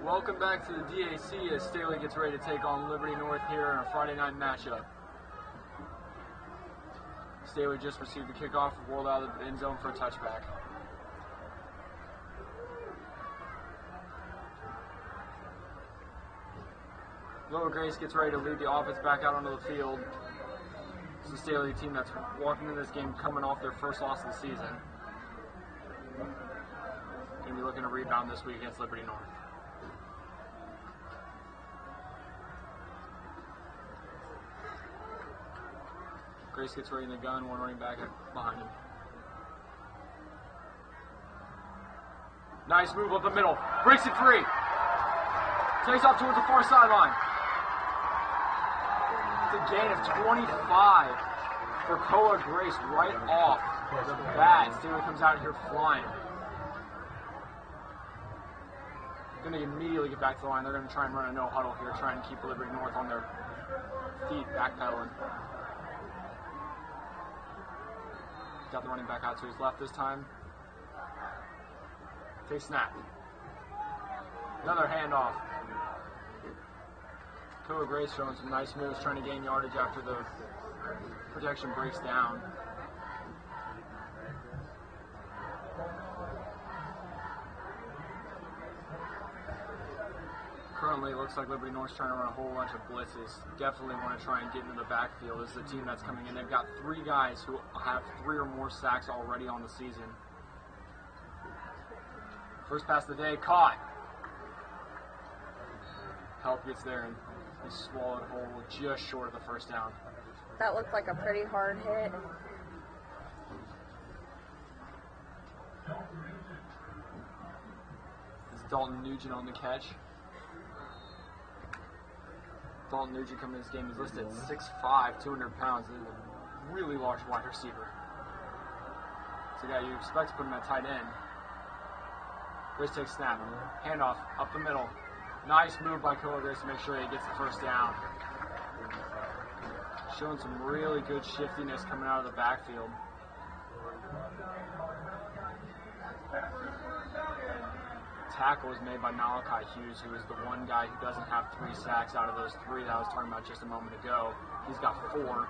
Welcome back to the DAC as Staley gets ready to take on Liberty North here in a Friday night matchup. Staley just received the kickoff, rolled out of the end zone for a touchback. Lower Grace gets ready to lead the offense back out onto the field. This is the Staley team that's walking into this game coming off their first loss of the season. Going to be looking to rebound this week against Liberty North. Grace gets ready in the gun, one running back behind him. Nice move up the middle. Breaks it free. Takes off towards the far sideline. It's a gain of 25 for Koa Grace right off the bat. Staley comes out here flying. Going to immediately get back to the line. They're going to try and run a no huddle here, trying to keep Liberty North on their feet, backpedaling. Got the running back out to his left this time. Take snap. Another handoff. Koa Grace showing some nice moves, trying to gain yardage after the protection breaks down. Currently, it looks like Liberty North's trying to run a whole bunch of blitzes. Definitely want to try and get into the backfield. This is a team that's coming in. They've got 3 guys who have 3 or more sacks already on the season. First pass of the day, caught. Help gets there and he swallowed whole just short of the first down. That looked like a pretty hard hit. This is Dalton Nugent on the catch. Dalton Nugent coming in this game is listed at 6'5", 200 pounds. This is a really large wide receiver. It's a guy you expect to put him at tight end. Grace takes snap. Handoff up the middle. Nice move by Koa Grace to make sure he gets the first down. Showing some really good shiftiness coming out of the backfield. Tackle was made by Malachi Hughes, who is the one guy who doesn't have 3 sacks out of those 3 that I was talking about just a moment ago. He's got 4.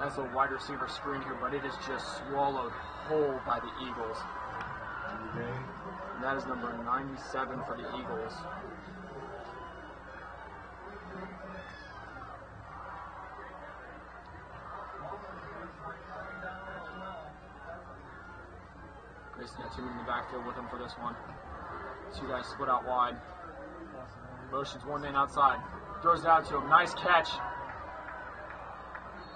That's a wide receiver screen here, but it is just swallowed whole by the Eagles. And that is number 97 for the Eagles. Grayson got 2 in the backfield with him for this one. 2 guys split out wide. Motions 1 man outside. Throws it out to him. Nice catch.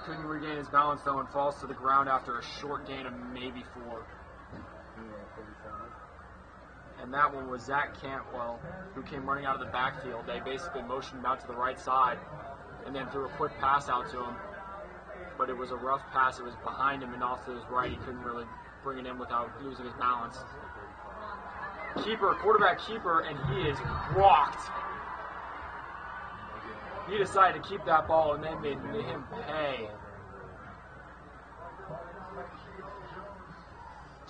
Couldn't regain his balance though and falls to the ground after a short gain of maybe 4. And that one was Zach Cantwell, who came running out of the backfield. They basically motioned him out to the right side and then threw a quick pass out to him. But it was a rough pass. It was behind him and off to his right. He couldn't really bring it in without losing his balance. Keeper, quarterback keeper, and he is rocked. He decided to keep that ball, and they made him pay.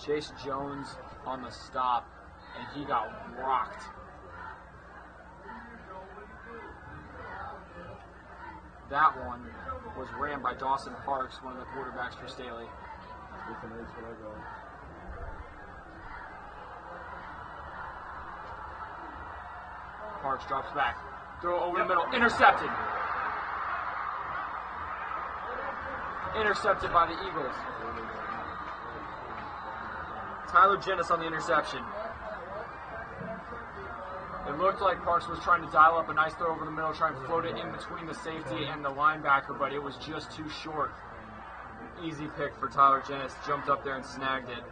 Chase Jones on the stop, and he got rocked. That one was ran by Dawson Parks, one of the quarterbacks for Staley. Parks drops back. Throw over the middle. Intercepted. Intercepted by the Eagles. Tyler Jennis on the interception. It looked like Parks was trying to dial up a nice throw over the middle, trying to float it in between the safety and the linebacker, but it was just too short. Easy pick for Tyler Jennis. Jumped up there and snagged it.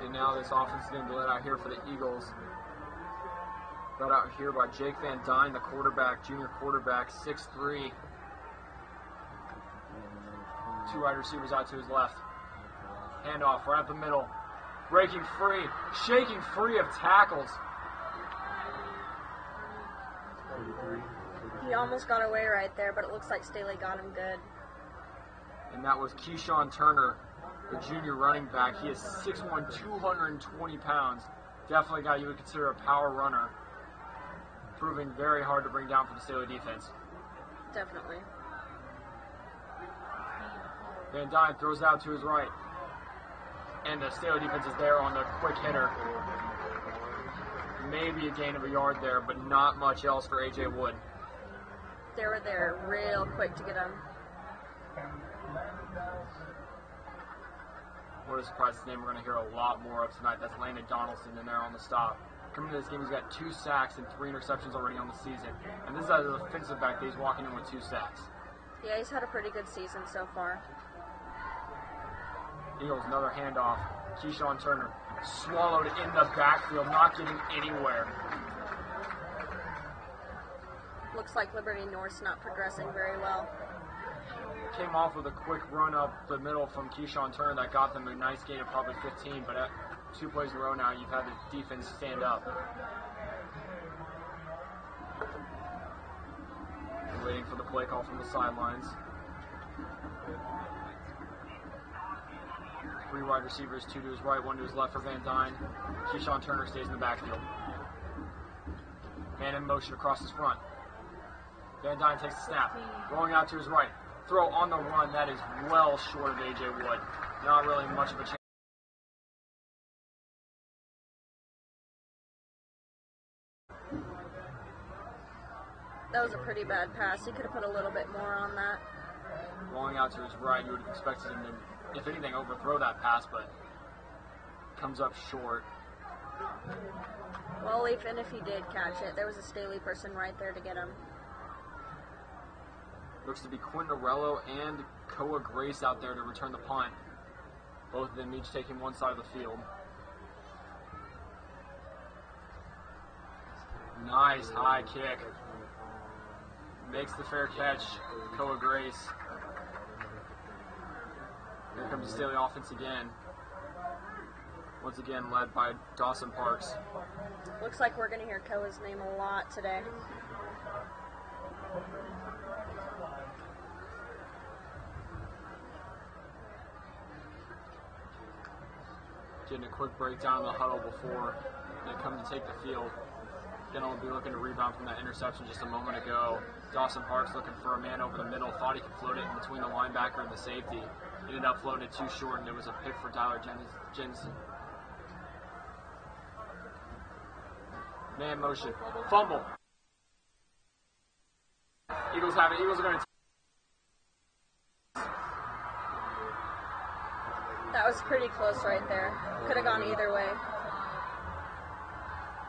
And now this offense is going to be let out here for the Eagles. Let out here by Jake Van Dyne, the quarterback, junior quarterback, 6'3", Two wide receivers out to his left. Handoff right up the middle. Breaking free. Shaking free of tackles. He almost got away right there, but it looks like Staley got him good. And that was Keyshawn Turner, the junior running back. He is 6'1", 220 pounds. Definitely a guy you would consider a power runner. Proving very hard to bring down for the Staley defense. Definitely. Van Dyne throws it out to his right. And the Staley defense is there on the quick hitter. Maybe a gain of a yard there, but not much else for A.J. Wood. They were there real quick to get him. What a surprise name we're going to hear a lot more of tonight. That's Landon Donaldson in there on the stop. Coming into this game, he's got 2 sacks and 3 interceptions already on the season. And this is a defensive back that he's walking in with 2 sacks. Yeah, he's had a pretty good season so far. Eagles, another handoff. Keyshawn Turner swallowed in the backfield, not getting anywhere. Looks like Liberty North's not progressing very well. Came off with a quick run up the middle from Keyshawn Turner that got them a nice gain of probably 15, but at 2 plays in a row now, you've had the defense stand up. Waiting for the play call from the sidelines. 3 wide receivers, 2 to his right, 1 to his left for Van Dyne. Keyshawn Turner stays in the backfield. Man in motion across his front. Van Dyne takes the snap, rolling out to his right. Throw on the run, that is well short of A.J. Wood. Not really much of a chance. That was a pretty bad pass. He could have put a little bit more on that. Rolling out to his right, you would have expected him to, if anything, overthrow that pass, but comes up short. Well, even if he did catch it, there was a Staley person right there to get him. Looks to be Quintarello and Koa Grace out there to return the punt. Both of them each taking one side of the field. Nice high kick. Makes the fair catch, Koa Grace. Here comes the Staley offense again. Once again led by Dawson Parks. Looks like we're going to hear Koa's name a lot today. Getting a quick breakdown of the huddle before they come to take the field. Then I'll be looking to rebound from that interception just a moment ago. Dawson Parks looking for a man over the middle. Thought he could float it in between the linebacker and the safety. Ended up floating it too short, and it was a pick for Tyler Jensen. Man motion. Fumble. Eagles have it. Eagles are going to That was pretty close right there. Could have gone either way.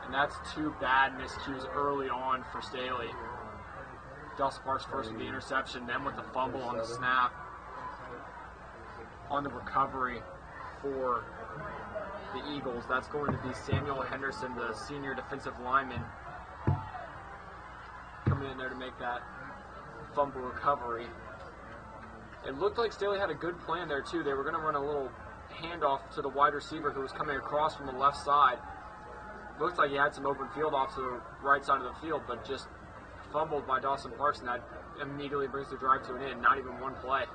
And that's 2 bad miscues early on for Staley. Dawson Parks first with the interception, then with the fumble on the snap. On the recovery for the Eagles, that's going to be Samuel Henderson, the senior defensive lineman, coming in there to make that fumble recovery. It looked like Staley had a good plan there too. They were going to run a little handoff to the wide receiver who was coming across from the left side. Looked like he had some open field off to the right side of the field, but just fumbled by Dawson Parks, and that immediately brings the drive to an end. Not even one play.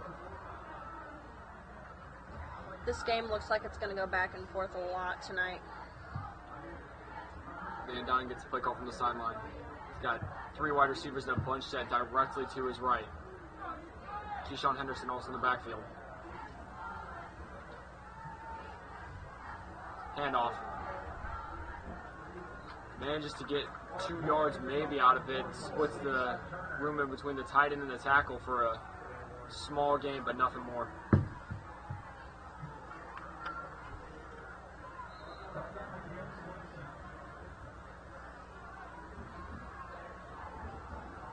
This game looks like it's going to go back and forth a lot tonight. Van Dyne gets the play call from the sideline. He's got 3 wide receivers that bunch set directly to his right. Keyshawn Henderson also in the backfield. Handoff. Manages to get 2 yards maybe out of it. Splits the room in between the tight end and the tackle for a small gain, but nothing more.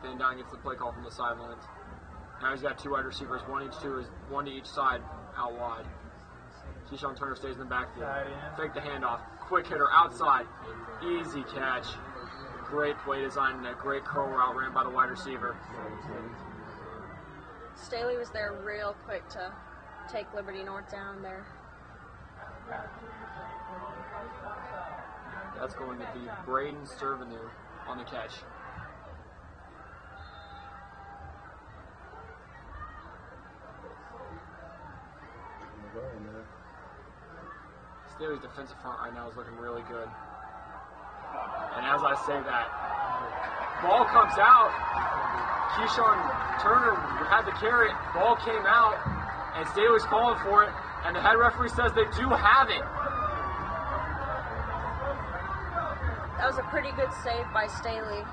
Van Dyne gets the play call from the sidelines. Now he's got 2 wide receivers, one to each side out wide. Keyshawn Turner stays in the backfield. Fake the handoff. Quick hitter outside. Easy catch. Great play design and a great curl route ran by the wide receiver. Staley was there real quick to take Liberty North down there. That's going to be Braden Servanu on the catch. Staley's defensive front right now is looking really good. And as I say that, ball comes out. Keyshawn Turner had the carry. Ball came out, and Staley's calling for it. And the head referee says they do have it. That was a pretty good save by Staley.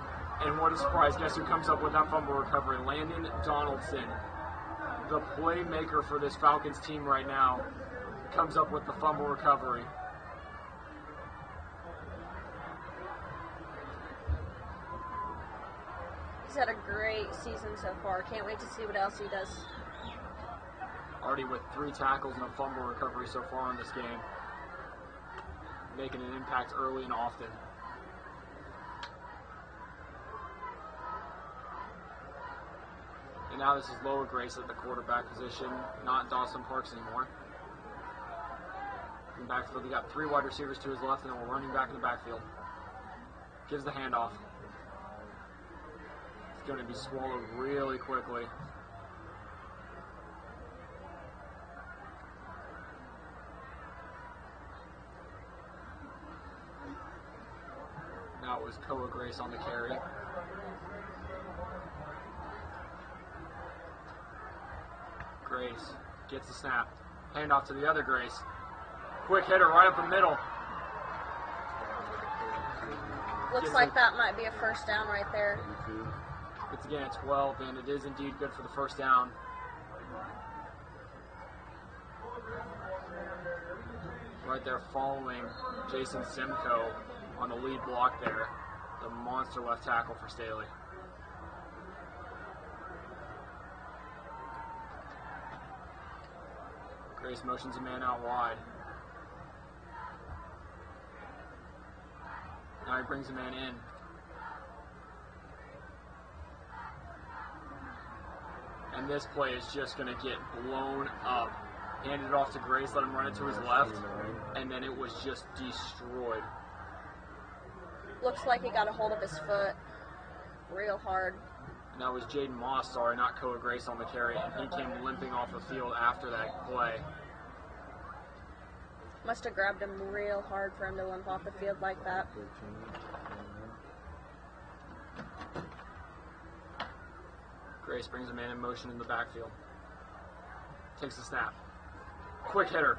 And what a surprise. Guess who comes up with that fumble recovery? Landon Donaldson, the playmaker for this Falcons team right now, comes up with the fumble recovery. He's had a great season so far. Can't wait to see what else he does. Already with 3 tackles and a fumble recovery so far in this game. Making an impact early and often. And now this is Loa Grace at the quarterback position, not Dawson Parks anymore. In the backfield, we got 3 wide receivers to his left and we're running back in the backfield. Gives the handoff. It's going to be swallowed really quickly. Now it was Koa Grace on the carry. Grace gets the snap. Handoff to the other Grace. Quick hitter right up the middle. Looks like that might be a first down right there. It's again at 12, and it is indeed good for the first down. Right there following Jason Simcoe on the lead block there. The monster left tackle for Staley. Grace motions a man out wide. Now he brings a man in. And this play is just going to get blown up. Handed it off to Grace, let him run it to his left, and then it was just destroyed. Looks like he got a hold of his foot real hard. And that was Jaden Moss, not Koa Grace on the carry, and he came limping off the field after that play. Must have grabbed him real hard for him to limp off the field like that. Grace brings a man in motion in the backfield. Takes the snap. Quick hitter.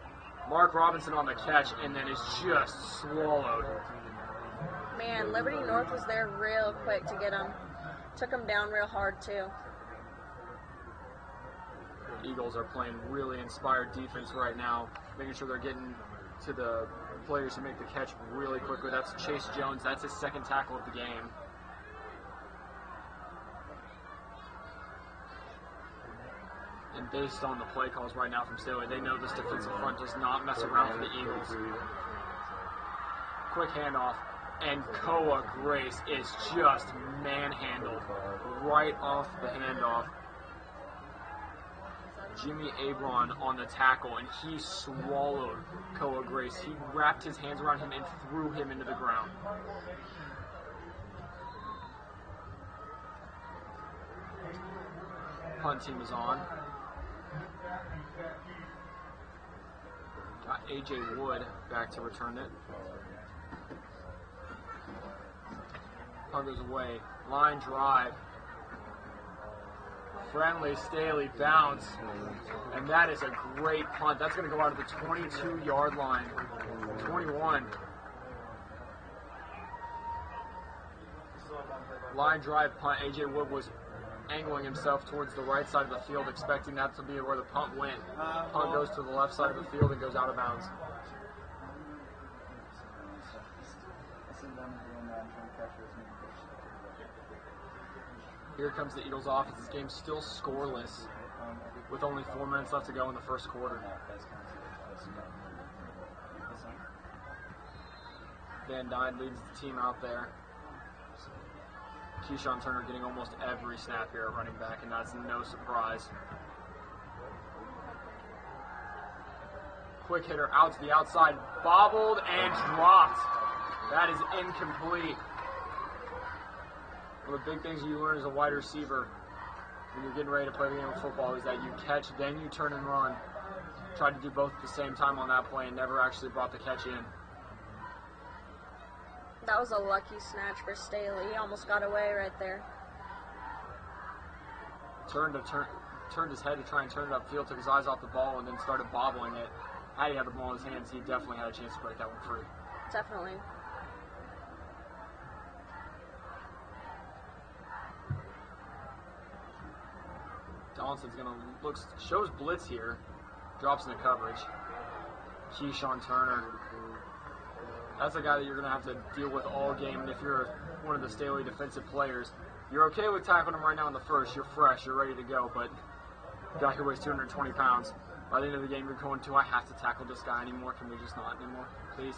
Mark Robinson on the catch, and then is just swallowed. Man, Liberty North was there real quick to get him. Took him down real hard, too. The Eagles are playing really inspired defense right now, making sure they're getting to the players who make the catch really quickly. That's Chase Jones. That's his second tackle of the game. And based on the play calls right now from Staley, they know this defensive front does not mess around for the Eagles. Quick handoff, and Koa Grace is just manhandled right off the handoff. Jimmy Abron on the tackle, and he swallowed Koa Grace. He wrapped his hands around him and threw him into the ground. Punt team is on. Got AJ Wood back to return it. Punt goes away. Line drive. Friendly Staley bounce. And that is a great punt. That's going to go out of the 22-yard line. 21. Line drive punt. AJ Wood was angling himself towards the right side of the field, expecting that to be where the punt went. Punt goes to the left side of the field and goes out of bounds. Here comes the Eagles offense. This game's still scoreless with only 4 minutes left to go in the first quarter. Van Dyne leads the team out there. Keyshawn Turner getting almost every snap here at running back, and that's no surprise. Quick hitter out to the outside, bobbled and dropped. That is incomplete. One of the big things you learn as a wide receiver when you're getting ready to play the game of football is that you catch, then you turn and run. Tried to do both at the same time on that play and never actually brought the catch in. That was a lucky snatch for Staley. He almost got away right there. Turned his head to try and turn it upfield, took his eyes off the ball, and then started bobbling it. Had he had the ball in his hands, he definitely had a chance to break that one free. Definitely. Donaldson's gonna shows blitz here, drops into coverage. Keyshawn Turner. That's a guy that you're gonna have to deal with all game. And if you're one of the Staley defensive players, you're okay with tackling him right now in the first. You're fresh, you're ready to go. But the guy who weighs 220 pounds, by the end of the game, you're going to, I have to tackle this guy anymore. Can we just not anymore, please?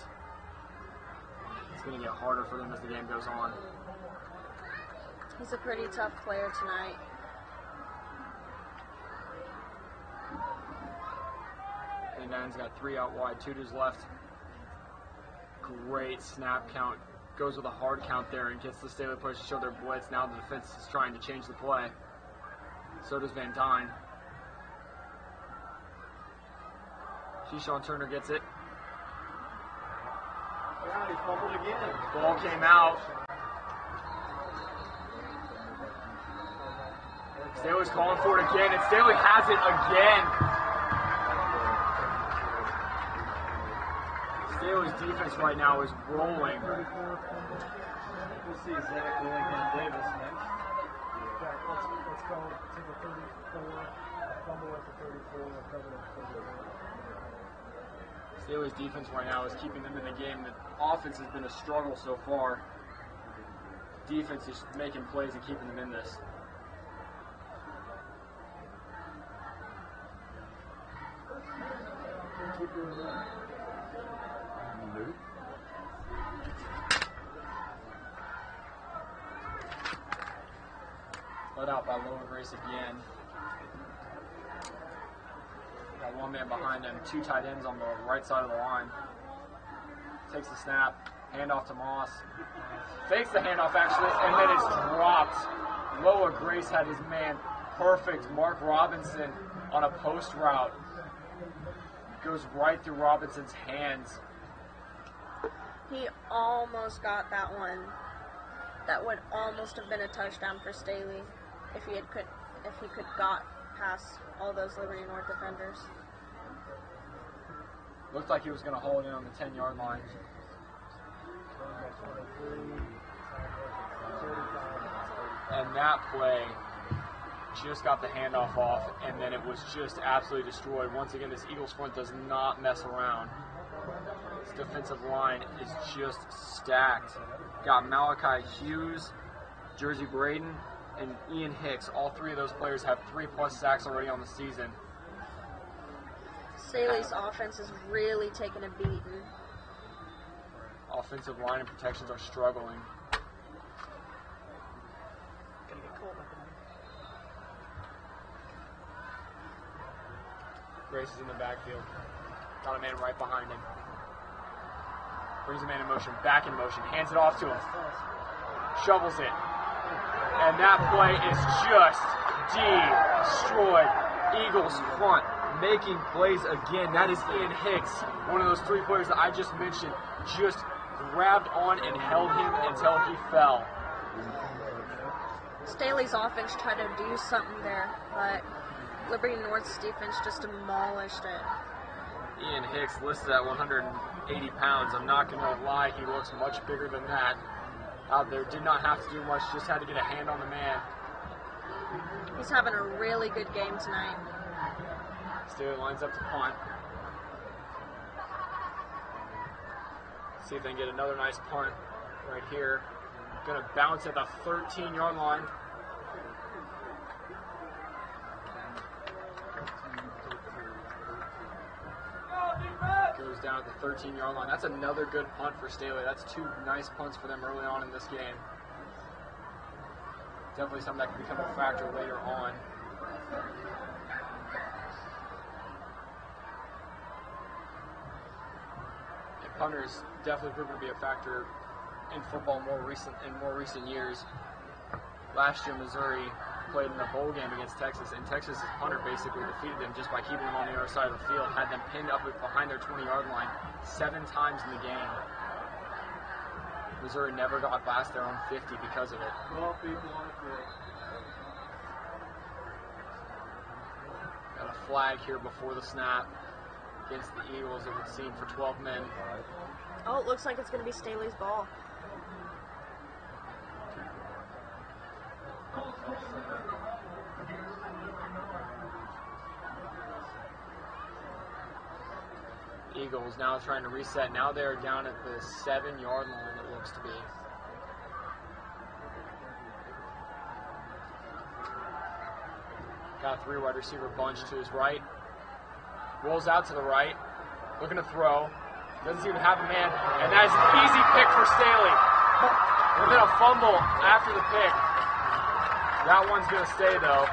It's gonna get harder for them as the game goes on. He's a pretty tough player tonight. He's got 3 out wide, 2 to his left. Great snap count. Goes with a hard count there and gets the Staley players to show their blitz. Now the defense is trying to change the play. So does Van Dyne. Keyshawn Turner gets it. Yeah, he fumbled again. Ball came out. Staley's calling for it again, and Staley has it again. Staley's defense right now is rolling. We'll see Zach Willingham Davis next. Let's go to the 34. Fumble at the 34. Cover at 34. Staley's defense right now is keeping them in the game. The offense has been a struggle so far. Defense is making plays and keeping them in this. Keep doing that. Let out by Lower Grace again. Got one man behind him, 2 tight ends on the right side of the line. Takes the snap, handoff to Moss. Fakes the handoff actually, and then it's dropped. Lower Grace had his man perfect. Mark Robinson on a post route. Goes right through Robinson's hands. He almost got that one. That would almost have been a touchdown for Staley if he could got past all those Liberty North defenders. Looked like he was going to hold in on the 10-yard line. And that play just got the handoff off, and then it was just absolutely destroyed. Once again, this Eagles front does not mess around. This defensive line is just stacked. Got Malachi Hughes, Jersey Braden, and Ian Hicks. All 3 of those players have 3+ sacks already on the season. Staley's offense is really taking a beating. Offensive line and protections are struggling. Grace is in the backfield. Got a man right behind him. Brings a man in motion, back in motion, hands it off to him. Shovels it. And that play is just destroyed. Eagles front making plays again. That is Ian Hicks, one of those 3 players that I just mentioned, just grabbed on and held him until he fell. Staley's offense tried to do something there, but Liberty North's defense just demolished it. Ian Hicks listed at 180 pounds. I'm not going to lie, he looks much bigger than that. Out there, did not have to do much, just had to get a hand on the man. He's having a really good game tonight. Staley lines up to punt. See if they can get another nice punt right here. Going to bounce at the 13-yard line. Goes down at the 13-yard line. That's another good punt for Staley. That's 2 nice punts for them early on in this game. Definitely something that could become a factor later on. And punters definitely proven to be a factor in football in more recent years. Last year, Missouri played in a bowl game against Texas, and Texas' punter basically defeated them just by keeping them on the other side of the field, had them pinned up behind their 20-yard line 7 times in the game. Missouri never got past their own 50 because of it. 12 people on the field. Got a flag here before the snap against the Eagles, it would seem, for 12 men. Oh, it looks like it's going to be Staley's ball. Eagles now trying to reset. Now they're down at the 7-yard line, it looks to be. Got a 3 wide receiver bunch to his right. Rolls out to the right. Looking to throw. Doesn't seem to have a man. And that is an easy pick for Staley. And then a fumble after the pick. That one's going to stay, though.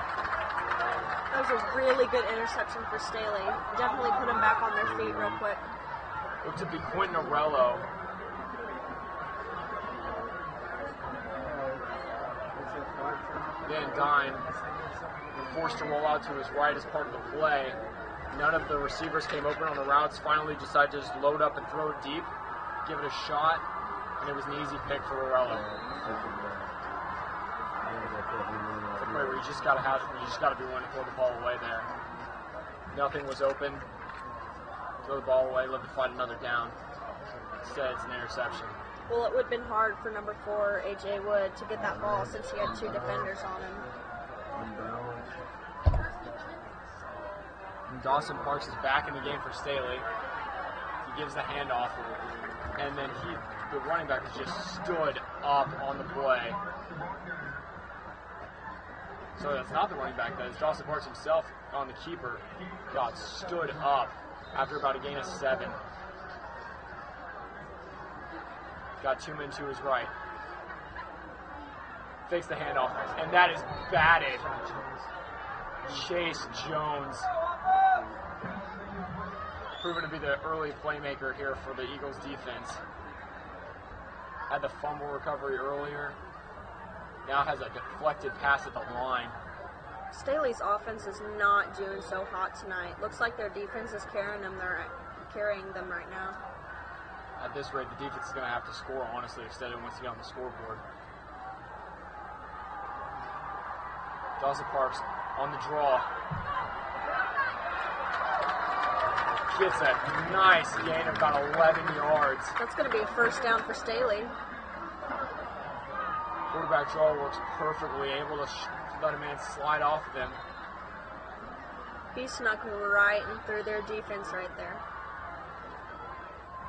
That was a really good interception for Staley. Definitely put them back on their feet real quick. Looked to be Quentin Arello. Van Dyne forced to roll out to his right as part of the play. None of the receivers came open on the routes. Finally decided to just load up and throw it deep, give it a shot, and it was an easy pick for Arello. It's a play where you just gotta be willing to throw the ball away there. Nothing was open. Throw the ball away, live to fight another down. Instead, it's an interception. Well, it would have been hard for number 4, A.J. Wood, to get that ball since he had 2 defenders on him. And Dawson Parks is back in the game for Staley. He gives the handoff, and then the running back just stood up on the play. So that's not the running back, that is Dawson Parks himself on the keeper. Got stood up after about a gain of 7. Got 2 men to his right. Fakes the handoff, and that is batted. Chase Jones, proven to be the early playmaker here for the Eagles defense. Had the fumble recovery earlier. Now has a deflected pass at the line. Staley's offense is not doing so hot tonight. Looks like their defense is carrying them right now. At this rate, the defense is going to have to score, honestly, if Staley wants to get on the scoreboard. Dawson Parks on the draw. Gets a nice gain of about 11 yards. That's going to be a first down for Staley. Quarterback draw works perfectly, able to let a man slide off of him. He snuck right in through their defense right there.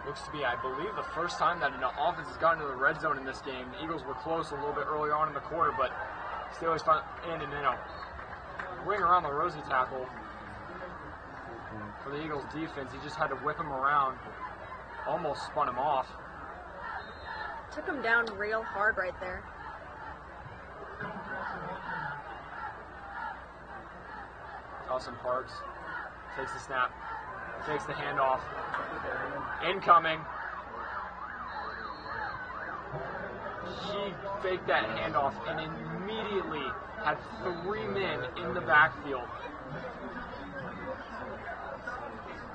Looks to be, I believe, the first time that an offense has gotten to the red zone in this game. The Eagles were close a little bit earlier on in the quarter, but Staley's found in and ring around the rosy tackle for the Eagles defense. He just had to whip him around, almost spun him off. Took him down real hard right there. Dawson Parks takes the snap, takes the handoff. Incoming. He faked that handoff and immediately had 3 men in the backfield.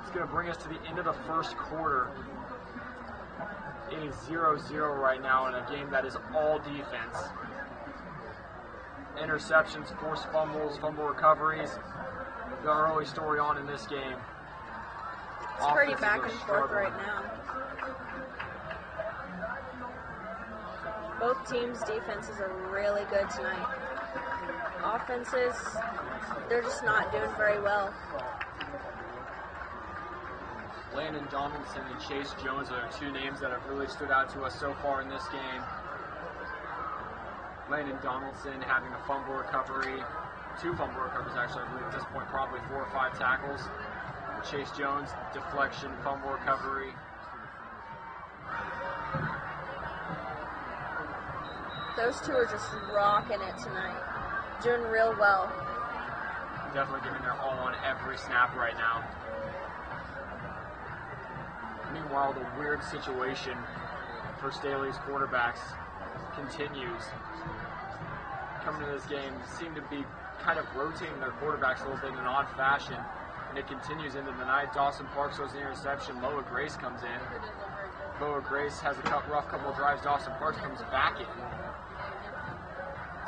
It's going to bring us to the end of the first quarter. It is 0-0 right now in a game that is all defense. Interceptions, forced fumbles, fumble recoveries. The early story on in this game. It's pretty back and forth right now. Both teams' defenses are really good tonight. Offenses, they're just not doing very well. Landon Donaldson and Chase Jones are 2 names that have really stood out to us so far in this game. Landon Donaldson having a fumble recovery, 2 fumble recoveries actually, I believe at this point, probably 4 or 5 tackles. Chase Jones, deflection, fumble recovery. Those two are just rocking it tonight. Doing real well. Definitely giving their all on every snap right now. Meanwhile, the weird situation for Staley's quarterbacks continues. Coming to this game, seem to be kind of rotating their quarterbacks a little bit in an odd fashion, and it continues into the night. Dawson Parks throws the interception. Loa Grace comes in. Loa Grace has a rough couple of drives. Dawson Parks comes back in.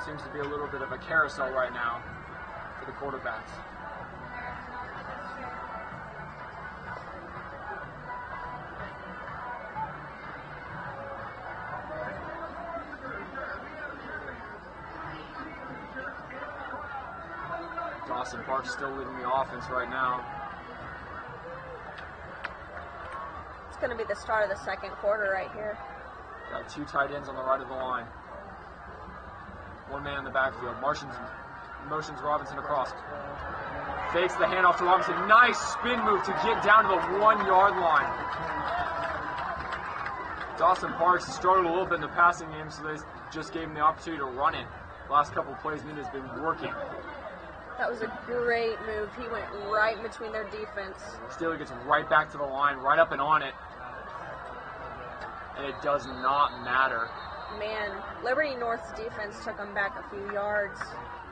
Seems to be a little bit of a carousel right now for the quarterbacks. Dawson Parks still leading the offense right now. It's going to be the start of the second quarter right here. Got two tight ends on the right of the line. One man in the backfield. Motions Robinson across. Fakes the handoff to Robinson. Nice spin move to get down to the 1 yard line. Dawson Parks struggled a little bit in the passing game, so they just gave him the opportunity to run it. The last couple of plays, Nina's been working. That was a great move. He went right between their defense. Staley gets right back to the line, right up and on it. And it does not matter. Man, Liberty North's defense took them back a few yards.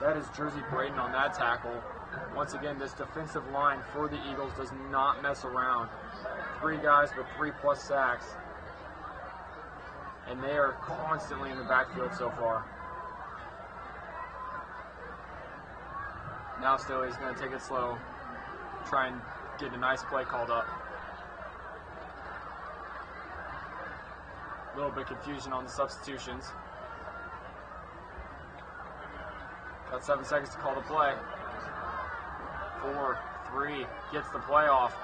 That is Jersey Braden on that tackle. Once again, this defensive line for the Eagles does not mess around. 3 guys with 3+ sacks. And they are constantly in the backfield so far. Now Staley's going to take it slow. Try and get a nice play called up. A little bit confusion on the substitutions. Got 7 seconds to call the play. 4, 3, gets the play off.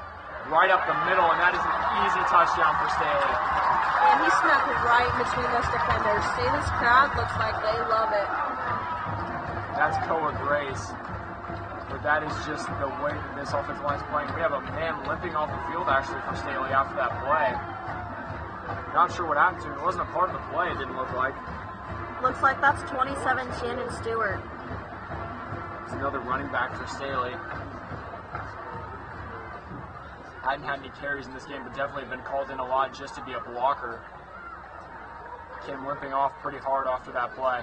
Right up the middle, and that is an easy touchdown for Staley. And he snuck right between those defenders. Staley's crowd looks like they love it. That's Koa Grace. But that is just the way that this offensive line is playing. We have a man limping off the field, actually, for Staley after that play. Not sure what happened to him. It wasn't a part of the play, it didn't look like. Looks like that's 27 Shannon Stewart. It's another running back for Staley. Hadn't had any carries in this game, but definitely been called in a lot just to be a blocker. Came limping off pretty hard after that play.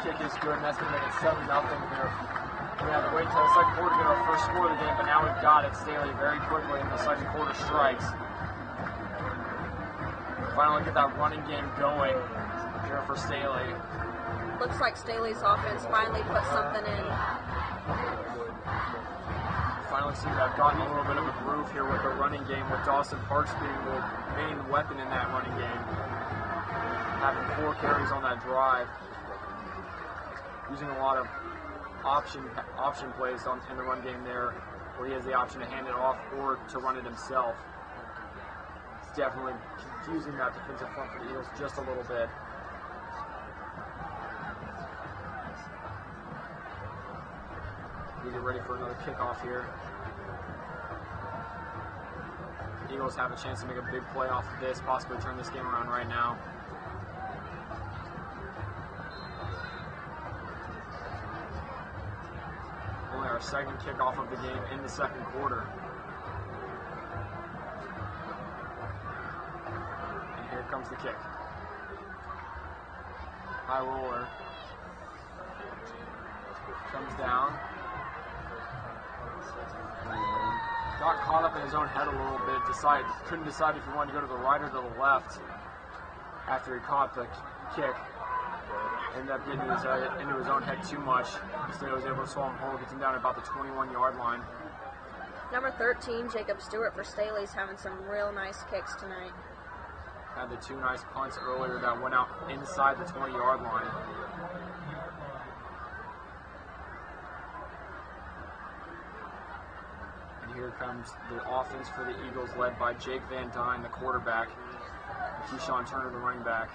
Kick is good, and that's going to make it 7-0 here. We have to wait until the second quarter to get our first score of the game, but now we've got it. Staley very quickly in the second quarter strikes. Finally get that running game going here for Staley. Looks like Staley's offense finally put something in. Finally seem to have gotten a little bit of a groove here with the running game, with Dawson Parks being the main weapon in that running game. Having 4 carries on that drive. Using a lot of option plays in the run game there, where he has the option to hand it off or to run it himself. It's definitely confusing that defensive front for the Eagles just a little bit. We get ready for another kickoff here. The Eagles have a chance to make a big play off of this, possibly turn this game around right now. Only our second kickoff of the game in the second quarter. And here comes the kick. High roller. Comes down. Got caught up in his own head a little bit. Couldn't decide if he wanted to go to the right or to the left after he caught the kick. Ended up getting into his own head too much. Staley was able to swallow him whole, gets him down at about the 21-yard line. Number 13, Jacob Stewart for Staley's having some real nice kicks tonight. Had the 2 nice punts earlier that went out inside the 20-yard line. And here comes the offense for the Eagles, led by Jake Van Dyne, the quarterback, and Keyshawn Turner, the running back.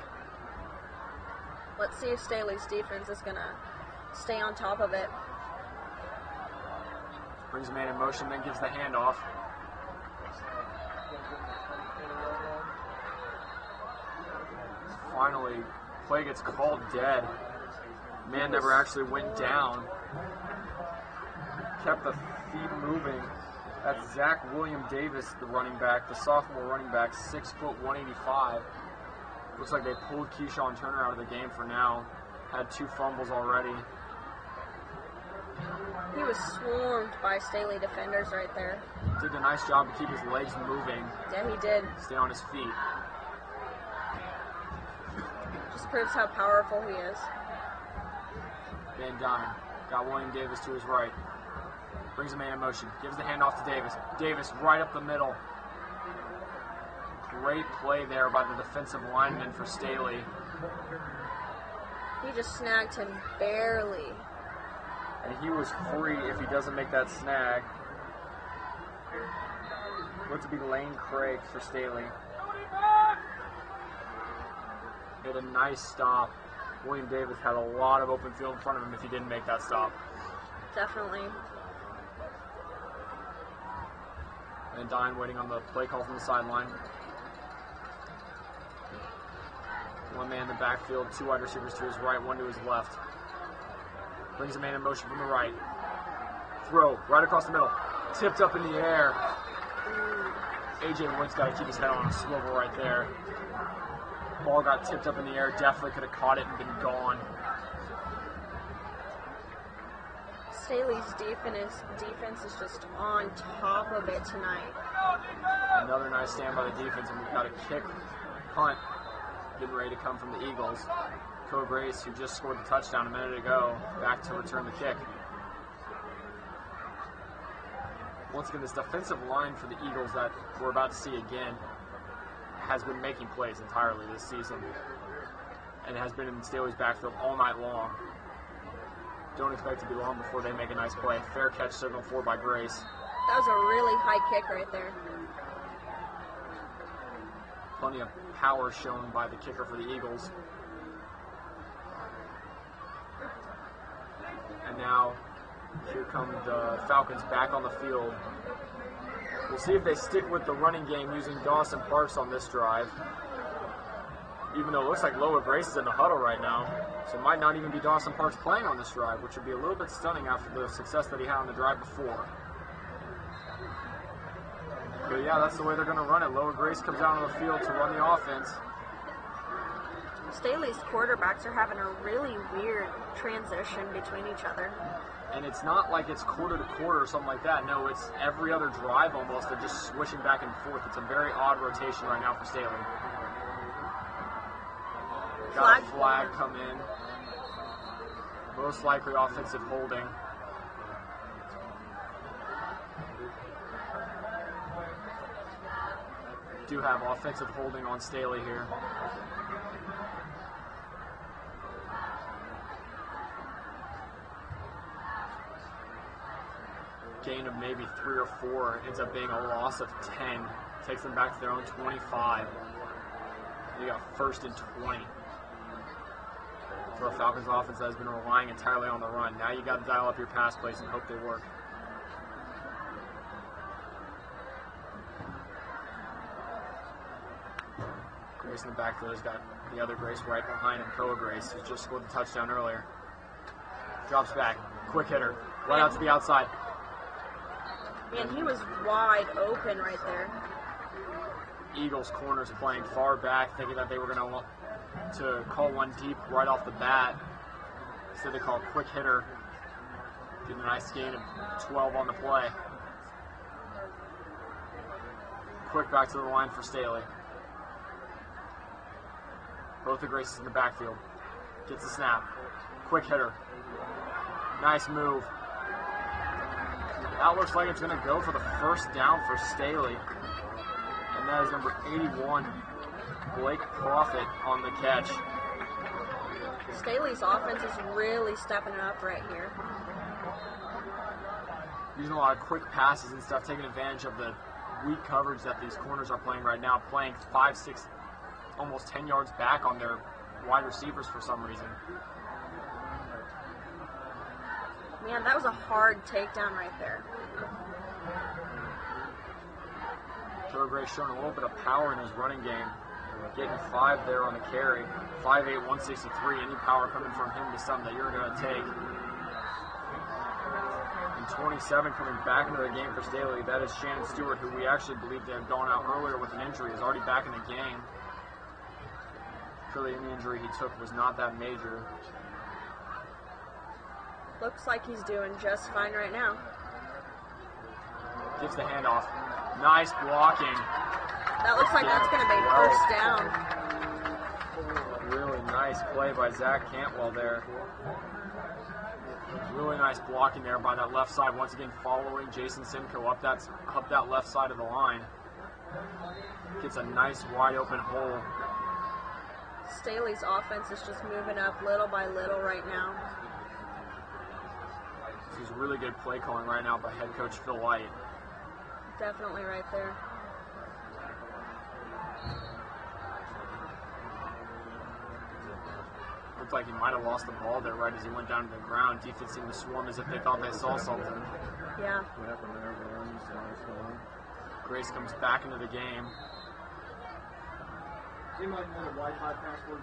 Let's see if Staley's defense is going to stay on top of it. Brings a man in motion, then gives the handoff. Finally, play gets called dead. Man never actually went down. Kept the feet moving. That's Zach William Davis, the running back, the sophomore running back, 6 foot 185. Looks like they pulled Keyshawn Turner out of the game for now. Had 2 fumbles already. He was swarmed by Staley defenders right there. Did a nice job to keep his legs moving. Yeah, he did. Stay on his feet. Just proves how powerful he is. Van Dyne got William Davis to his right. Brings a man in motion. Gives the handoff to Davis. Davis right up the middle. Great play there by the defensive lineman for Staley. He just snagged him barely. And he was free if he doesn't make that snag. Looked to be Lane Craig for Staley. Did a nice stop. William Davis had a lot of open field in front of him if he didn't make that stop. Definitely. And Dyne waiting on the play call from the sideline. One man in the backfield, 2 wide receivers to his right, 1 to his left. Brings a man in motion from the right. Throw right across the middle. Tipped up in the air. A.J. Wood's got to keep his head on a swivel right there. Ball got tipped up in the air. Definitely could have caught it and been gone. Staley's defense is just on top of it tonight. Another nice stand by the defense, and we've got a kick punt getting ready to come from the Eagles. Co Grace, who just scored the touchdown a minute ago, back to return the kick. Once again, this defensive line for the Eagles that we're about to see again has been making plays entirely this season and has been in Staley's backfield all night long. Don't expect it to be long before they make a nice play. Fair catch signal for by Grace. That was a really high kick right there. Plenty of power shown by the kicker for the Eagles. And now, here come the Falcons back on the field. We'll see if they stick with the running game using Dawson Parks on this drive. Even though it looks like Loa Grace is in the huddle right now. So it might not even be Dawson Parks playing on this drive, which would be a little bit stunning after the success that he had on the drive before. But yeah, that's the way they're going to run it. Loa Grace comes out on the field to run the offense. Staley's quarterbacks are having a really weird transition between each other. And it's not like it's quarter to quarter or something like that. No, it's every other drive almost. They're just switching back and forth. It's a very odd rotation right now for Staley. Got a flag come in. Most likely offensive holding. Do have offensive holding on Staley here. Gain of maybe 3 or 4 ends up being a loss of 10. Takes them back to their own 25. You got 1st and 20. For a Falcons offense that has been relying entirely on the run. Now you got to dial up your pass plays and hope they work. Grace in the backfield has got the other Grace right behind him, Koa Grace, who just scored the touchdown earlier. Drops back, quick hitter, right out to the outside. Man, he was wide open right there. Eagles corners playing far back, thinking that they were going to call one deep right off the bat. Instead they call quick hitter. Getting a nice gain of 12 on the play. Quick back to the line for Staley. Both the Graces in the backfield. Gets the snap. Quick hitter. Nice move. That looks like it's going to go for the first down for Staley. And that is number 81, Blake Profit, on the catch. Staley's offense is really stepping it up right here. Using a lot of quick passes and stuff, taking advantage of the weak coverage that these corners are playing right now, playing 5, 6, almost 10 yards back on their wide receivers for some reason. Man, that was a hard takedown right there. Joe Gray showing a little bit of power in his running game. Getting 5 there on the carry. 5'8", 163. Any power coming from him is something that you're going to take. And 27 coming back into the game for Staley. That is Shannon Stewart, who we actually believed had gone out earlier with an injury, is already back in the game. Clearly, the injury he took was not that major. Looks like he's doing just fine right now. Gives the handoff. Nice blocking. That looks like that's going to be first down. Really nice play by Zach Cantwell there. Really nice blocking there by that left side. Once again, following Jason Simcoe up that left side of the line. Gets a nice wide open hole. Staley's offense is just moving up little by little right now. This is really good play calling right now by head coach Phil Light. Definitely right there. Looked like he might have lost the ball there right as he went down to the ground. Defense seemed to swarm as if they thought they saw something. Yeah. What happened there? Grace comes back into the game. You might want a Wi-Fi password.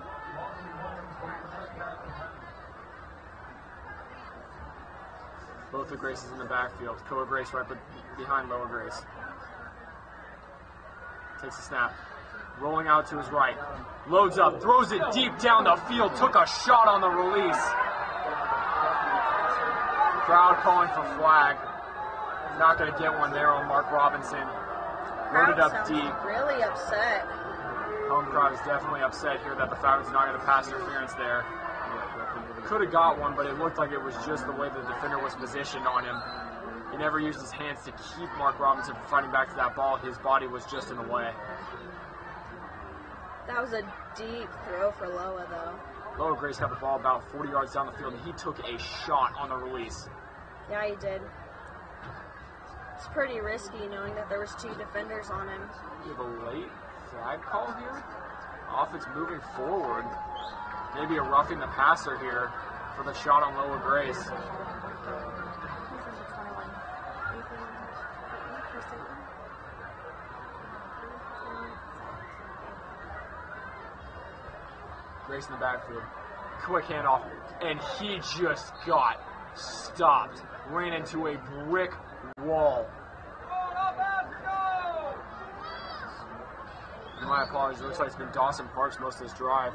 Both the Graces in the backfield. Koa Grace right behind Lower Grace. Takes a snap. Rolling out to his right. Loads up. Throws it deep down the field. Took a shot on the release. Crowd calling for flag. Not going to get one there on Mark Robinson. Loaded up deep. Really upset. Home crowd is definitely upset here that the Falcons not going to pass interference there. Could have got one, but it looked like it was just the way the defender was positioned on him. He never used his hands to keep Mark Robinson from fighting back to that ball. His body was just in the way. That was a deep throw for Loa, though. Lower Grace had the ball about 40 yards down the field, and he took a shot on the release. Yeah, he did. It's pretty risky knowing that there was 2 defenders on him. We have a late flag call here. Offense moving forward. Maybe a roughing the passer here for the shot on Lower Grace. Grace in the backfield. Quick handoff, and he just got stopped. Ran into a brick wall. My apologies. It looks like it's been Dawson Parks most of this drive.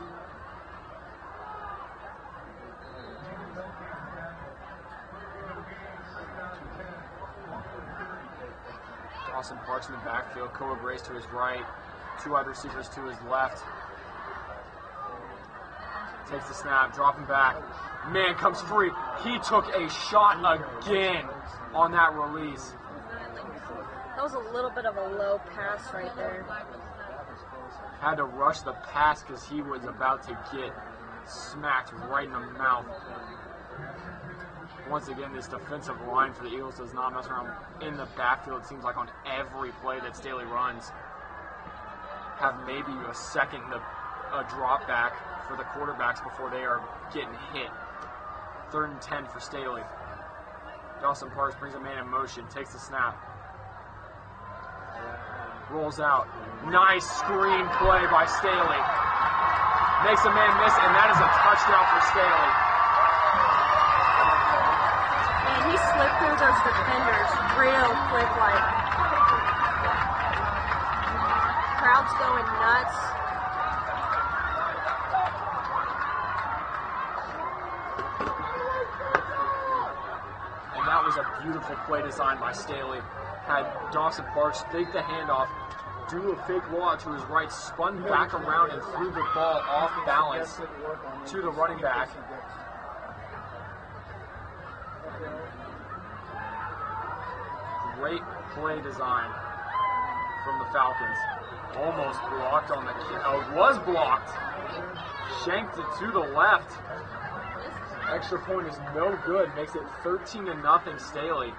Dawson Parks in the backfield. Koa Grace to his right. 2 wide receivers to his left. Takes the snap, dropping back. Man comes free. He took a shot again on that release. That was a little bit of a low pass right there. Had to rush the pass because he was about to get smacked right in the mouth. Once again, this defensive line for the Eagles does not mess around in the backfield. It seems like on every play that Staley runs, have maybe a second a drop back for the quarterbacks before they are getting hit. 3rd and 10 for Staley. Dawson Parks brings a man in motion, takes the snap. Rolls out. Nice screen play by Staley. Makes a man miss, and that is a touchdown for Staley. And he slipped through those defenders real quick, like. Crowd's going nuts. And that was a beautiful play design by Staley. Had Dawson Parks fake the handoff, do a fake rollout to his right, spun back around and threw the ball off balance to the running back. Great play design from the Falcons. Almost blocked on the was blocked. Shanked it to the left. Extra point is no good. Makes it 13-0 Staley.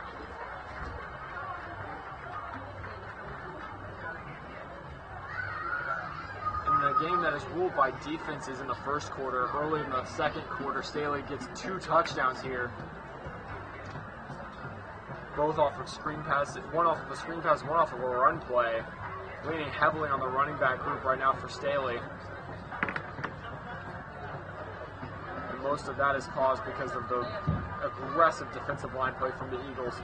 Game that is ruled by defenses in the first quarter. Early in the second quarter, Staley gets 2 touchdowns here. Both off of screen passes, one off of a screen pass, one off of a run play. leaning heavily on the running back group right now for Staley. And most of that is caused because of the aggressive defensive line play from the Eagles.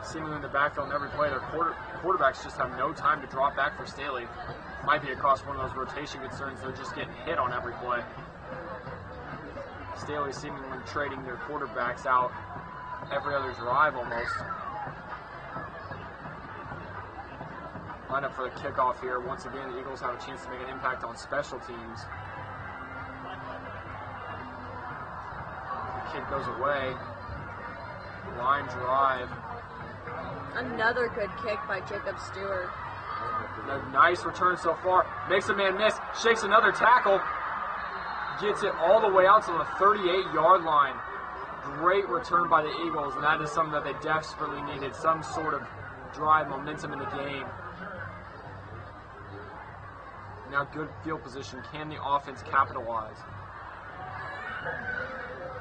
Seemingly in the backfield in every play, their quarterbacks just have no time to drop back for Staley. Might be across one of those rotation concerns. They're just getting hit on every play. Staley seemingly trading their quarterbacks out every other drive almost. Line up for the kickoff here. Once again, the Eagles have a chance to make an impact on special teams. The kick goes away. Line drive. Another good kick by Jacob Stewart. A nice return so far. Makes a man miss. Shakes another tackle. Gets it all the way out to the 38-yard line. Great return by the Eagles, and that is something that they desperately needed. Some sort of drive momentum in the game. Now good field position. Can the offense capitalize?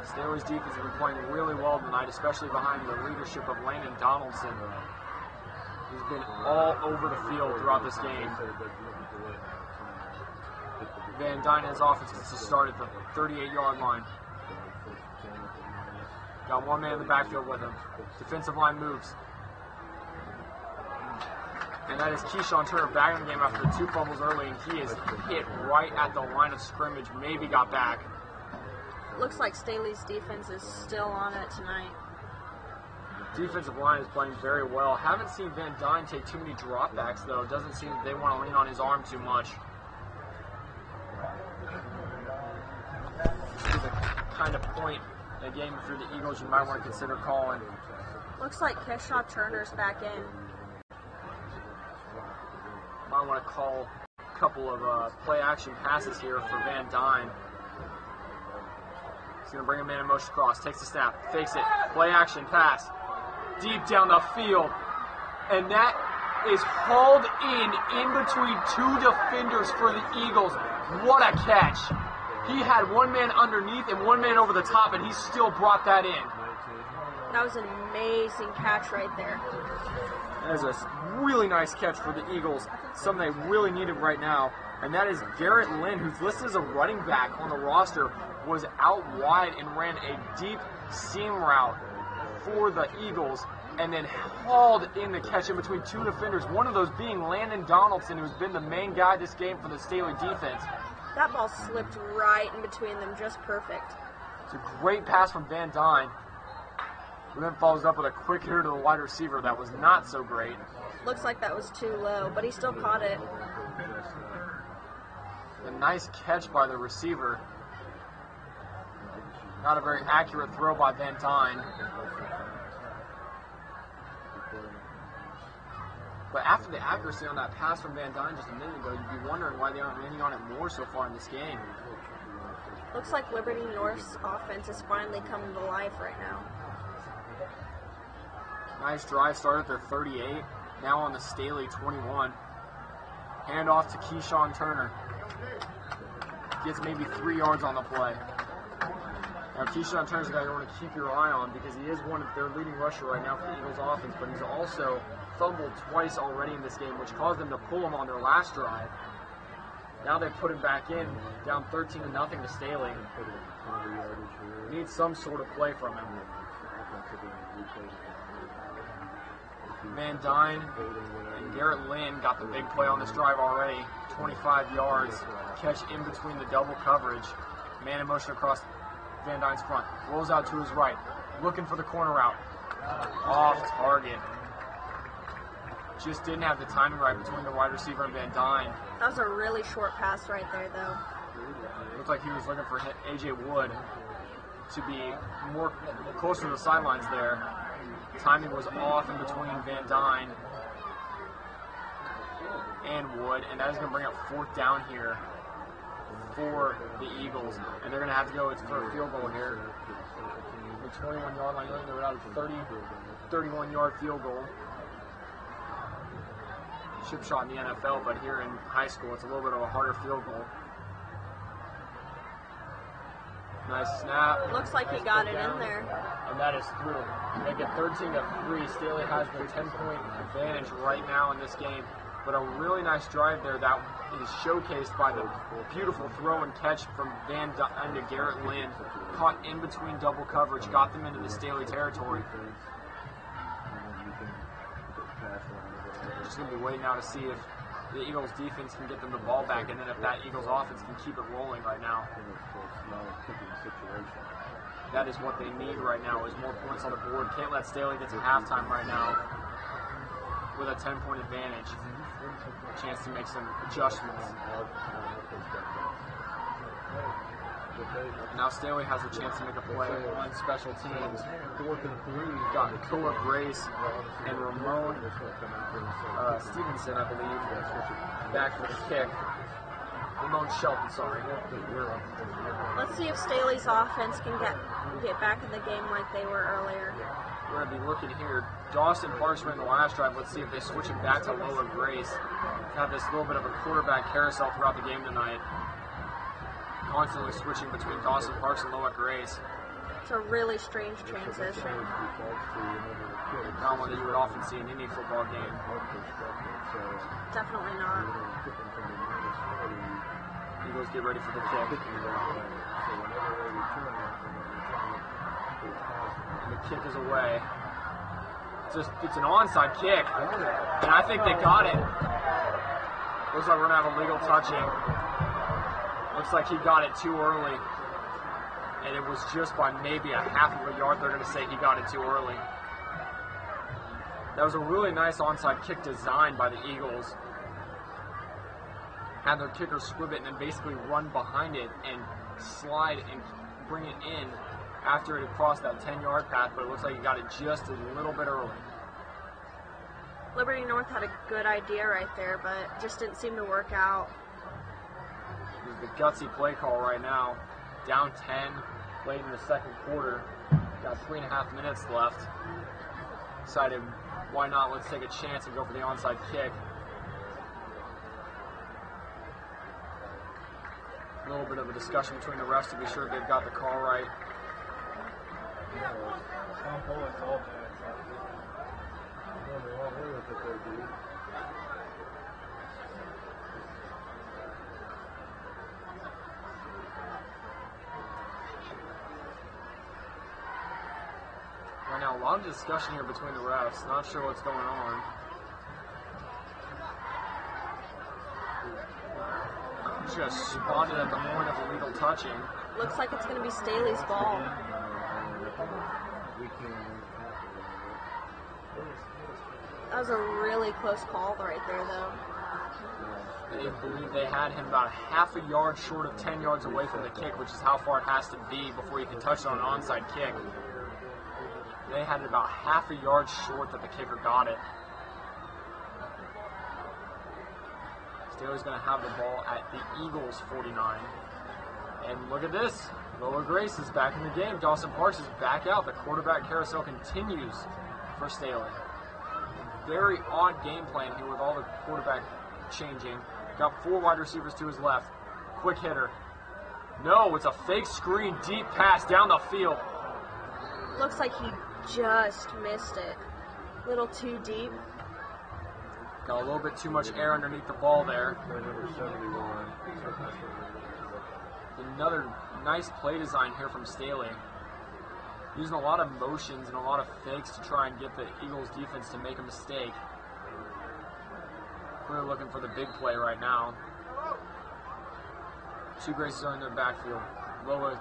Staley's defense has been playing really well tonight, especially behind the leadership of Landon Donaldson, who's been all over the field throughout this game. Van Dyne and his offense gets to start at the 38-yard line. Got one man in the backfield with him. Defensive line moves. And that is Keyshawn Turner back in the game after the 2 fumbles early, and he is hit right at the line of scrimmage. Maybe got back. Looks like Staley's defense is still on it tonight. Defensive line is playing very well. Haven't seen Van Dyne take too many dropbacks, though. Doesn't seem that they want to lean on his arm too much. This is the kind of point in a game for the Eagles you might want to consider calling. Looks like Keyshawn Turner's back in. Might want to call a couple of play-action passes here for Van Dyne. He's going to bring a man in motion across. Takes the snap. Fakes it. Play-action pass. Deep down the field. And that is hauled in between 2 defenders for the Eagles. What a catch. He had one man underneath and one man over the top, and he still brought that in. That was an amazing catch right there. That is a really nice catch for the Eagles, something they really needed right now. And that is Garrett Lynn, who's listed as a running back on the roster, was out wide and ran a deep seam route for the Eagles, and then hauled in the catch in between 2 defenders, one of those being Landon Donaldson, who's been the main guy this game for the Staley defense. That ball slipped right in between them, just perfect. It's a great pass from Van Dyne, who then follows up with a quick hitter to the wide receiver that was not so great. Looks like that was too low, but he still caught it. A nice catch by the receiver. Not a very accurate throw by Van Dyne. But after the accuracy on that pass from Van Dyne just a minute ago, you'd be wondering why they aren't leaning on it more so far in this game. Looks like Liberty North's offense is finally coming to life right now. Nice drive start at their 38. Now on the Staley 21. Hand off to Keyshawn Turner. Gets maybe 3 yards on the play. Now Keyshawn Turner's a guy you want to keep your eye on because he is one of their leading rusher right now for the Eagles offense, but he's also fumbled twice already in this game, which caused them to pull him on their last drive. Now they put him back in, down 13-0 to Staley. Needs some sort of play from him. Van Dyne and Garrett Lynn got the big play on this drive already. 25 yards. Catch in between the double coverage. Man in motion across Van Dyne's front. Rolls out to his right. Looking for the corner route. Off target. Just didn't have the timing right between the wide receiver and Van Dyne. That was a really short pass right there, though. Looked like he was looking for A.J. Wood to be more closer to the sidelines there. Timing was off in between Van Dyne and Wood, and that is going to bring up 4th down here for the Eagles. And they're going to have to go for a field goal here. The 21-yard line, they're out of 31-yard field goal. Chip shot in the NFL, but here in high school, it's a little bit of a harder field goal. Nice snap. Looks like he got it in there. And that is through. Make it 13-3. Staley has the 10-point advantage right now in this game. But a really nice drive there that is showcased by the beautiful throw and catch from Van Dyne to Garrett Lynn. Caught in between double coverage, got them into the Staley territory. Just going to be waiting now to see if the Eagles defense can get them the ball back, and then if that Eagles offense can keep it rolling right now. That is what they need right now, is more points on the board. Can't let Staley get to halftime right now with a 10-point advantage. A chance to make some adjustments. Now Staley has a chance to make a play on special teams. Got Koa Grace and Ramon Stevenson, I believe, back for the kick. Ramon Shelton, sorry. Let's see if Staley's offense can get back in the game like they were earlier. We're going to be looking here. Dawson Parks ran the last drive. Let's see if they switch it back to Loa Grace. Have this little bit of a quarterback carousel throughout the game tonight. Constantly switching between Dawson Parks and Loa Grace. It's a really strange transition. Not one that you would often see in any football game. Definitely not. Eagles get ready for the kick. And the kick is away. It's an onside kick. And I think they got it. Looks like we're going to have a legal touching. Looks like he got it too early. And it was just by maybe a half of a yard. They're going to say he got it too early. That was a really nice onside kick design by the Eagles. Had their kicker squib it and then basically run behind it and slide and bring it in after it had crossed that 10-yard path, but it looks like he got it just a little bit early. Liberty North had a good idea right there, but just didn't seem to work out. This is the gutsy play call right now. Down 10, late in the second quarter. Got 3.5 minutes left. Decided, why not? Let's take a chance and go for the onside kick. A little bit of a discussion between the refs to be sure they've got the call right. Right now, a lot of discussion here between the refs. Not sure what's going on. Just spotted at the point of illegal touching. Looks like it's going to be Staley's ball. That was a really close call right there, though. They believe they had him about half a yard short of 10 yards away from the kick, which is how far it has to be before you can touch it on an onside kick. They had it about half a yard short that the kicker got it. Staley's going to have the ball at the Eagles' 49. And look at this. Loa Grace is back in the game. Dawson Parks is back out. The quarterback carousel continues for Staley. Very odd game plan here with all the quarterback changing. Got 4 wide receivers to his left. Quick hitter. No, it's a fake screen, deep pass down the field. Looks like he just missed it. A little too deep. Got a little bit too much air underneath the ball there. Another nice play design here from Staley. Using a lot of motions and a lot of fakes to try and get the Eagles defense to make a mistake. We're looking for the big play right now. 2 Graces are in their backfield. Loa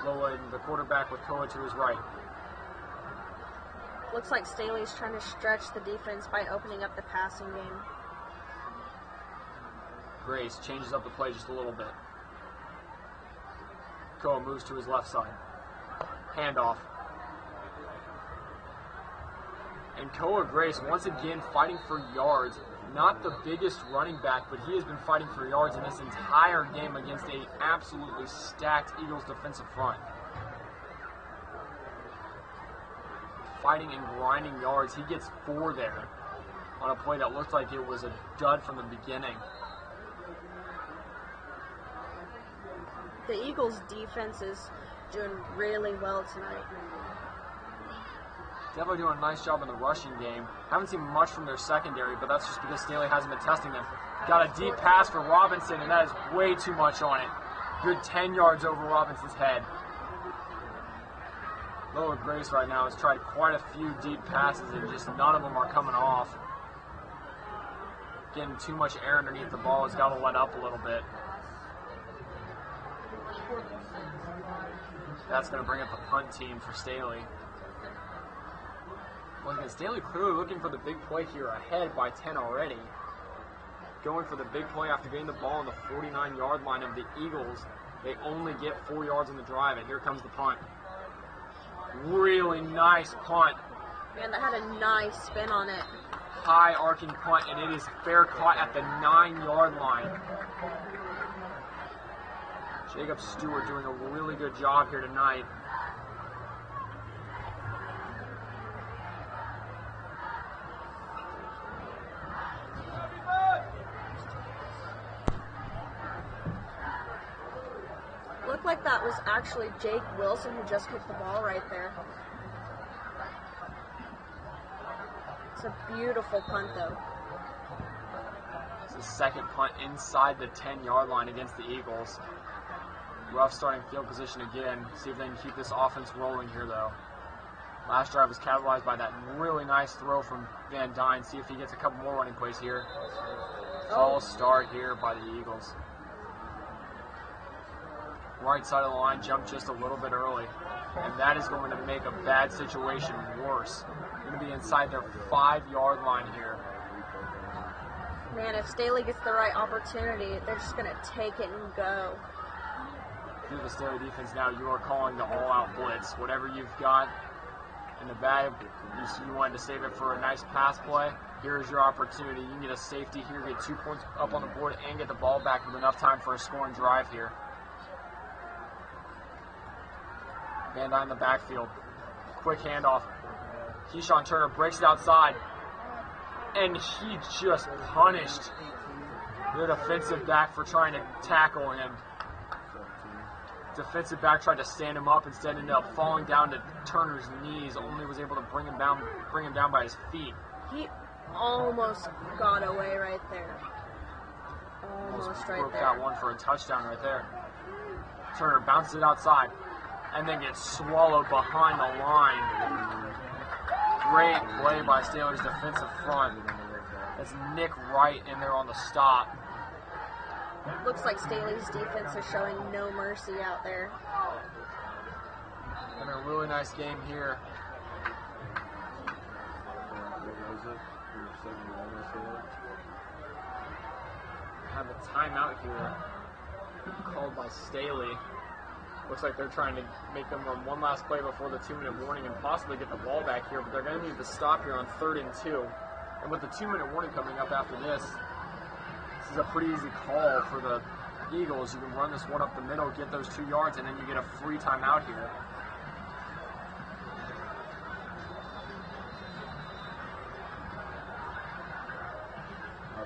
and the quarterback with Koa to his right. Looks like Staley's trying to stretch the defense by opening up the passing game. Grace changes up the play just a little bit. Koa moves to his left side. Handoff. And Koa Grace, once again, fighting for yards. Not the biggest running back, but he has been fighting for yards in this entire game against an absolutely stacked Eagles defensive front. Fighting and grinding yards. He gets 4 there on a play that looked like it was a dud from the beginning. The Eagles' defense is doing really well tonight. Definitely doing a nice job in the rushing game. Haven't seen much from their secondary, but that's just because Staley hasn't been testing them. Got a deep pass for Robinson, and that is way too much on it. Good 10 yards over Robinson's head. Lower Grace right now has tried quite a few deep passes, and just none of them are coming off. Getting too much air underneath the ball has got to let up a little bit. That's going to bring up the punt team for Staley. Once again, Staley clearly looking for the big play here, ahead by 10 already. Going for the big play after getting the ball on the 49-yard line of the Eagles. They only get 4 yards on the drive, and here comes the punt. Really nice punt. Man, that had a nice spin on it. High arcing punt, and it is fair caught at the 9-yard line. Jacob Stewart doing a really good job here tonight. Looked like that was actually Jake Wilson who just kicked the ball right there. It's a beautiful punt, though. It's the second punt inside the 10-yard line against the Eagles. Rough starting field position again. See if they can keep this offense rolling here, though. Last drive was capitalized by that really nice throw from Van Dyne. See if he gets a couple more running plays here. False start here by the Eagles. Right side of the line, jumped just a little bit early. And that is going to make a bad situation worse. Going to be inside their 5-yard line here. Man, if Staley gets the right opportunity, they're just going to take it and go. Through the Staley defense now, you are calling the all-out blitz. Whatever you've got in the bag, you wanted to save it for a nice pass play. Here's your opportunity. You can get a safety here, get 2 points up on the board, and get the ball back with enough time for a scoring drive here. Van Dyne in the backfield. Quick handoff. Keyshawn Turner breaks it outside. And he just punished the defensive back for trying to tackle him. Defensive back tried to stand him up, instead ended up falling down to Turner's knees. Only was able to bring him down by his feet. He almost got away right there. Almost right broke there. that one for a touchdown right there. Turner bounces it outside and then gets swallowed behind the line. Great play by Staley's defensive front. That's Nick Wright in there on the stop. Looks like Staley's defense is showing no mercy out there. And a really nice game here. Have a timeout here called by Staley. Looks like they're trying to make them run one last play before the 2-minute warning and possibly get the ball back here, but they're going to need to stop here on 3rd and 2. And with the 2-minute warning coming up after this is a pretty easy call for the Eagles. You can run this one up the middle, get those 2 yards, and then you get a free timeout here.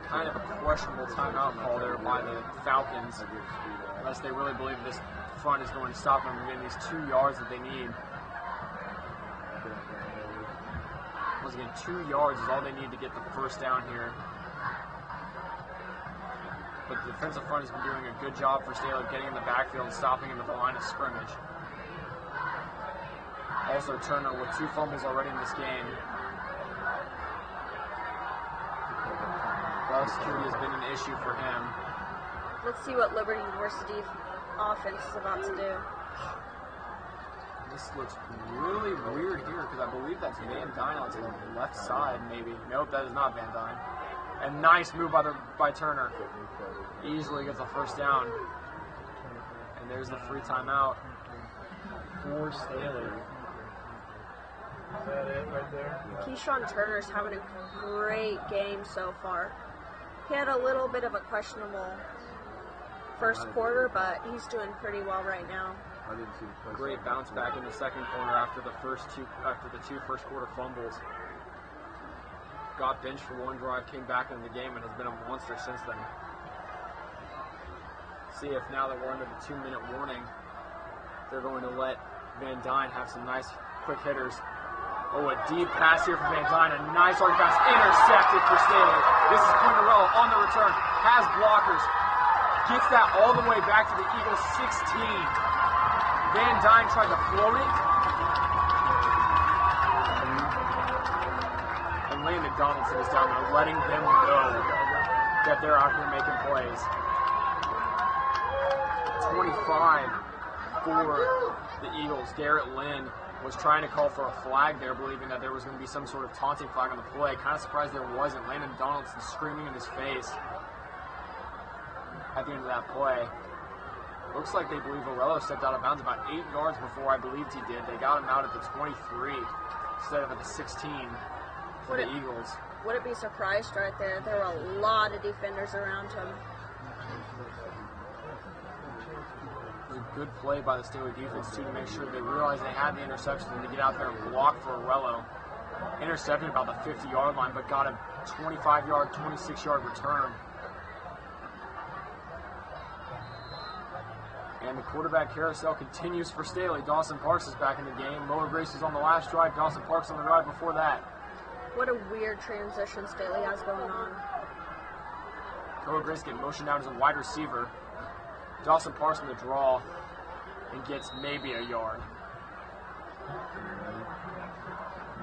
Kind of a questionable timeout call there by the Falcons, unless they really believe this front is going to stop them from getting these 2 yards that they need. Once again, 2 yards is all they need to get the first down here. But the defensive front has been doing a good job for Staley getting in the backfield and stopping him at the line of scrimmage. Also, Turner with 2 fumbles already in this game. Ball security has been an issue for him. Let's see what Liberty University offense is about to do. This looks really weird here because I believe that's Van Dyne on to the left side, maybe. Nope, that is not Van Dyne. And nice move by Turner. Easily gets a first down. And there's the free timeout for Staley. Is that it right there? Keyshawn Turner's having a great game so far. He had a little bit of a questionable first quarter, but he's doing pretty well right now. Great bounce back in the second quarter after the two first quarter fumbles. Got benched for one drive, came back into the game, and has been a monster since then. See if now that we're under the 2-minute warning, they're going to let Van Dyne have some nice quick hitters. Oh, a deep pass here for Van Dyne. A nice hard pass intercepted for Staley. This is Quintarello on the return. Has blockers. Gets that all the way back to the Eagles 16. Van Dyne tried to float it. And Landon Donaldson is down there letting them know that they're out here making plays. 25 for the Eagles. Garrett Lynn was trying to call for a flag there, believing that there was going to be some sort of taunting flag on the play. Kind of surprised there wasn't. Landon Donaldson screaming in his face at the end of that play. Looks like they believe Varello stepped out of bounds about 8 yards before I believed he did. They got him out at the 23 instead of at the 16 for the Eagles. Wouldn't be surprised right there. There were a lot of defenders around him. It was a good play by the Staley defense, too, to make sure they realized they had the interception and to get out there and block for Varello. Intercepted about the 50-yard line, but got a 25-yard, 26-yard return. And the quarterback carousel continues for Staley. Dawson Parks is back in the game. Lower Grace was on the last drive. Dawson Parks on the drive before that. What a weird transition Staley has going on. Lower Grace getting motioned out as a wide receiver. Dawson Parks on the draw and gets maybe a yard.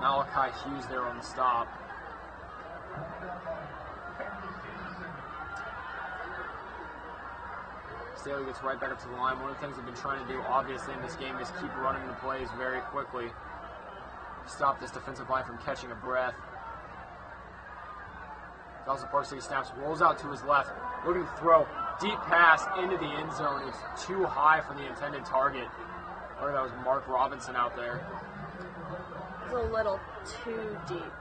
Malachi Hughes there on the stop. Staley gets right back up to the line. One of the things they've been trying to do, obviously, in this game is keep running the plays very quickly. Stop this defensive line from catching a breath. Dawson Parks takes snaps, rolls out to his left, looking to throw. Deep pass into the end zone. It's too high for the intended target. I think that was Mark Robinson out there. It's a little too deep.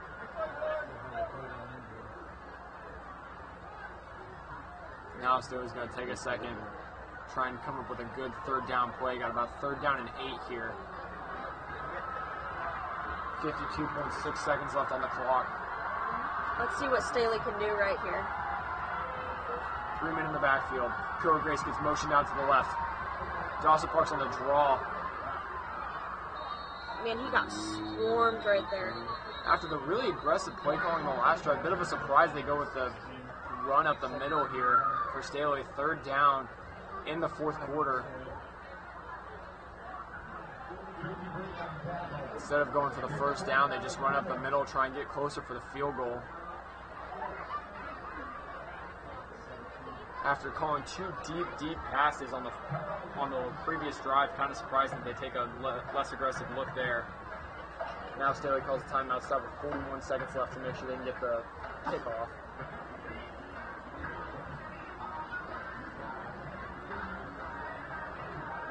Now Staley's going to take a second, try and come up with a good third down play. Got about 3rd down and 8 here. 52.6 seconds left on the clock. Let's see what Staley can do right here. 3 men in the backfield. Cooper Grace gets motioned out to the left. Dawson Parks on the draw. Man, he got swarmed right there. After the really aggressive play calling the last drive, bit of a surprise they go with the run up the middle here for Staley. 3rd down in the 4th quarter. Instead of going for the 1st down, they just run up the middle, try and get closer for the field goal. After calling 2 deep passes on the previous drive, kind of surprised that they take a less aggressive look there. Now Staley calls a timeout, stop with 41 seconds left to make sure they can get the kickoff.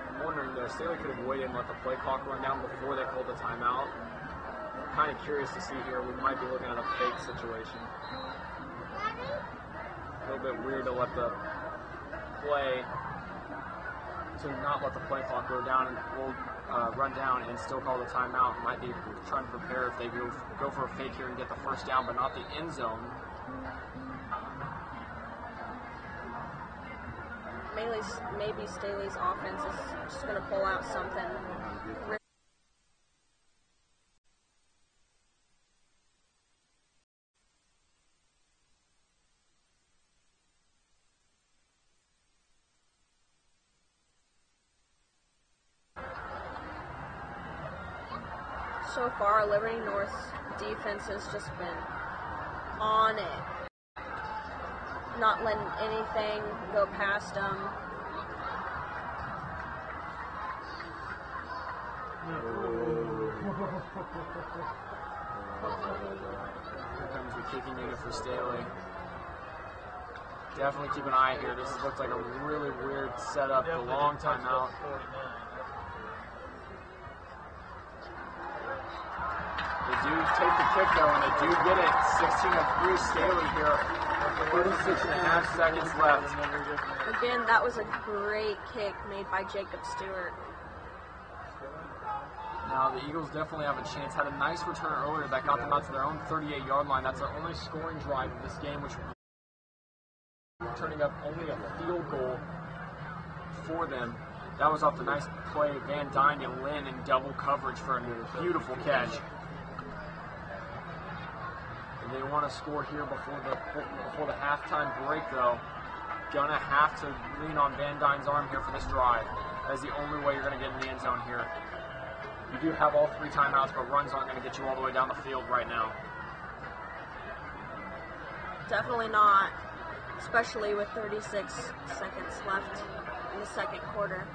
I'm wondering though, Staley could have waited and let the play clock run down before they called the timeout. I'm kind of curious to see here. We might be looking at a fake situation. A little bit weird to let the play, to not let the play clock go down and run down and still call the timeout. Might be trying to prepare if they go for a fake here and get the 1st down, but not the end zone. Maybe Staley's offense is just going to pull out something. So far, Liberty North's defense has just been on it. Not letting anything go past them. Here comes the kicking unit for Staley. Definitely keep an eye here. This looks like a really weird setup. A long timeout. They do take the kick though, and they do get it. 16-3 Staley here. 36.5 seconds left. Again, that was a great kick made by Jacob Stewart. Now the Eagles definitely have a chance. Had a nice return earlier that got them out to their own 38-yard line. That's their only scoring drive of this game, which turning up only a field goal for them. That was off the nice play. Van Dyne and Lynn in double coverage for a beautiful catch. They want to score here before the halftime break, though. Gonna have to lean on Van Dyne's arm here for this drive. That's the only way you're going to get in the end zone here. You do have all 3 timeouts, but runs aren't going to get you all the way down the field right now. Definitely not, especially with 36 seconds left in the second quarter.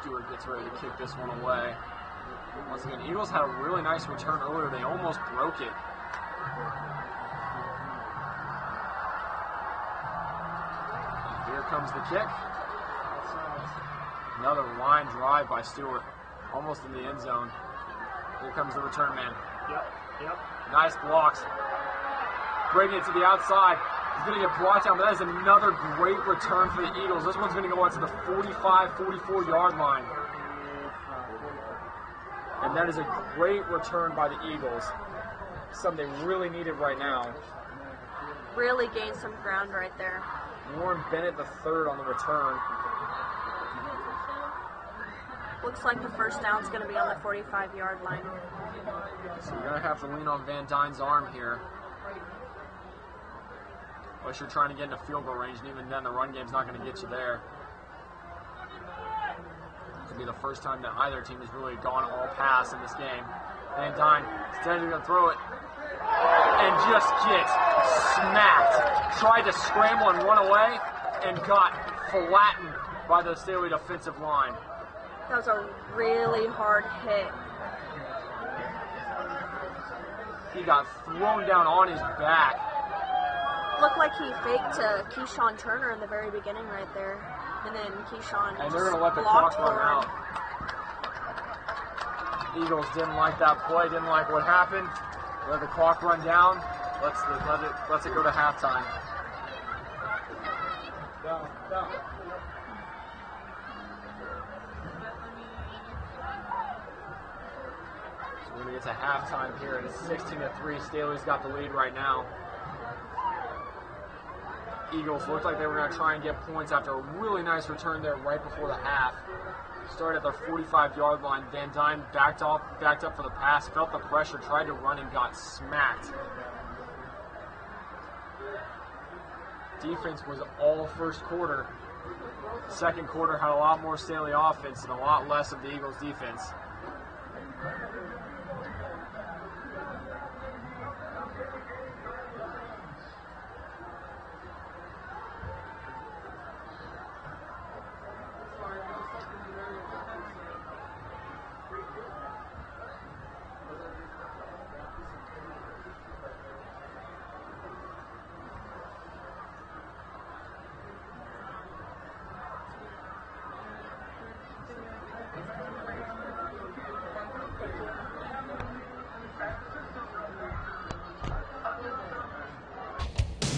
Stewart gets ready to kick this one away. Once again, Eagles had a really nice return earlier. They almost broke it. And here comes the kick. Another line drive by Stewart, almost in the end zone. Here comes the return man. Yep. Nice blocks. Bringing it to the outside. He's going to get brought down, but that is another great return for the Eagles. This one's going to go out to the 45, 44-yard line. And that is a great return by the Eagles. Something they really needed right now. Really gained some ground right there. Warren Bennett the third on the return. Looks like the first down's going to be on the 45-yard line. So you're going to have to lean on Van Dyne's arm here. Unless you're trying to get into field goal range, and even then the run game's not going to get you there. This will be the first time that either team has really gone all pass in this game. Van Dyne standing to throw it and just gets smacked. Tried to scramble and run away and got flattened by the Staley defensive line. That was a really hard hit. He got thrown down on his back. Looked like he faked to Keyshawn Turner in the very beginning right there. And then Keyshawn And they're going to let the clock run out. Eagles didn't like that play, didn't like what happened. Let the clock run down. Let's it go to halftime. Down. So we're going to get to halftime here. It's 16-3. Staley's got the lead right now. Eagles looked like they were going to try and get points after a really nice return there right before the half. Started at their 45-yard line. Van Dyne backed up for the pass, felt the pressure, tried to run and got smacked. Defense was all first quarter. Second quarter had a lot more Staley offense and a lot less of the Eagles defense.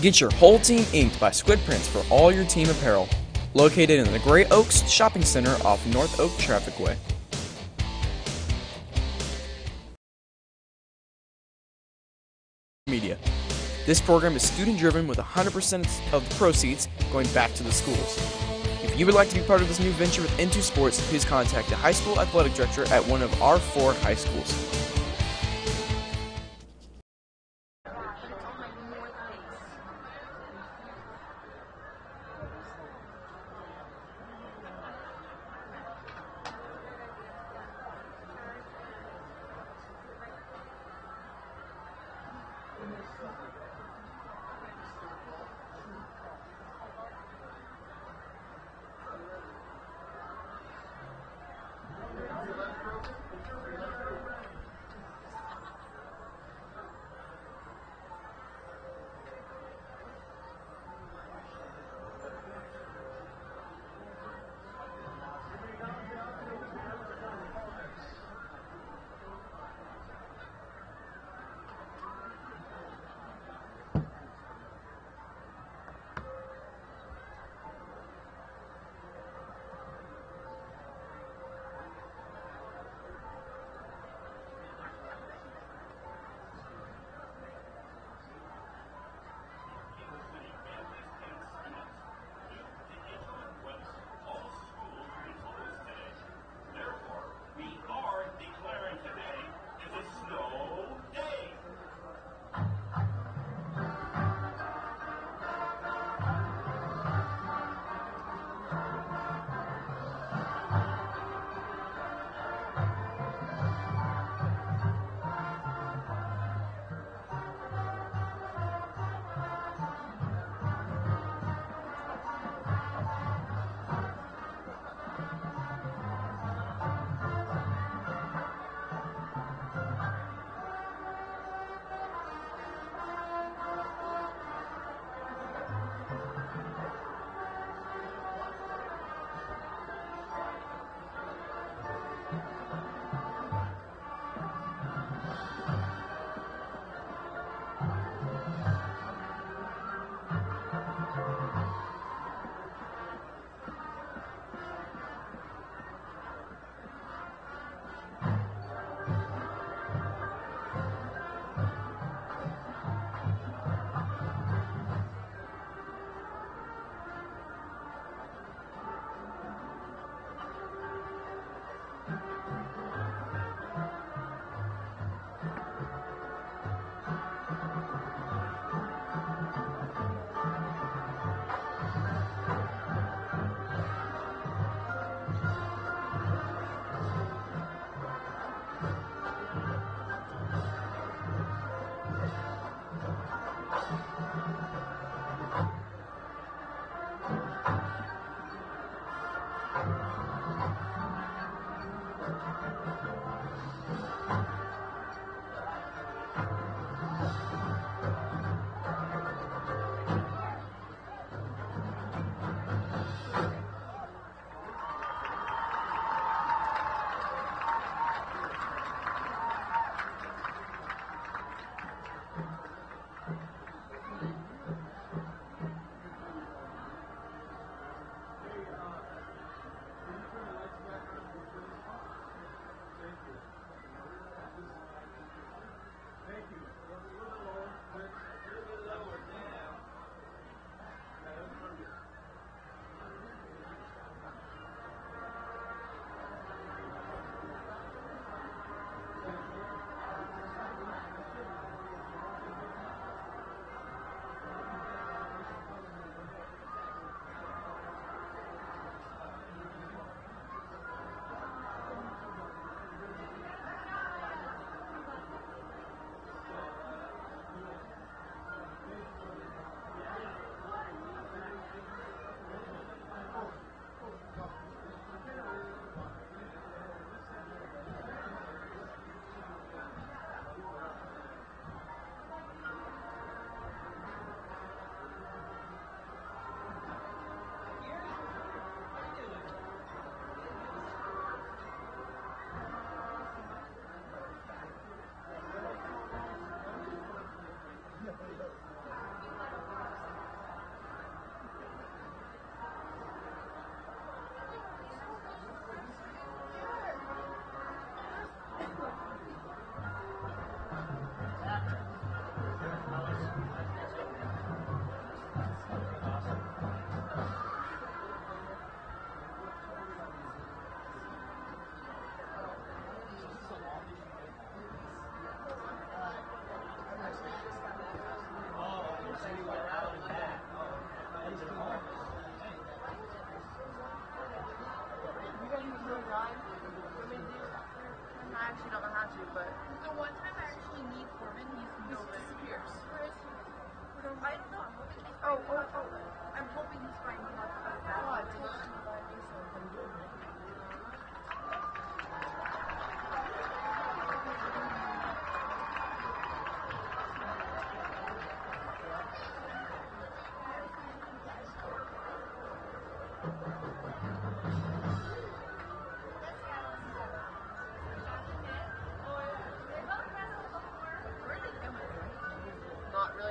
Get your whole team inked by Squid Prints for all your team apparel. Located in the Gray Oaks Shopping Center off North Oak Traffic Way. Media. This program is student-driven with 100% of the proceeds going back to the schools. If you would like to be part of this new venture with Into Sports, please contact the high school athletic director at one of our 4 high schools.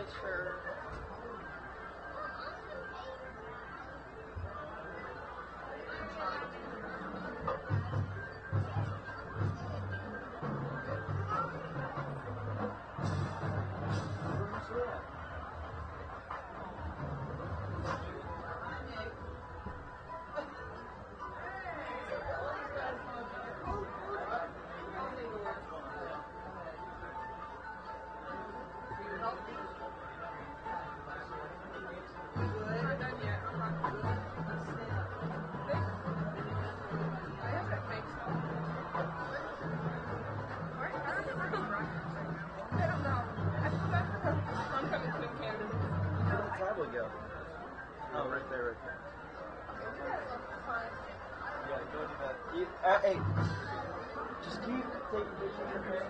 quite sure. Travel go. Oh, right there, right there. Yeah, go to that. Hey, just keep taking pictures.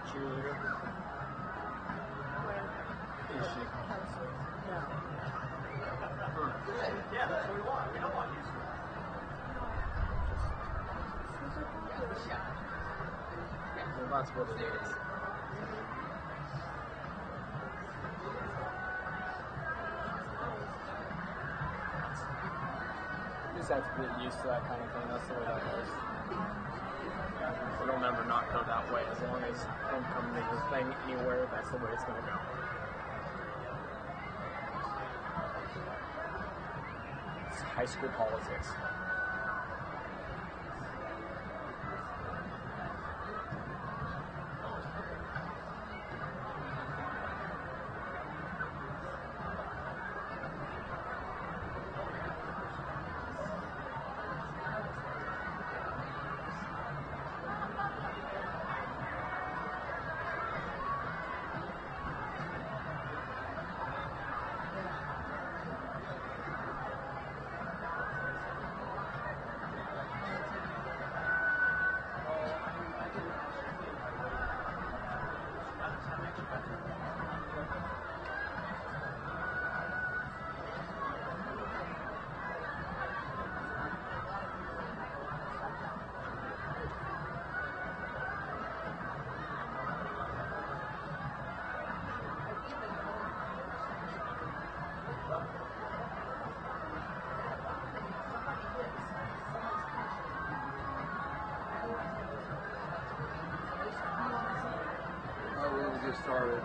Cheerleader. Is she? Yeah, that's what we want. We don't want you. Well, that's what it is. You just have to get used to that kind of thing. That's the way that goes. It'll never not go that way. As long as homecoming is a thing anywhere, that's the way it's going to go. It's high school politics. We just started.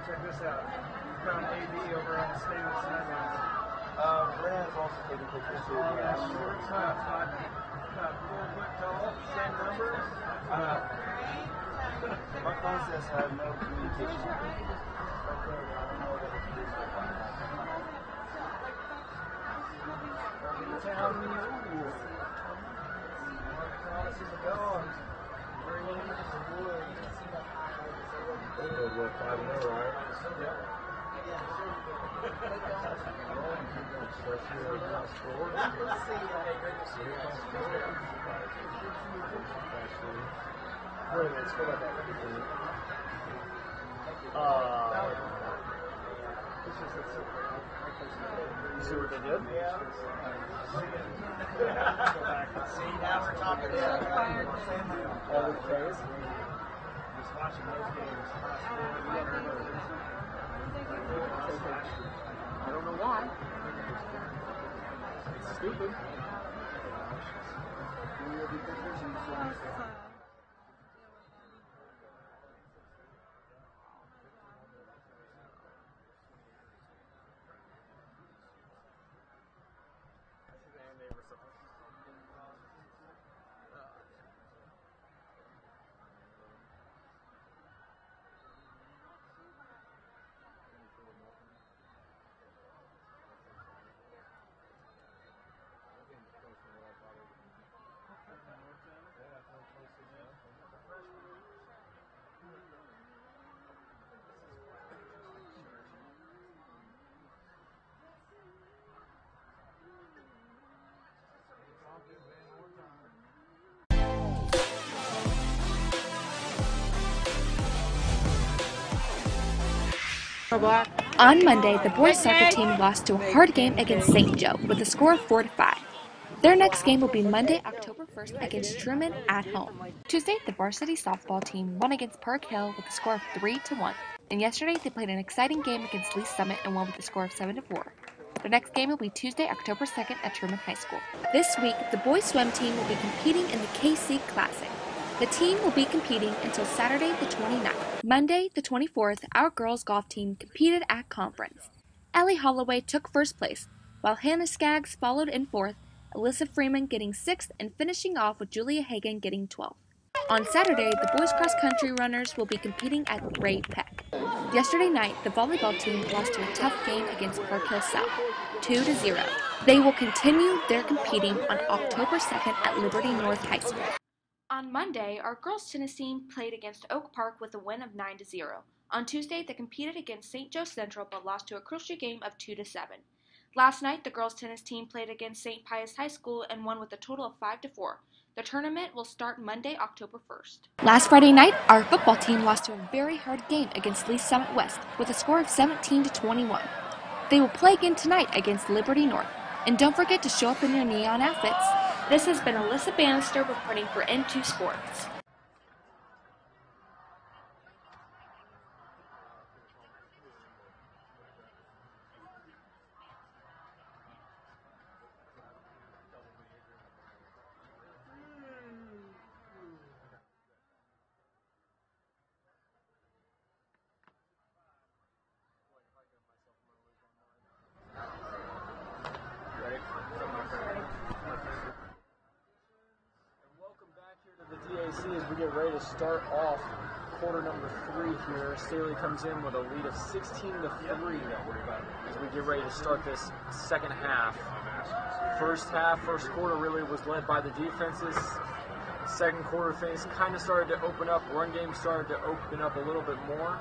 Check this out. We found AD over on the Staley sidelines. Brandon's also taking pictures too. Short top, about 4 foot tall, same numbers. My phone says I have no communication. I don't know what it is. we're 5-0, right? You see what they did? See, now we're talking All the plays. Just watching those games. I don't know why. It's stupid. On Monday, the boys soccer team lost to a hard game against St. Joe with a score of 4-5. Their next game will be Monday, October 1st against Truman at home. Tuesday, the varsity softball team won against Park Hill with a score of 3-1. And yesterday, they played an exciting game against Lee Summit and won with a score of 7-4. Their next game will be Tuesday, October 2nd at Truman High School. This week, the boys swim team will be competing in the KC Classic. The team will be competing until Saturday the 29th. Monday the 24th, our girls golf team competed at conference. Ellie Holloway took first place, while Hannah Skaggs followed in fourth, Alyssa Freeman getting sixth, and finishing off with Julia Hagan getting 12th. On Saturday, the boys cross-country runners will be competing at Gray Peck. Yesterday night, the volleyball team lost to a tough game against Park Hill South, 2-0. They will continue their competing on October 2nd at Liberty North High School. On Monday, our girls' tennis team played against Oak Park with a win of 9-0. On Tuesday, they competed against St. Joe Central but lost to a crucial game of 2-7. Last night, the girls' tennis team played against St. Pius High School and won with a total of 5-4. The tournament will start Monday, October 1st. Last Friday night, our football team lost to a very hard game against Lee Summit West with a score of 17-21. They will play again tonight against Liberty North. And don't forget to show up in your neon outfits. This has been Alyssa Bannister reporting for N2 Sports. As we get ready to start off quarter number 3 here. Staley comes in with a lead of 16-3 as we get ready to start this second half. First quarter really was led by the defenses. Second quarter things kind of started to open up. Run game started to open up a little bit more,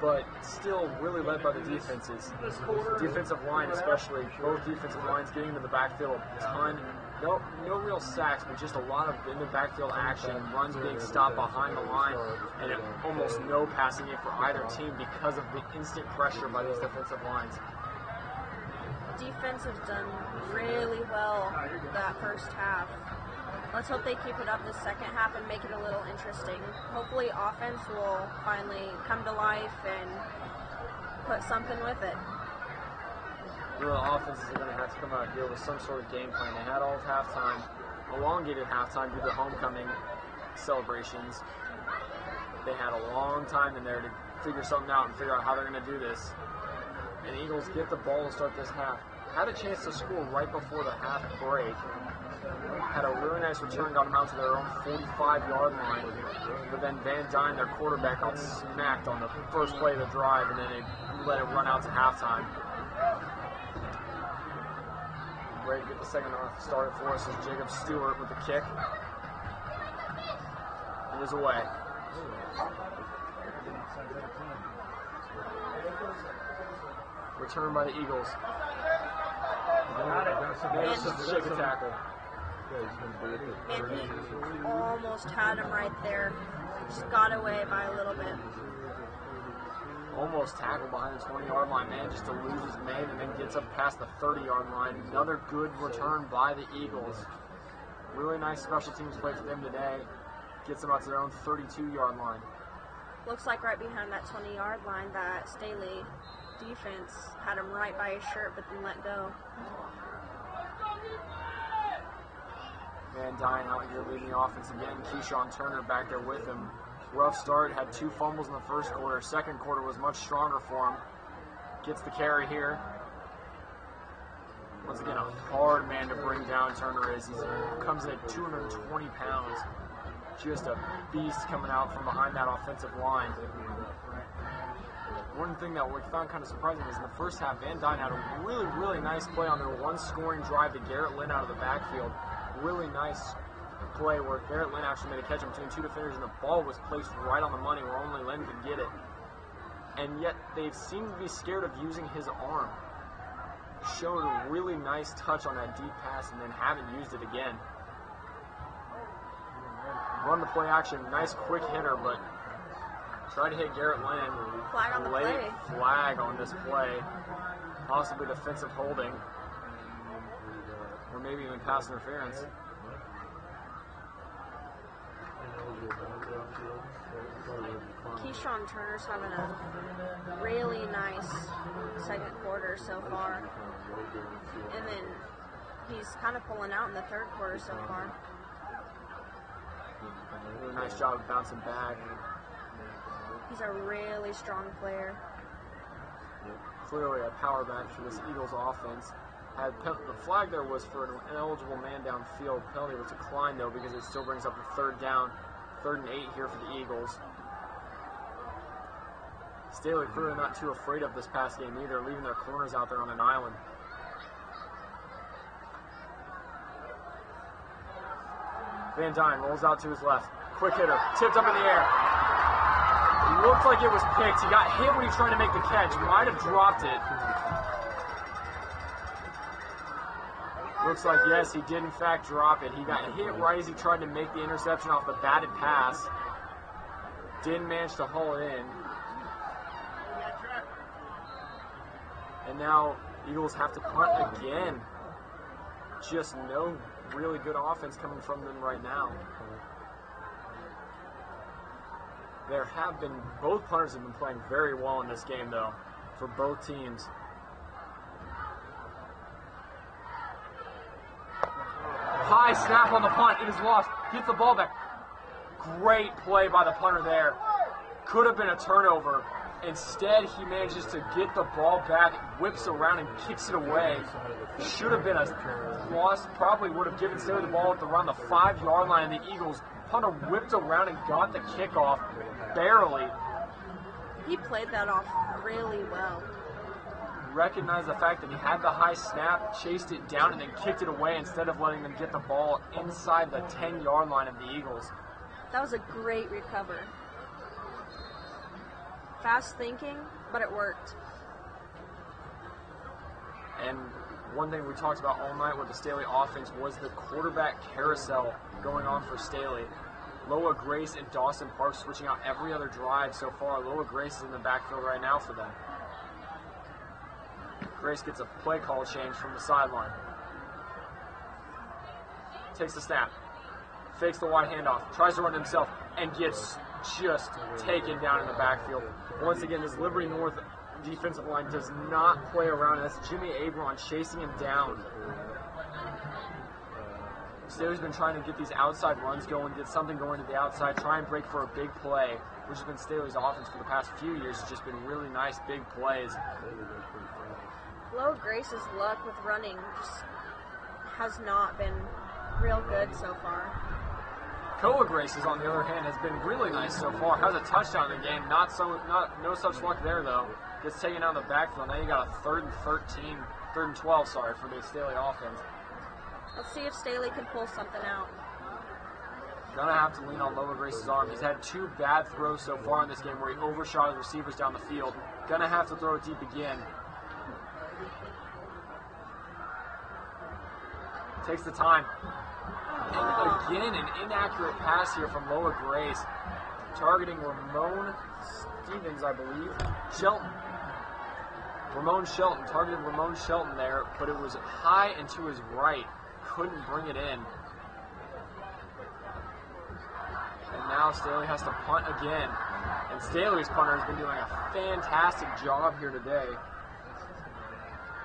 but still really led by the defenses. Defensive line especially, both defensive lines getting into the backfield a ton. No real sacks, but just a lot of in the backfield action, runs being stopped behind the line, and almost no passing in for either team because of the instant pressure by these defensive lines. Defense has done really well that first half. Let's hope they keep it up the second half and make it a little interesting. Hopefully offense will finally come to life and put something with it. The offenses are going to have to come out here with some sort of game plan. They had all of halftime, elongated halftime due to homecoming celebrations. They had a long time in there to figure something out and figure out how they're going to do this. And Eagles get the ball to start this half. Had a chance to score right before the half break. Had a really nice return, got them out to their own 45-yard line. But then Van Dyne, their quarterback, got smacked on the first play of the drive, and then they let it run out to halftime. Ready to get the second half started for us is Jacob Stewart with the kick. It is away. Returned by the Eagles. Managed to shake a tackle. And he almost had him right there. Just got away by a little bit. Almost tackled behind the 20-yard line. Manages to lose his man and then gets up past the 30-yard line. Another good return by the Eagles. Really nice special teams play for them today. Gets them out to their own 32-yard line. Looks like right behind that 20-yard line, that Staley defense had him right by his shirt, but then let go. Van Dyne out here leading the offense again. Keyshawn Turner back there with him. Rough start, had 2 fumbles in the first quarter. Second quarter was much stronger for him. Gets the carry here. Once again, a hard man to bring down Turner is. He comes in at 220 pounds. Just a beast coming out from behind that offensive line. One thing that we found kind of surprising is in the first half, Van Dyne had a really, really nice play on their one scoring drive to Garrett Lynn out of the backfield. Really nice play where Garrett Lynn actually made a catch between 2 defenders and the ball was placed right on the money where only Lynn could get it. And yet they seem to be scared of using his arm. Showed a really nice touch on that deep pass and then haven't used it again. Run the play action, nice quick hitter, but tried to hit Garrett Lynn. Flag on the Late play. flag on this play. Possibly defensive holding. Or maybe even pass interference. Keyshawn Turner's having a really nice second quarter so far. And then he's kind of pulling out in the third quarter so far. Really nice job of bouncing back. He's a really strong player. Clearly a power back for this Eagles offense. The flag there was for an ineligible man downfield. Penalty was declined though because it still brings up a 3rd down. 3rd and 8 here for the Eagles. Staley clearly not too afraid of this pass game either, leaving their corners out there on an island. Van Dyne rolls out to his left. Quick hitter, tipped up in the air. It looked like it was picked. He got hit when he tried to make the catch. Might have dropped it. Looks like, yes, he did in fact drop it. He got hit right as he tried to make the interception off the batted pass. Didn't manage to haul it in. And now Eagles have to punt again. Just no really good offense coming from them right now. Both punters have been playing very well in this game though, for both teams. High snap on the punt, it is lost, gets the ball back. Great play by the punter there. Could have been a turnover. Instead, he manages to get the ball back, whips around and kicks it away. Should have been a loss, probably would have given Staley the ball around the 5-yard line, and the Eagles punter whipped around and got the kickoff, barely. He played that off really well. Recognized the fact that he had the high snap, chased it down, and then kicked it away instead of letting them get the ball inside the 10-yard line of the Eagles. That was a great recover. Fast thinking, but it worked. And one thing we talked about all night with the Staley offense was the quarterback carousel going on for Staley. Loa Grace and Dawson Park switching out every other drive so far. Loa Grace is in the backfield right now for them. Grace gets a play call change from the sideline. Takes the snap. Fakes the wide handoff. Tries to run himself and gets just taken down in the backfield. Once again, this Liberty North defensive line does not play around. That's Jimmy Abron chasing him down. Staley's been trying to get these outside runs going, get something going to the outside, try and break for a big play, which has been Staley's offense for the past few years. It's just been really nice big plays. Low Grace's luck with running just has not been real good so far. Koa Grace's, on the other hand, has been really nice so far. Has a touchdown in the game. No such luck there though. Gets taken out of the backfield. Now you got a 3rd and 12, sorry, for the Staley offense. Let's see if Staley can pull something out. Gonna have to lean on Loa Grace's arm. He's had 2 bad throws so far in this game where he overshot his receivers down the field. Gonna have to throw it deep again. Takes the time. And again, an inaccurate pass here from Loa Grace. Targeting Ramon Stevens, I believe. Shelton. Ramon Shelton. Targeted Ramon Shelton there, but it was high and to his right. Couldn't bring it in. And now Staley has to punt again. And Staley's punter has been doing a fantastic job here today.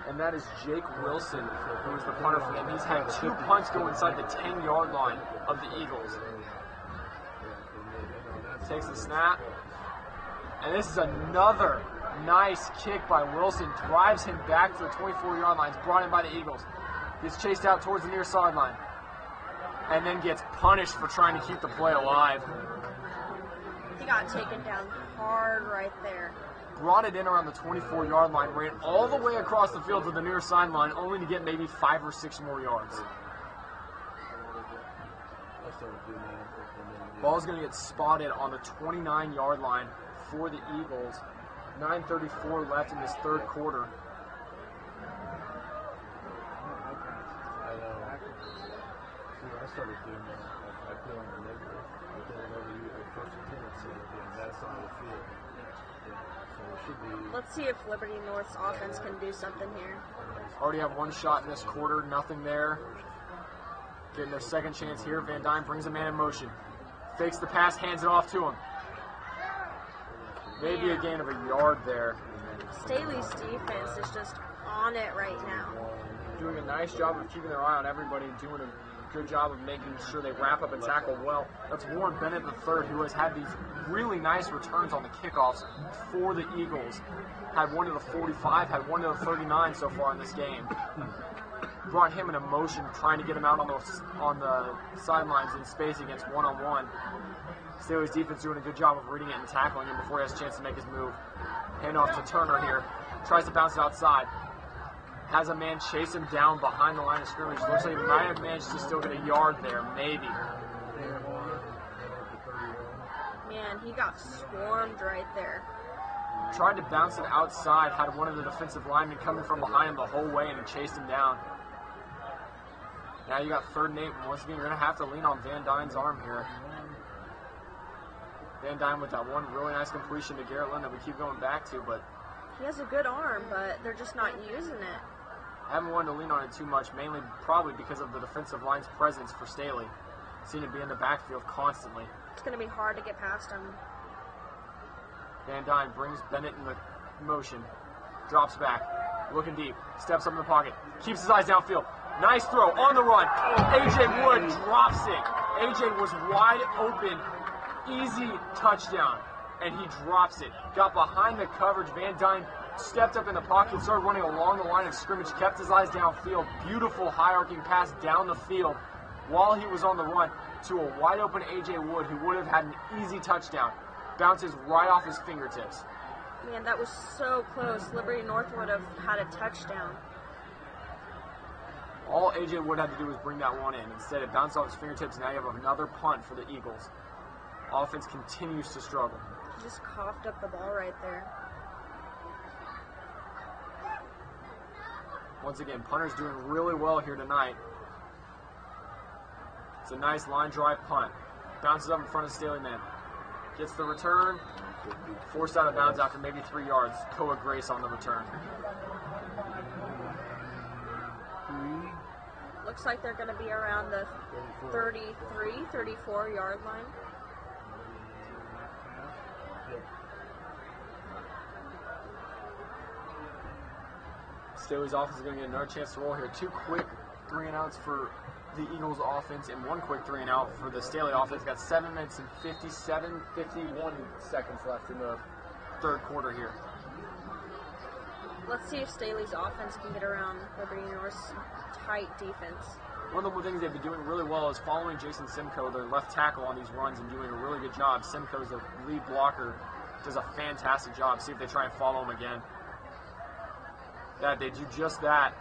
And that is Jake Wilson, who is the punter for them. He's had 2 punts go inside the 10-yard line of the Eagles. Takes the snap. And this is another nice kick by Wilson. Drives him back to the 24-yard line. It's brought in by the Eagles. Gets chased out towards the near sideline. And then gets punished for trying to keep the play alive. He got taken down hard right there. Brought it in around the 24-yard line, ran all the way across the field to the near sideline, only to get maybe 5 or 6 more yards. Ball's going to get spotted on the 29-yard line for the Eagles. 9:34 left in this third quarter. I started doing that. I feel on the negative. I feel whenever you the first attendance on that side of the field. So it should be. Let's see if Liberty North's offense can do something here. Already have 1 shot in this quarter, nothing there. Getting their second chance here. Van Dyne brings a man in motion. Fakes the pass, hands it off to him. Maybe a gain of a yard there. Staley's defense is just on it right now. Doing a nice job of keeping their eye on everybody, doing a good job of making sure they wrap up and tackle well. That's Warren Bennett III, who has had these really nice returns on the kickoffs for the Eagles. Had one to the 45, had one to the 39 so far in this game. Brought him into motion, trying to get him out on the sidelines in space against one-on-one. Staley's defense doing a good job of reading it and tackling him before he has a chance to make his move. Handoff to Turner here. Tries to bounce it outside. Has a man chase him down behind the line of scrimmage. Looks like he might have managed to still get a yard there, maybe. Man, he got swarmed right there. Tried to bounce it outside. Had one of the defensive linemen coming from behind him the whole way and chased him down. Now you got 3rd and 8. Once again, you're going to have to lean on Van Dyne's arm here. Van Dyne with that one really nice completion to Garrett Lynn that we keep going back to, but He has a good arm, but they're just not using it. I haven't wanted to lean on it too much, mainly probably because of the defensive line's presence for Staley. Seen him be in the backfield constantly. It's going to be hard to get past him. Van Dyne brings Bennett in the motion. Drops back. Looking deep. Steps up in the pocket. Keeps his eyes downfield. Nice throw on the run. A.J. Wood drops it. A.J. was wide open. Easy touchdown. And he drops it. Got behind the coverage. Van Dyne stepped up in the pocket, started running along the line of scrimmage, kept his eyes downfield. Beautiful high-arcing pass down the field while he was on the run to a wide-open A.J. Wood, who would have had an easy touchdown. Bounces right off his fingertips. Man, that was so close. Liberty North would have had a touchdown. All A.J. Wood had to do was bring that one in. Instead, it bounced off his fingertips, and now you have another punt for the Eagles. Offense continues to struggle. He just coughed up the ball right there. Once again, punter's doing really well here tonight. It's a nice line drive punt. Bounces up in front of Staley man. Gets the return. Forced out of bounds after maybe 3 yards. Koa Grace on the return. Looks like they're going to be around the 33, 34 yard line. Staley's offense is going to get another chance to roll here. 2 quick 3-and-outs for the Eagles offense and 1 quick 3-and-out for the Staley offense. Got 7 minutes and 51 seconds left in the third quarter here. Let's see if Staley's offense can get around Liberty North's tight defense. One of the things they've been doing really well is following Jason Simcoe, their left tackle, on these runs and doing a really good job. Simcoe's the lead blocker, does a fantastic job. See if they try and follow him again. Yeah, they do just that.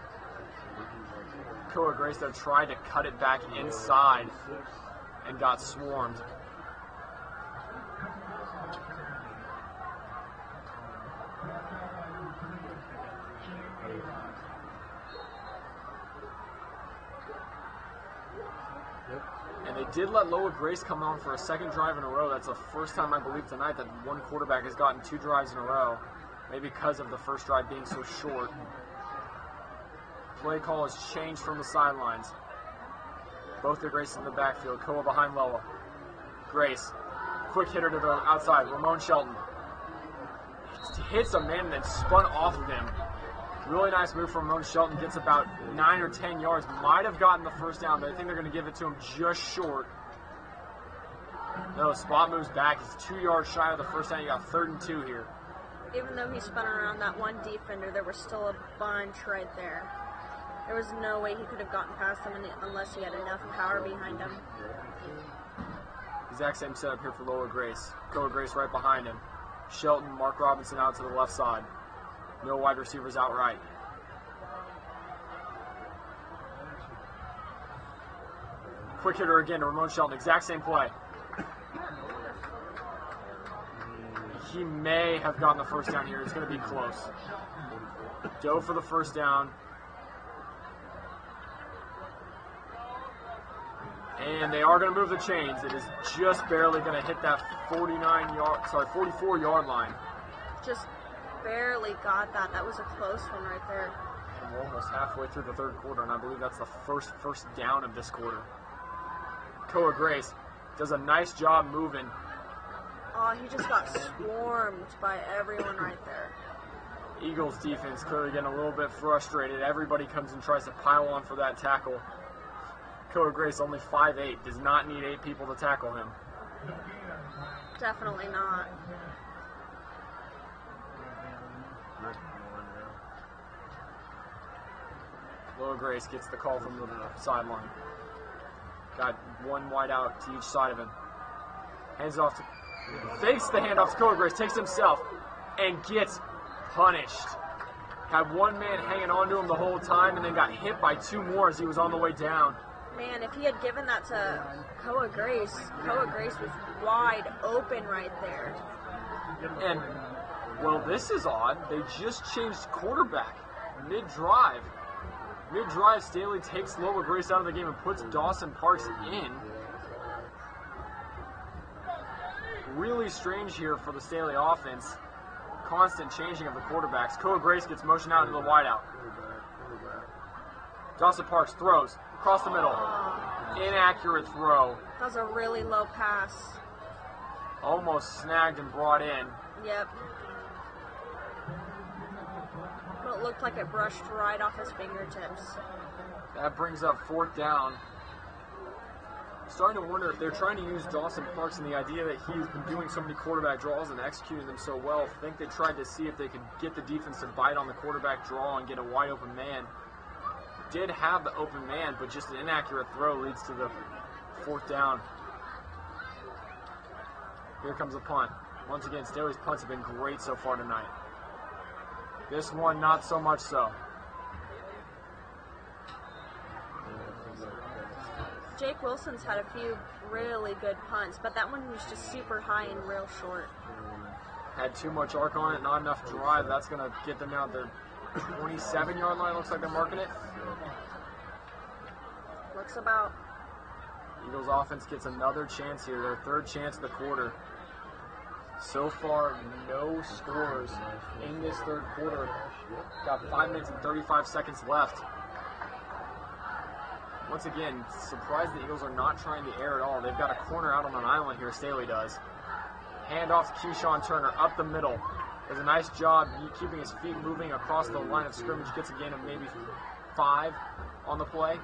Koa Grace, though, tried to cut it back inside and got swarmed. They did let Loa Grace come on for a second drive in a row. That's the first time, I believe, tonight that one quarterback has gotten 2 drives in a row. Maybe because of the first drive being so short. Play call has changed from the sidelines. Both the Grace in the backfield. Koa behind Loa. Grace. Quick hitter to the outside. Ramon Shelton. Hits a man and then spun off of him. Really nice move from Ramon Shelton. Gets about 9 or 10 yards. Might have gotten the first down, but I think they're going to give it to him just short. No, spot moves back. He's 2 yards shy of the first down. You got 3rd and 2 here. Even though he spun around that one defender, there was still a bunch right there. There was no way he could have gotten past them unless he had enough power behind him. Exact same setup here for Loa Grace. Koa Grace right behind him. Shelton, Mark Robinson out to the left side. No wide receivers outright. Quick hitter again to Ramon Shelton. Exact same play. He may have gotten the first down here. It's going to be close. Dove for the first down. And they are going to move the chains. It is just barely going to hit that 44-yard line. Just barely got that. That was a close one right there. And we're almost halfway through the 3rd quarter, and I believe that's the first down of this quarter. Koa Grace does a nice job moving. Oh, he just got swarmed by everyone right there. Eagles defense clearly getting a little bit frustrated. Everybody comes and tries to pile on for that tackle. Koa Grace, only 5'8", does not need 8 people to tackle him. Definitely not. Loa Grace gets the call from the sideline. Got one wide out to each side of him. Hands it off to... Fakes the handoff to Koa Grace, takes himself, and gets punished. Had one man hanging on to him the whole time and then got hit by 2 more as he was on the way down. Man, if he had given that to Koa Grace was wide open right there. And, well, this is odd. They just changed quarterback mid-drive. Mid-drive, Staley takes Loa Grace out of the game and puts Dawson Parks in. Really strange here for the Staley offense. Constant changing of the quarterbacks. Koa Grace gets motioned out into the wideout. Dawson Parks throws across the middle. Inaccurate throw. That was a really low pass. Almost snagged and brought in. Yep. But it looked like it brushed right off his fingertips. That brings up 4th down. Starting to wonder if they're trying to use Dawson Parks and the idea that he's been doing so many quarterback draws and executing them so well. I think they tried to see if they could get the defense to bite on the quarterback draw and get a wide open man. Did have the open man, but just an inaccurate throw leads to the 4th down. Here comes a punt. Once again, Staley's punts have been great so far tonight. This one, not so much so. Jake Wilson's had a few really good punts, but that one was just super high and real short. Had too much arc on it, not enough drive. That's going to get them out their 27-yard line. Looks like they're marking it. Looks about. Eagles offense gets another chance here, their 3rd chance of the quarter. So far, no scores in this 3rd quarter. Got 5 minutes and 35 seconds left. Once again, surprised the Eagles are not trying to air at all. They've got a corner out on an island here, Staley does. Hand off to Keyshawn Turner, up the middle. Does a nice job keeping his feet moving across the line of scrimmage. Gets a gain of maybe 5 on the play.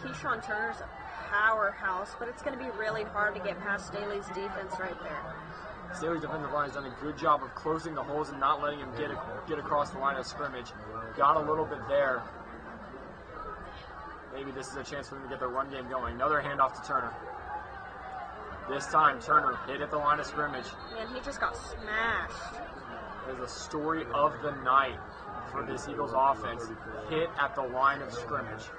Keyshawn Turner's a powerhouse, but it's going to be really hard to get past Staley's defense right there. Staley's defensive line has done a good job of closing the holes and not letting him get across the line of scrimmage. Got a little bit there. Maybe this is a chance for them to get their run game going. Another handoff to Turner. This time, Turner hit at the line of scrimmage. Man, he just got smashed. It is a story of the night for this Eagles offense. Hit at the line of scrimmage.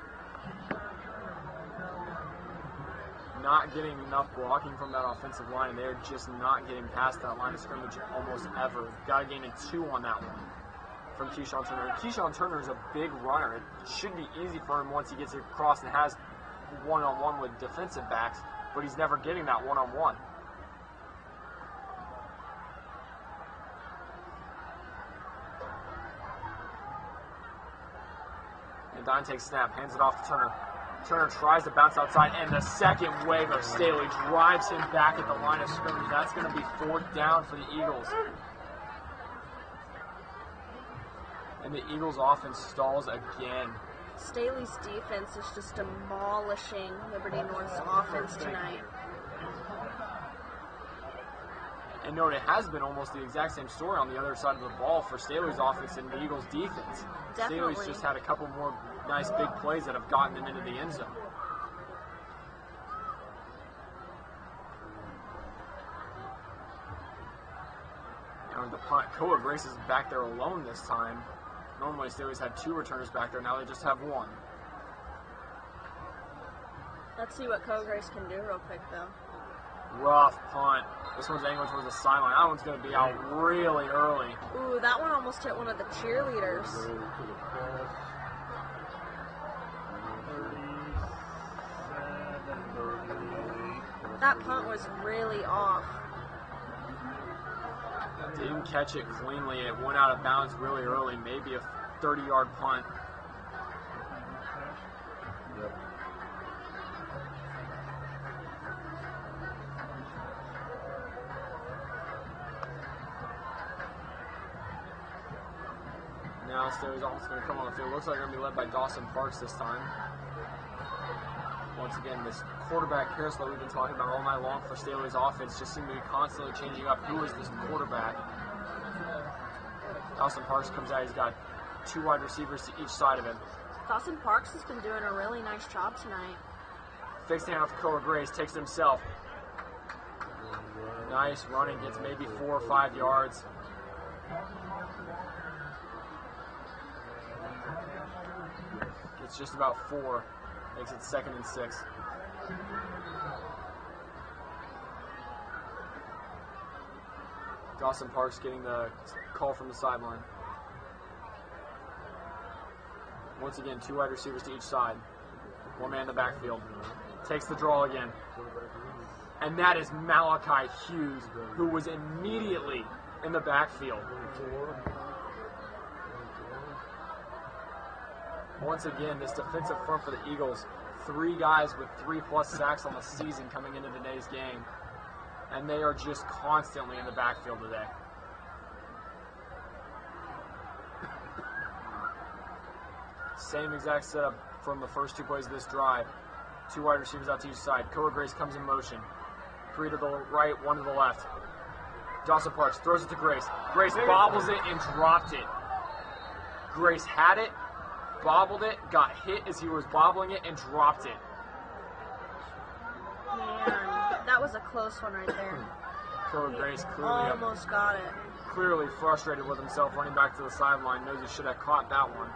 Not getting enough blocking from that offensive line. They're just not getting past that line of scrimmage almost ever. Got a gain of 2 on that one from Keyshawn Turner. Keyshawn Turner is a big runner. It should be easy for him once he gets across and has one-on-one with defensive backs, but he's never getting that one-on-one. And Dine takes snap, hands it off to Turner. Turner tries to bounce outside, and the second wave of Staley drives him back at the line of scrimmage. That's going to be 4th down for the Eagles. And the Eagles offense stalls again. Staley's defense is just demolishing Liberty North's offense tonight. And note, it has been almost the exact same story on the other side of the ball for Staley's offense and the Eagles' defense. Definitely. Staley's just had a couple more nice big plays that have gotten them into the end zone. Now with the punt, Koa Grace is back there alone this time. Normally Staley's had 2 returners back there, now they just have 1. Let's see what Co-Grace can do real quick, though. Rough punt. This one's angling towards the sideline. That one's going to be out really early. Ooh, that one almost hit one of the cheerleaders. That punt was really off. Didn't catch it cleanly. It went out of bounds really early. Maybe a 30-yard punt. Now Staley's offense is going to come on the field. Looks like they're going to be led by Dawson Parks this time. Once again, this quarterback carousel we've been talking about all night long for Staley's offense just seemed to be constantly changing up. Who is this quarterback? Dawson Parks comes out. He's got 2 wide receivers to each side of him. Dawson Parks has been doing a really nice job tonight. Fakes the handoff to Koa Grace. Takes it himself. Nice running. Gets maybe 4 or 5 yards. Gets just about 4. Makes it 2nd and 6. Dawson Parks getting the call from the sideline. Once again, 2 wide receivers to each side. 1 man in the backfield. Takes the draw again. And that is Malachi Hughes, who was immediately in the backfield. Once again, this defensive front for the Eagles, 3 guys with 3+ sacks on the season coming into today's game. And they are just constantly in the backfield today. Same exact setup from the first 2 plays of this drive. 2 wide receivers out to each side. Koa Grace comes in motion. 3 to the right, 1 to the left. Dawson Parks throws it to Grace. Grace bobbles it and dropped it. Grace had it, bobbled it, got hit as he was bobbling it, and dropped it. Man, that was a close one right there. Koa Grace Almost got it. clearly frustrated with himself running back to the sideline. Knows he should have caught that one.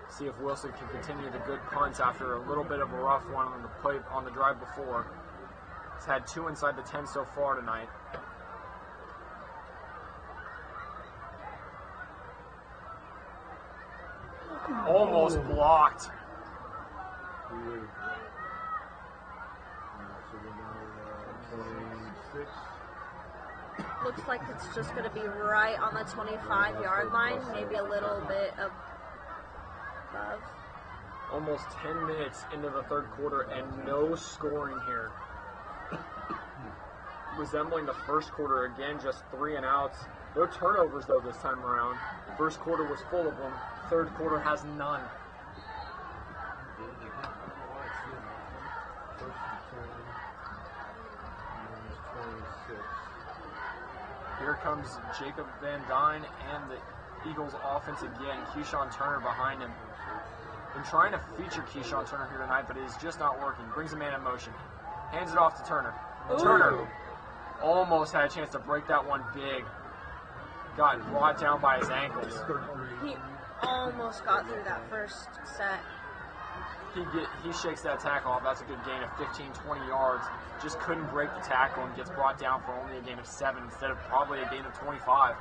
See if Wilson can continue the good punts after a little bit of a rough one on the play on the drive before. He's had 2 inside the 10 so far tonight. Almost blocked. Looks like it's just going to be right on the 25-yard line, maybe a little bit above. Almost 10 minutes into the third quarter and no scoring here. Resembling the first quarter again, just 3 and outs. No turnovers though this time around. First quarter was full of them. Third quarter has none. Here comes Jacob Van Dyne and the Eagles offense again. Keyshawn Turner behind him. Been trying to feature Keyshawn Turner here tonight, but it is just not working. Brings a man in motion. Hands it off to Turner. Ooh. Turner almost had a chance to break that one big. Got brought down by his ankles. He almost got through that first set. He shakes that tackle off. That's a good gain of 15, 20 yards. Just couldn't break the tackle and gets brought down for only a gain of 7 instead of probably a gain of 25.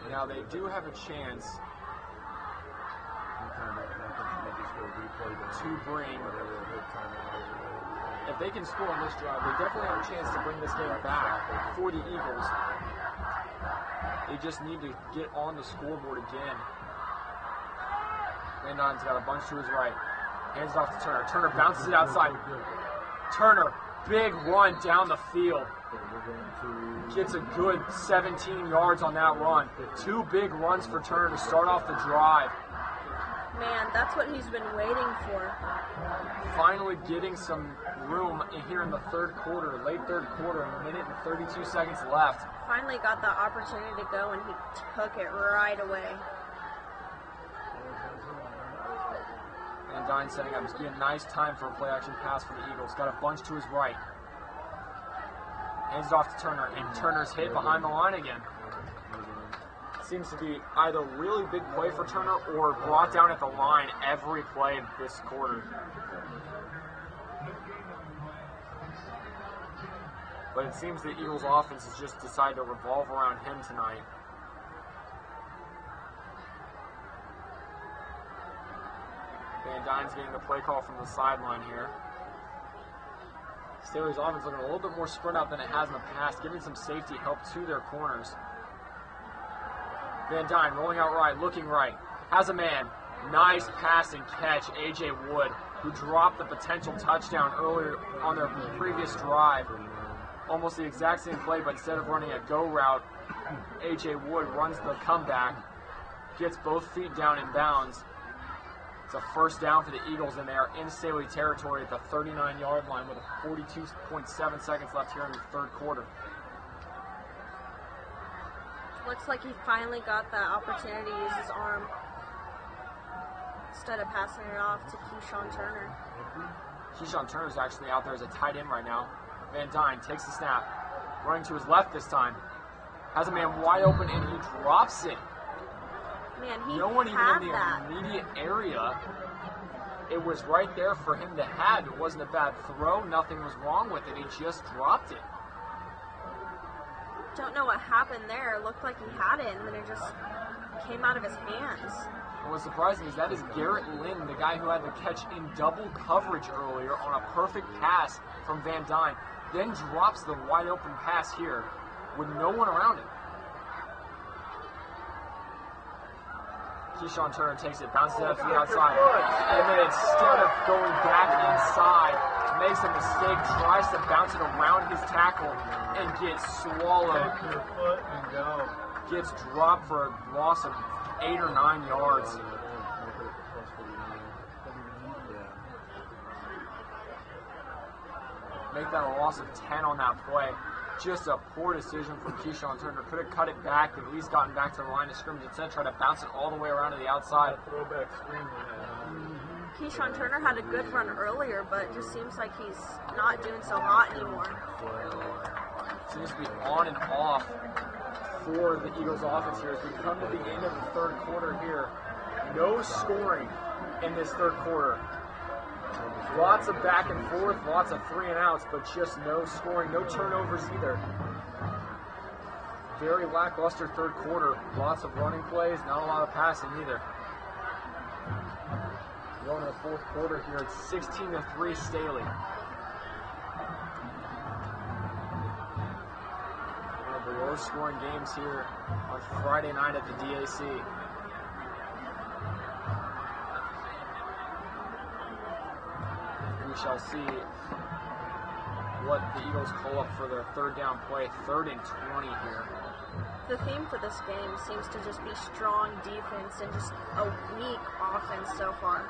Now they do have a chance to bring, if they can score on this drive, they definitely have a chance to bring this game back for the Eagles. They just need to get on the scoreboard again. Van Dyne's got a bunch to his right. Hands it off to Turner. Turner bounces it outside. Turner, big run down the field. Gets a good 17 yards on that run. 2 big runs for Turner to start off the drive. Man, that's what he's been waiting for. Finally getting some room here in the third quarter, late third quarter, a minute and 32 seconds left. Finally got the opportunity to go, and he took it right away. Van Dyne setting up. It's going to be a nice time for a play-action pass for the Eagles. Got a bunch to his right. Hands it off to Turner, and Turner's hit behind the line again. Seems to be either really big play for Turner or brought down at the line every play this quarter. But it seems the Eagles' offense has just decided to revolve around him tonight. Van Dyne's getting the play call from the sideline here. Staley's offense looking a little bit more spread out than it has in the past, giving some safety help to their corners. Van Dyne rolling out right, looking right, has a man. Nice pass and catch, A.J. Wood, who dropped the potential touchdown earlier on their previous drive. Almost the exact same play, but instead of running a go route, A.J. Wood runs the comeback, gets both feet down in bounds. It's a first down for the Eagles, and they are in Staley territory at the 39-yard line with 42.7 seconds left here in the third quarter. Looks like he finally got the opportunity to use his arm instead of passing it off to Keyshawn Turner. Keyshawn Turner's actually out there as a tight end right now. Van Dyne takes the snap, running to his left this time. Has a man wide open, and he drops it. Man, he no one even had in the that. immediate area. It was right there for him to have. It wasn't a bad throw. Nothing was wrong with it. He just dropped it. Don't know what happened there. It looked like he had it, and then it just came out of his hands. And what's surprising is that is Garrett Lynn, the guy who had the catch in double coverage earlier on a perfect pass from Van Dyne, then drops the wide open pass here with no one around him. Keyshawn Turner takes it, bounces it up to the outside, and then instead of going back inside, makes a mistake, tries to bounce it around his tackle, and gets swallowed. Gets dropped for a loss of 8 or 9 yards. Make that a loss of 10 on that play. Just a poor decision from Keyshawn Turner. Could have cut it back, at least gotten back to the line of scrimmage. Instead, tried to bounce it all the way around to the outside. Throwback screen. Keyshawn Turner had a good run earlier, but it just seems like he's not doing so hot anymore. Seems to be on and off for the Eagles offense here as we come to the end of the third quarter here. No scoring in this third quarter. Lots of back and forth, lots of 3 and outs, but just no scoring, no turnovers either. Very lackluster third quarter. Lots of running plays, not a lot of passing either. Going to the fourth quarter here, it's 16-3 Staley. One of the lowest scoring games here on Friday night at the DAC. We shall see what the Eagles call up for their third down play, 3rd and 20 here. The theme for this game seems to just be strong defense and just a weak offense so far.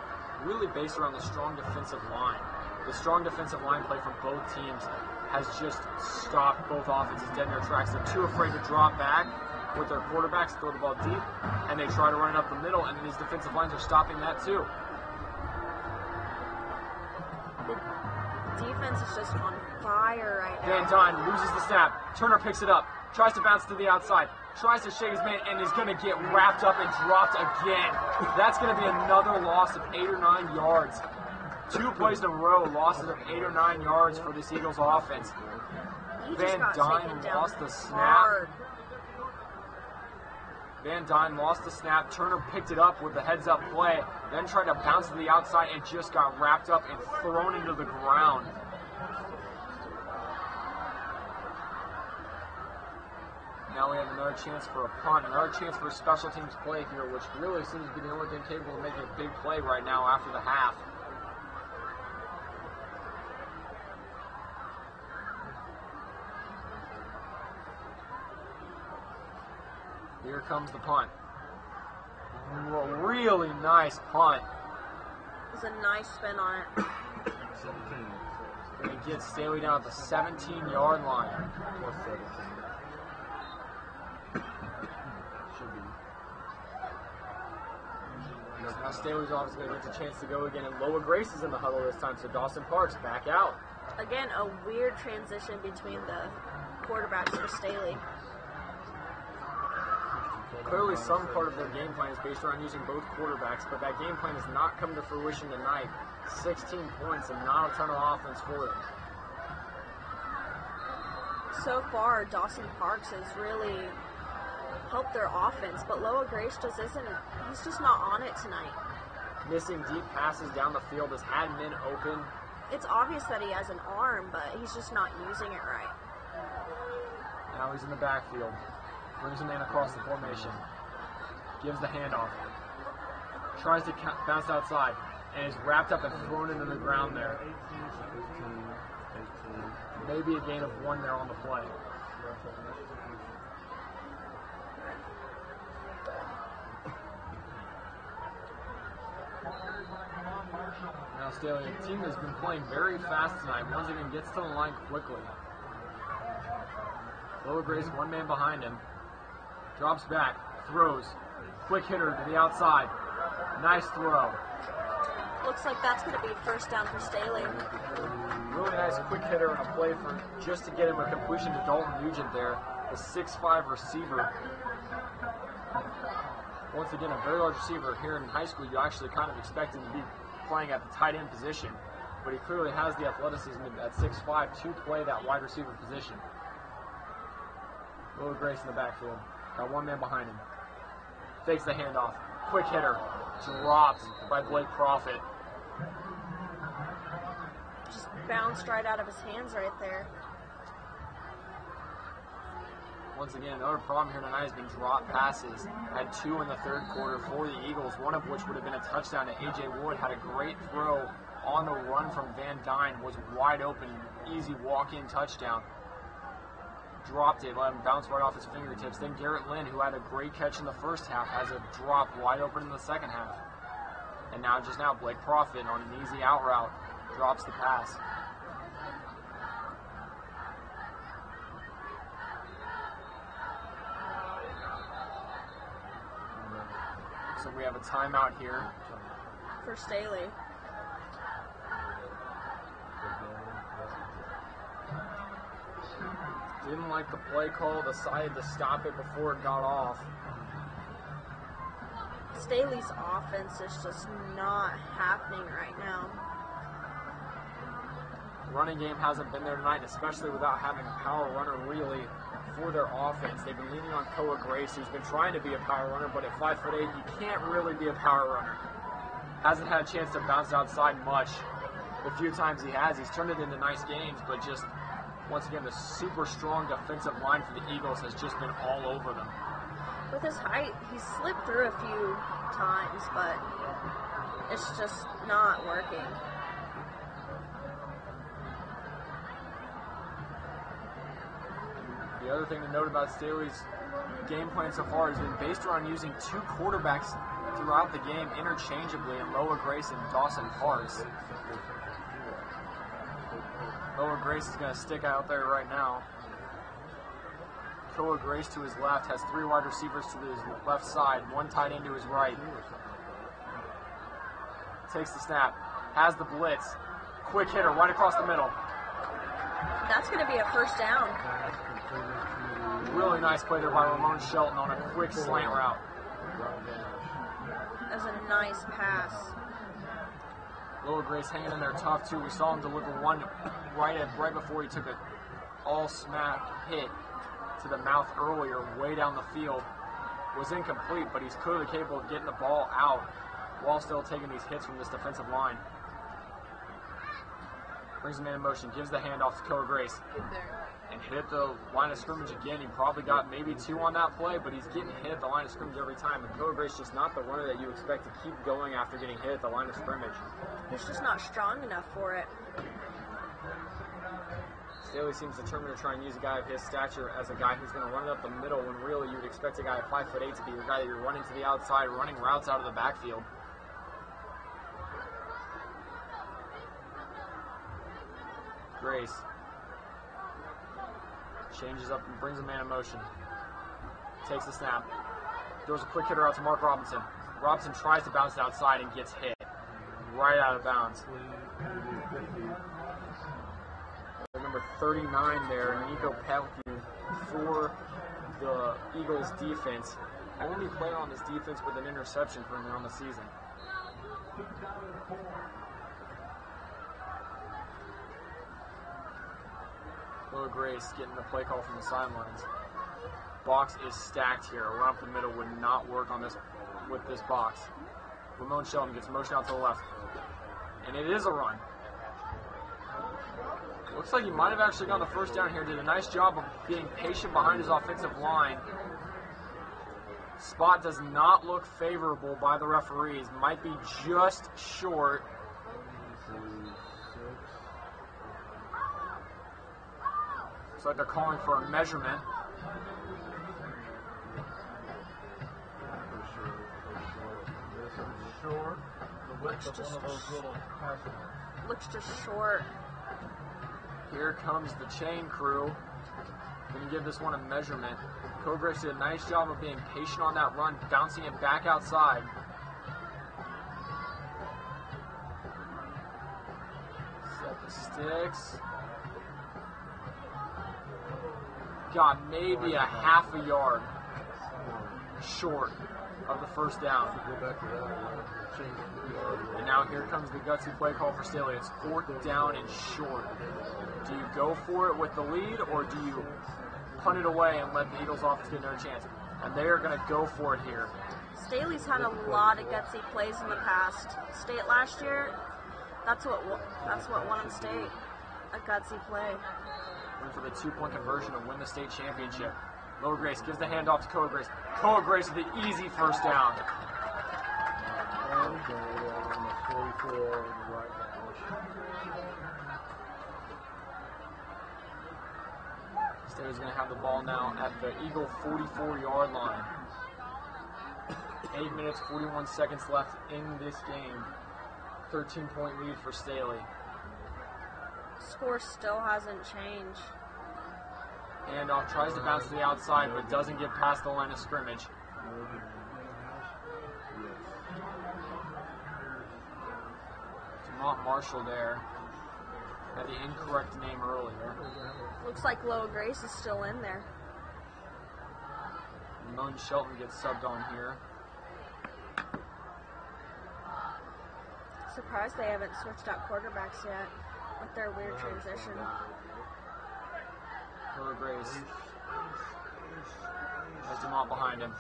Really based around the strong defensive line. The strong defensive line play from both teams has just stopped both offenses dead in their tracks. They're too afraid to drop back with their quarterbacks, throw the ball deep, and they try to run it up the middle, and these defensive lines are stopping that too. Defense is just on fire right now. Van Dyne loses the snap. Turner picks it up. Tries to bounce to the outside. Tries to shake his man and is going to get wrapped up and dropped again. That's going to be another loss of 8 or 9 yards. 2 plays in a row, losses of 8 or 9 yards for this Eagles offense. He just Van got Dyne taken down lost the snap. hard. Van Dyne lost the snap. Turner picked it up with the heads-up play, then tried to bounce to the outside and just got wrapped up and thrown into the ground. Now we have another chance for a punt, another chance for a special teams play here, which really seems to be the only thing capable of making a big play right now after the half. Here comes the punt. A really nice punt. There's a nice spin on it. 17. Going to get Staley down at the 17-yard line. Plus 17. Should be. Now Staley's obviously going to get the chance to go again, and Loa Grace is in the huddle this time, so Dawson Parks back out. Again, a weird transition between the quarterbacks for Staley. Clearly some part of their game plan is based around using both quarterbacks, but that game plan has not come to fruition tonight. 16 points and not a ton of offense for them. So far, Dawson Parks has really helped their offense, but Loa Grace just isn't, he's just not on it tonight. Missing deep passes down the field, has had men open. It's obvious that he has an arm, but he's just not using it right. Now he's in the backfield. Brings a man across the formation. Gives the handoff. Tries to bounce outside. And is wrapped up and thrown into the ground there. 18. Maybe a gain of 1 there on the play. Now Staley, the team has been playing very fast tonight. Once again, gets to the line quickly. Loa Grace, one man behind him. Drops back, throws. Quick hitter to the outside. Nice throw. Looks like that's going to be first down for Staley. Really nice quick hitter and a play for just to get him a completion to Dalton Nugent there, the 6'5" receiver. Once again, a very large receiver. Here in high school, you actually kind of expect him to be playing at the tight end position, but he clearly has the athleticism at 6'5" to play that wide receiver position. Loa Grace in the backfield. Got one man behind him. Fakes the handoff. Quick hitter. Dropped by Blake Profit. Just bounced right out of his hands right there. Once again, another problem here tonight has been drop passes. Had 2 in the third quarter for the Eagles, one of which would have been a touchdown to A.J. Wood. Had a great throw on the run from Van Dyne. Was wide open, easy walk-in touchdown. Dropped it, let him bounce right off his fingertips. Then Garrett Lynn, who had a great catch in the first half, has a drop wide open in the second half. And now Blake Profit on an easy out route drops the pass. So we have a timeout here. For Staley. Didn't like the play call, decided to stop it before it got off. Staley's offense is just not happening right now. Running game hasn't been there tonight, especially without having a power runner really for their offense. They've been leaning on Koa Grace, who's been trying to be a power runner, but at 5'8", you can't really be a power runner. Hasn't had a chance to bounce outside much. The few times he has, he's turned it into nice games, but just once again, the super strong defensive line for the Eagles has just been all over them. With his height, he's slipped through a few times, but it's just not working. The other thing to note about Staley's game plan so far has been based around using 2 quarterbacks throughout the game interchangeably in Loa Grace and Dawson Parks. Loa Grace is going to stick out there right now. Koa Grace to his left has 3 wide receivers to his left side, 1 tight end to his right. Takes the snap, has the blitz, quick hitter right across the middle. That's going to be a first down. Really nice play there by Ramon Shelton on a quick slant route. That was a nice pass. Loa Grace hanging in there tough too. We saw him deliver one right before he took it all smack hit to the mouth earlier, way down the field, was incomplete, but he's clearly capable of getting the ball out while still taking these hits from this defensive line. Brings the man in motion, gives the handoff to Koa Grace. And hit the line of scrimmage again. He probably got maybe 2 on that play, but he's getting hit at the line of scrimmage every time. And Koa Grace just not the runner that you expect to keep going after getting hit at the line of scrimmage. He's just not strong enough for it. Staley seems determined to try and use a guy of his stature as a guy who's going to run it up the middle when really you would expect a guy at 5'8" to be your guy that you're running to the outside, running routes out of the backfield. Grace changes up and brings a man in motion. Takes the snap. Throws a quick hitter out to Mark Robinson. Robinson tries to bounce it outside and gets hit. Right out of bounds. Number 39 there, Nico Pelkey for the Eagles defense. Only player on this defense with an interception for him on the season. Koa Grace getting the play call from the sidelines. Box is stacked here. Run up the middle would not work on this with this box. Ramon Shelton gets motion out to the left. And it is a run. Looks like he might have actually gone the first down here. Did a nice job of being patient behind his offensive line. Spot does not look favorable by the referees. Might be just short. Looks like they're calling for a measurement. Looks just short. Here comes the chain crew. Going to give this one a measurement. Koa Grace did a nice job of being patient on that run, bouncing it back outside. Set the sticks. Got maybe a half a yard short of the first down. And now here comes the gutsy play call for Staley. It's 4th down and short. Do you go for it with the lead, or do you punt it away and let the Eagles offense get another chance? And they are going to go for it here. Staley's had a lot of gutsy plays in the past. State last year, that's what won him state. A gutsy play. Went for the 2-point conversion to win the state championship. Lower Grace gives the handoff to Koa Grace. Koa Grace with the easy first down. Staley's going to have the ball now at the Eagle 44-yard line. 8 minutes, 41 seconds left in this game. 13-point lead for Staley. Score still hasn't changed. Handoff tries to bounce to the outside, but doesn't get past the line of scrimmage. Demont Marshall there. Had the incorrect name earlier. Looks like Loa Grace is still in there. Ramon Shelton gets subbed on here. Surprised they haven't switched out quarterbacks yet with their weird transition. Koa Grace has Demont behind him.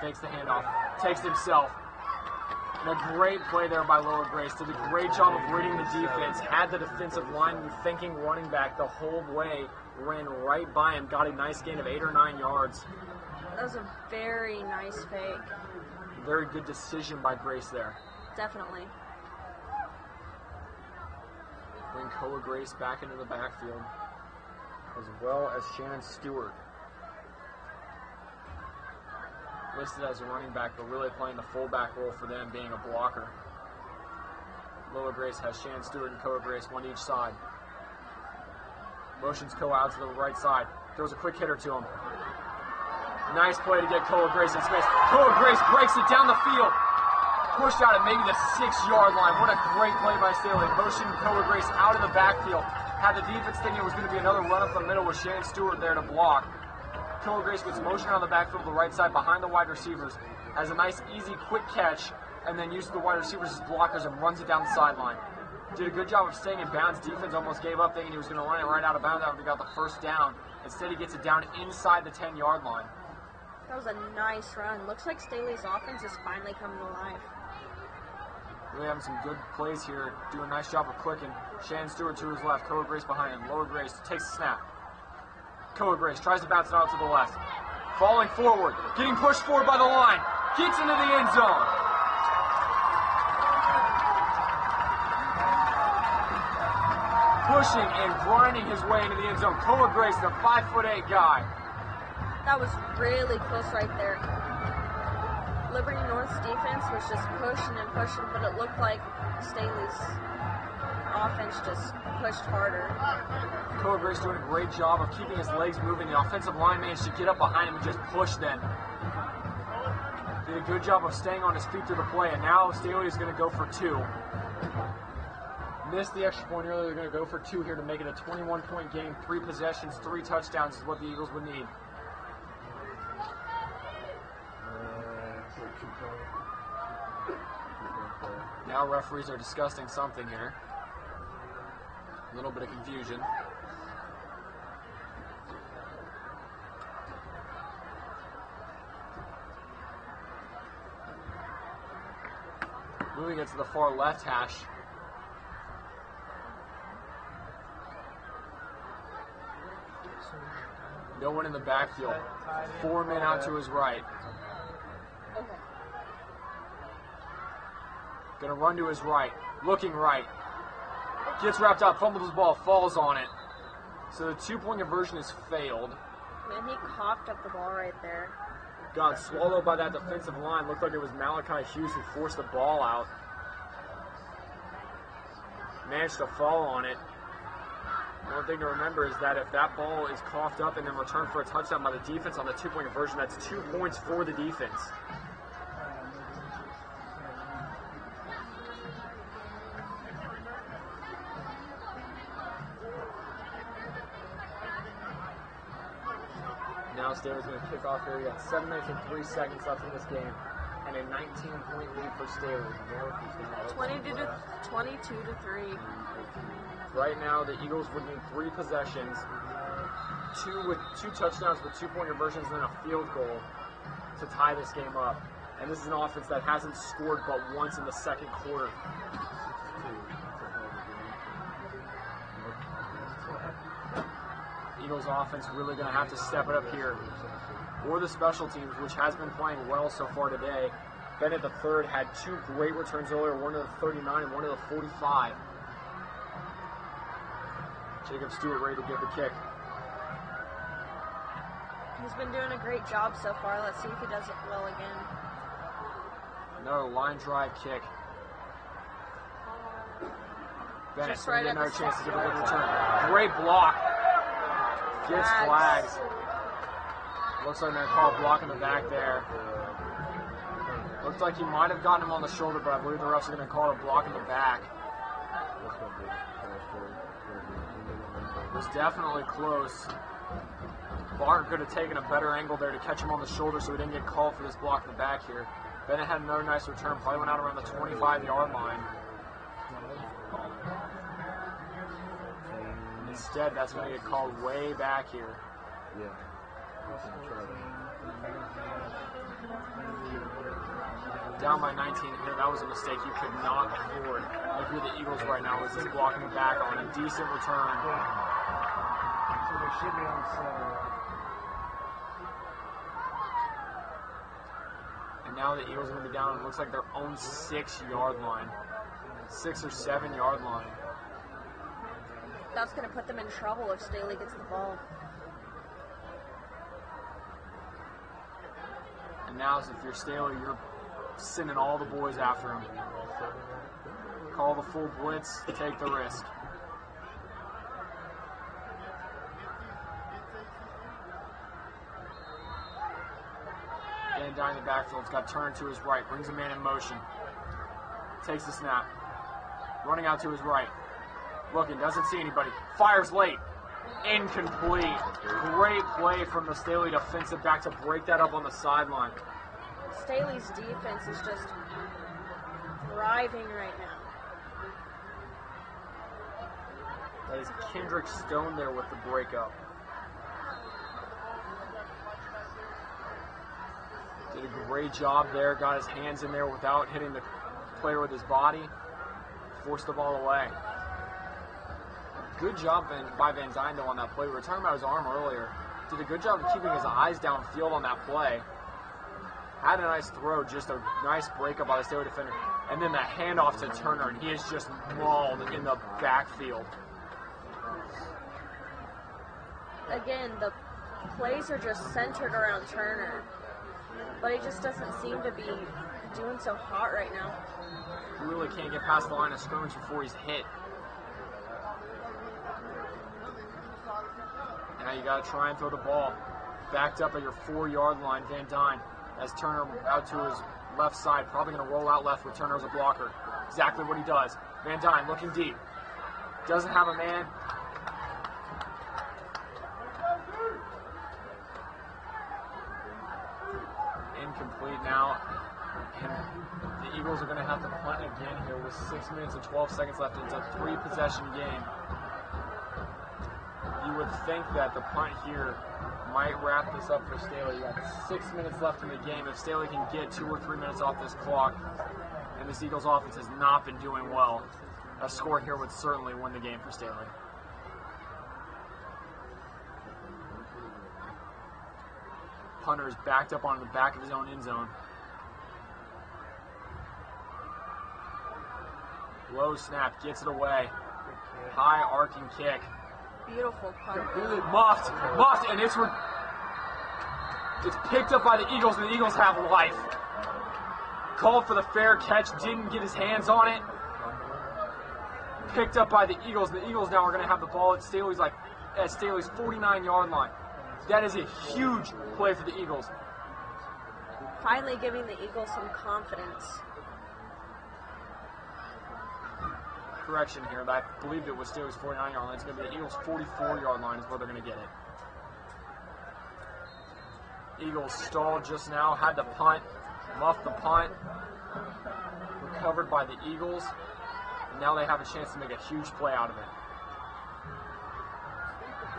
Fakes the handoff. Takes it himself. And a great play there by Loa Grace. Did a great job of reading the defense. Had the defensive line thinking running back the whole way. Ran right by him. Got a nice gain of 8 or 9 yards. That was a very nice fake. Very good decision by Grace there. Definitely. Bring Koa Grace back into the backfield, as well as Shannon Stewart. Listed as a running back, but really playing the fullback role for them, being a blocker. Loa Grace has Shannon Stewart and Koa Grace, one each side. Motions Koa out to the right side. Throws a quick hitter to him. Nice play to get Koa Grace in space. Koa Grace breaks it down the field. Pushed out at maybe the 6-yard line. What a great play by Staley. Motioned Koa Grace out of the backfield. Had the defense thinking it was going to be another run up the middle with Shannon Stewart there to block. Koa Grace gets motion on the backfield to the right side behind the wide receivers. Has a nice, easy, quick catch, and then uses the wide receivers as blockers and runs it down the sideline. did a good job of staying in bounds. Defense almost gave up thinking he was going to run it right out of bounds after he got the first down. Instead, he gets it down inside the 10-yard line. That was a nice run. Looks like Staley's offense is finally coming to life. Really having some good plays here. Doing a nice job of clicking. Shannon Stewart to his left. Koa Grace behind him. Lower Grace takes the snap. Koa Grace tries to bounce it out to the left. Falling forward. Getting pushed forward by the line. Gets into the end zone. Pushing and grinding his way into the end zone. Koa Grace, the 5'8" guy. That was really close right there. Liberty North's defense was just pushing and pushing, but it looked like Staley's offense just pushed harder. Koa Grace doing a great job of keeping his legs moving. The offensive line managed to get up behind him and just push them. Did a good job of staying on his feet through the play, and now Staley is going to go for 2. Missed the extra point earlier. They're going to go for 2 here to make it a 21-point game. 3 possessions, 3 touchdowns is what the Eagles would need. Now referees are discussing something here. A little bit of confusion. Moving it to the far left hash. No one in the backfield. 4 men out to his right. Gonna run to his right. Looking right. Gets wrapped up, fumbles the ball, falls on it. So the 2-point conversion is failed. Man, he coughed up the ball right there. Got swallowed by that defensive line. Looked like it was Malachi Hughes who forced the ball out. Managed to fall on it. One thing to remember is that if that ball is coughed up and then returned for a touchdown by the defense on the 2-point conversion, that's 2 points for the defense. Now Staley's going to kick off here. We got 7 minutes and 3 seconds left in this game, and a 19-point lead for Staley. 22 to 3. Right now, the Eagles would need 3 possessions, 2 touchdowns with 2-point conversions, and then a field goal to tie this game up. And this is an offense that hasn't scored but once in the second quarter. Eagles offense really going to have to step it up here. Or the special teams, which has been playing well so far today. Bennett the third had 2 great returns earlier, one to the 39 and one to the 45. Jacob Stewart ready to give the kick. He's been doing a great job so far. Let's see if he does it well again. Another line drive kick. Bennett Just right getting at another the chance to spot. get a good return. Great block. Gets flags. Looks like they're called block in the back there. Looks like he might have gotten him on the shoulder, but I believe the refs are going to call a block in the back. It was definitely close. Barton could have taken a better angle there to catch him on the shoulder so he didn't get called for this block in the back here. Bennett had another nice return, probably went out around the 25-yard line. Instead, that's going to get called way back here. Yeah. Down by 19 here, that was a mistake you could not afford. If you're the Eagles right now, was this blocking back on a decent return. So they should be on 7. And now the Eagles are going to be down, it looks like their own 6-yard line. 6 or 7-yard line. That's going to put them in trouble if Staley gets the ball. And now, if you're Staley, you're sending all the boys after him. Call the full blitz, take the risk. Again, down in the backfield, got turned to his right, brings a man in motion. Takes the snap. Running out to his right. Looking, doesn't see anybody. Fires late. Incomplete. Great play from the Staley defensive back to break that up on the sideline. Staley's defense is just thriving right now. That is Kendrick Stone there with the breakup. Did a great job there. Got his hands in there without hitting the player with his body. Forced the ball away. Good job by Van Dyne though on that play. We were talking about his arm earlier. Did a good job of keeping his eyes downfield on that play. Had a nice throw, just a nice breakup by the Staley defender. And then the handoff to Turner, and he is just mauled in the backfield. Again, the plays are just centered around Turner, but he just doesn't seem to be doing so hot right now. He really can't get past the line of scrimmage before he's hit. Now you got to try and throw the ball. Backed up at your 4-yard line, Van Dyne. As Turner out to his left side, probably going to roll out left with Turner as a blocker. Exactly what he does. Van Dyne looking deep. Doesn't have a man. Incomplete now. And the Eagles are going to have to punt again here with 6 minutes and 12 seconds left. It's a 3-possession game. You would think that the punt here might wrap this up for Staley. You got 6 minutes left in the game. If Staley can get 2 or 3 minutes off this clock, and this Eagles offense has not been doing well, a score here would certainly win the game for Staley. Punter's backed up on the back of his own end zone. Low snap, gets it away. High arcing kick. Beautiful punt. Muffed, and it's picked up by the Eagles, and the Eagles have life. Called for the fair catch, didn't get his hands on it. Picked up by the Eagles. The Eagles now are going to have the ball at Staley's 49-yard line. That is a huge play for the Eagles. Finally giving the Eagles some confidence. Correction here, but I believe it was Staley's 49-yard line. It's going to be the Eagles' 44-yard line is where they're going to get it. Eagles stalled just now, had to punt, muffed the punt, recovered by the Eagles, and now they have a chance to make a huge play out of it.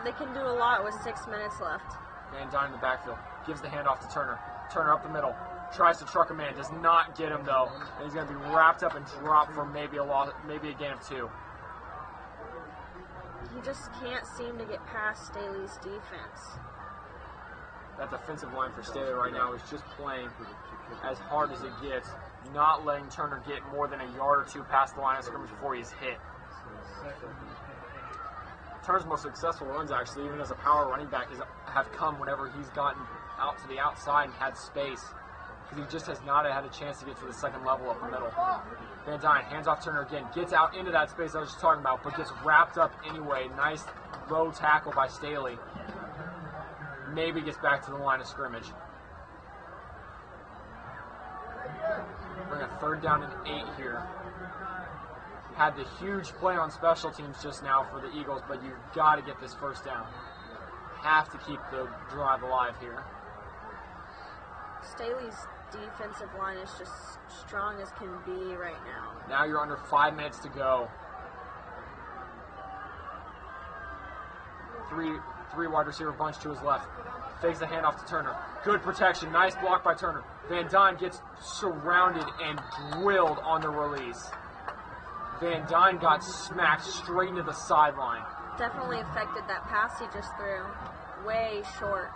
They can do a lot with 6 minutes left. Van Dyne in the backfield, gives the handoff to Turner. Turner up the middle, tries to truck a man, does not get him though, and he's going to be wrapped up and dropped for maybe a gain of 2. He just can't seem to get past Staley's defense. That defensive line for Staley right now is just playing as hard as it gets, not letting Turner get more than a yard or 2 past the line of scrimmage before he's hit. Turner's most successful runs, actually, even as a power running back, have come whenever he's gotten out to the outside and had space, because he just has not had a chance to get to the second level up the middle. Van Dyne hands off Turner again, gets out into that space I was just talking about, but gets wrapped up anyway. Nice low tackle by Staley. Maybe gets back to the line of scrimmage. Bring a 3rd down and 8 here. Had the huge play on special teams just now for the Eagles, but you've got to get this 1st down. Have to keep the drive alive here. Staley's defensive line is just strong as can be right now. Now you're under 5 minutes to go. Three wide receiver bunch to his left. Fakes the handoff to Turner. Good protection. Nice block by Turner. Van Dyne gets surrounded and drilled on the release. Van Dyne got smacked straight into the sideline. Definitely affected that pass he just threw. Way short.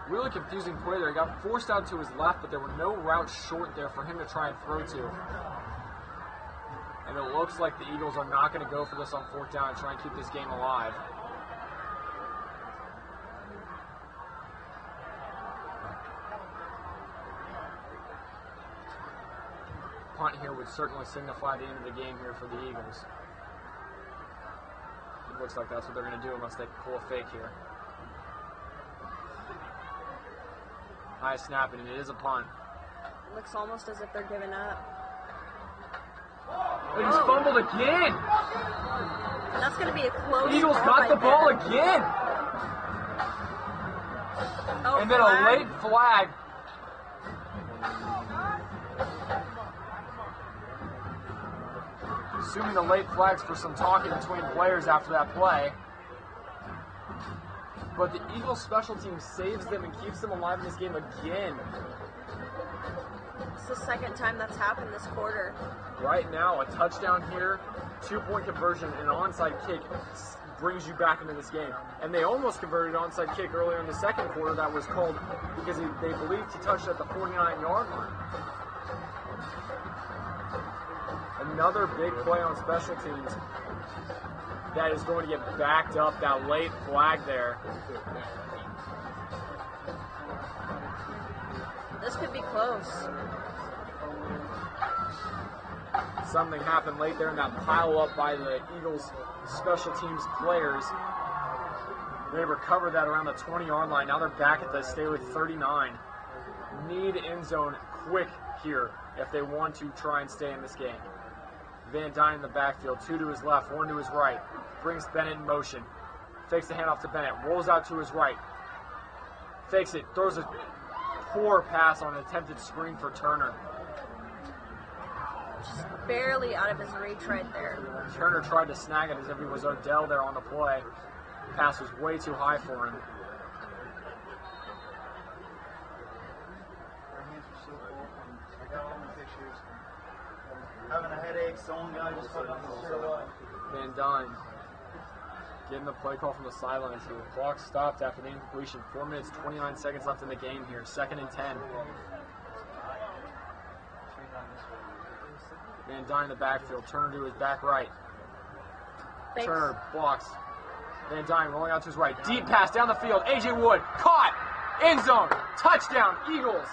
Really confusing play there. He got forced out to his left, but there were no routes short there for him to try and throw to. And it looks like the Eagles are not going to go for this on 4th down and try and keep this game alive. Punt here would certainly signify the end of the game here for the Eagles. It looks like that's what they're going to do unless they pull a fake here. High snap, and it is a punt. Looks almost as if they're giving up. And he's fumbled again! That's going to be a close. The Eagles got the ball again! Oh, and then a late flag. assuming the late flags for some talking between players after that play. But the Eagles special team saves them and keeps them alive in this game again. It's the second time that's happened this quarter. Right now, a touchdown here, 2-point conversion, and an onside kick brings you back into this game. And they almost converted an onside kick earlier in the second quarter that was called because they believed he touched at the 49-yard line. Another big play on special teams that is going to get backed up, that late flag there. This could be close. Something happened late there in that pile up by the Eagles special teams players. They recovered that around the 20-yard line. Now they're back at the Staley 39. Need end zone quick here if they want to try and stay in this game. Van Dyne in the backfield, 2 to his left, 1 to his right. Brings Bennett in motion. Fakes the handoff to Bennett. Rolls out to his right. Fakes it. Throws a poor pass on an attempted screen for Turner. Just barely out of his reach right there. Turner tried to snag it as if he was Odell there on the play. Pass was way too high for him. Having a headache, someone guy just put on the Van Dyne getting the play call from the sidelines here. The clock stopped after the incompletion. 4 minutes, 29 seconds left in the game here. 2nd and 10. Van Dyne in the backfield. Turner to his back right. Thanks. Turner blocks. Van Dyne rolling out to his right. Deep pass down the field. A.J. Wood caught. End zone. Touchdown, Eagles.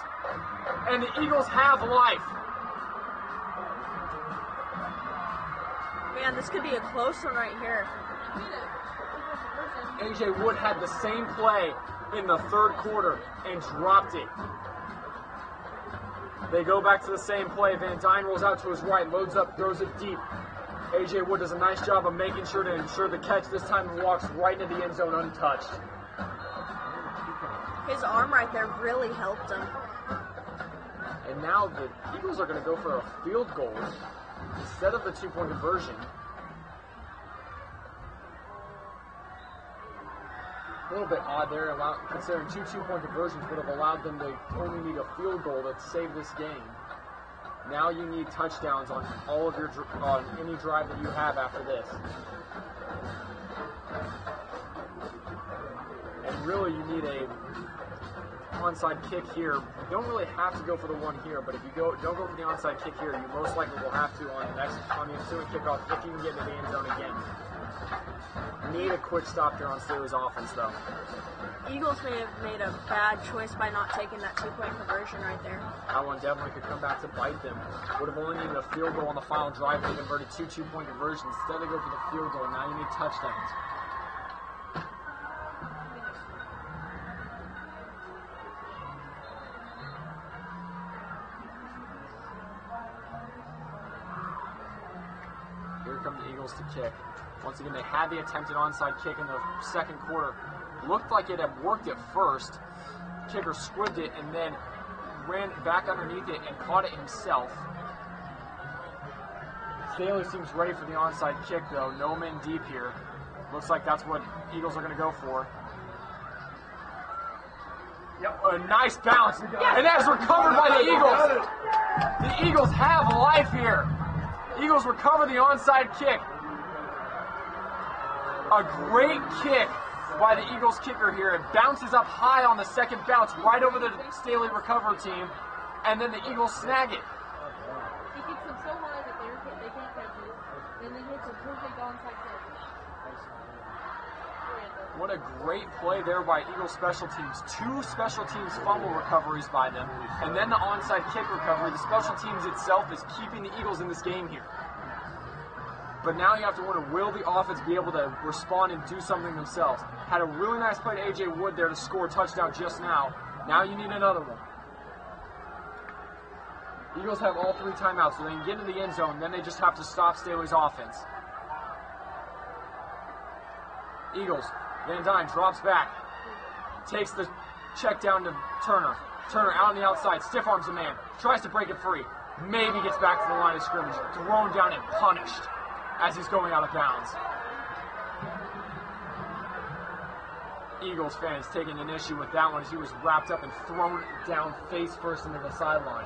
And the Eagles have life. Man, this could be a close one right here. A.J. Wood had the same play in the 3rd quarter and dropped it. They go back to the same play. Van Dyne rolls out to his right, loads up, throws it deep. A.J. Wood does a nice job of making sure to ensure the catch this time and walks right into the end zone untouched. His arm right there really helped him. And now the Eagles are going to go for a field goal instead of the 2-point conversion. A little bit odd there, considering 2 2-point conversions would have allowed them to only need a field goal to save this game. Now you need touchdowns on all of on any drive that you have after this. And really, you need a onside kick here. You don't really have to go for the one here, but if you don't go for the onside kick here, you most likely will have to on the ensuing kickoff if you can get into the end zone again. Need a quick stop here on Staley's offense, though. Eagles may have made a bad choice by not taking that 2-point conversion right there. That one definitely could come back to bite them. Would have only needed a field goal on the final drive. They converted 2 2-point conversions. Instead, they go for the field goal. Now you need touchdowns. Here come the Eagles to kick. Once again, they had the attempted onside kick in the 2nd quarter. Looked like it had worked at first. Kicker squibbed it and then ran back underneath it and caught it himself. Staley seems ready for the onside kick, though. No men deep here. Looks like that's what Eagles are going to go for. Yep. A nice bounce. And that's recovered by the Eagles. The Eagles have life here. Eagles recover the onside kick. A great kick by the Eagles kicker here. It bounces up high on the 2nd bounce, right over the Staley recover team, and then the Eagles snag it. He kicks them so high that they can't catch it. Then he hits a perfect onside kick. What a great play there by Eagles special teams. 2 special teams fumble recoveries by them, and then the onside kick recovery. The special teams itself is keeping the Eagles in this game here. But now you have to wonder, will the offense be able to respond and do something themselves? Had a really nice play to A.J. Wood there to score a touchdown just now. Now you need another one. Eagles have all 3 timeouts, so they can get into the end zone. Then they just have to stop Staley's offense. Eagles. Van Dyne drops back. Takes the check down to Turner. Turner out on the outside. Stiff arms the man. Tries to break it free. Maybe gets back to the line of scrimmage. Thrown down and punished. as he's going out of bounds. Eagles fans taking an issue with that one as he was wrapped up and thrown down face first into the sideline.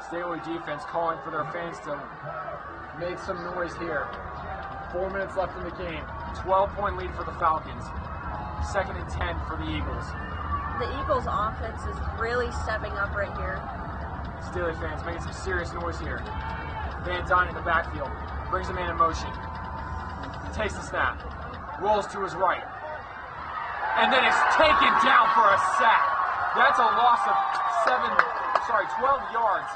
Staley defense calling for their fans to make some noise here. 4 minutes left in the game. 12-point lead for the Falcons. 2nd and 10 for the Eagles. The Eagles' offense is really stepping up right here. Staley fans making some serious noise here. Van Dyne in the backfield. Brings a man in motion. Takes the snap. Rolls to his right. And then is taken down for a sack. That's a loss of 12 yards.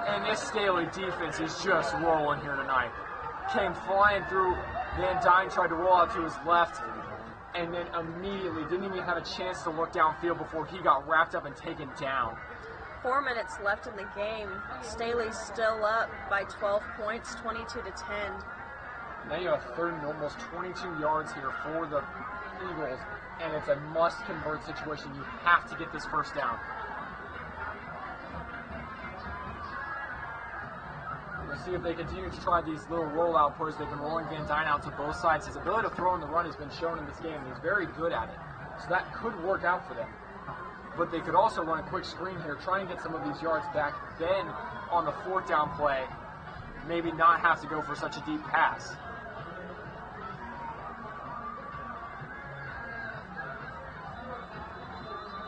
And this Staley defense is just rolling here tonight. Came flying through. Van Dyne tried to roll out to his left, and then immediately didn't even have a chance to look downfield before he got wrapped up and taken down. 4 minutes left in the game. Staley's still up by 12 points, 22 to 10. Now you have 3rd and almost 22 yards here for the Eagles, and it's a must-convert situation. You have to get this first down. We'll see if they continue to try these little rollout plays. They've been rolling Van Dyne out to both sides. His ability to throw in the run has been shown in this game, and he's very good at it. So that could work out for them. But they could also run a quick screen here, try and get some of these yards back. Then, on the 4th down play, maybe not have to go for such a deep pass.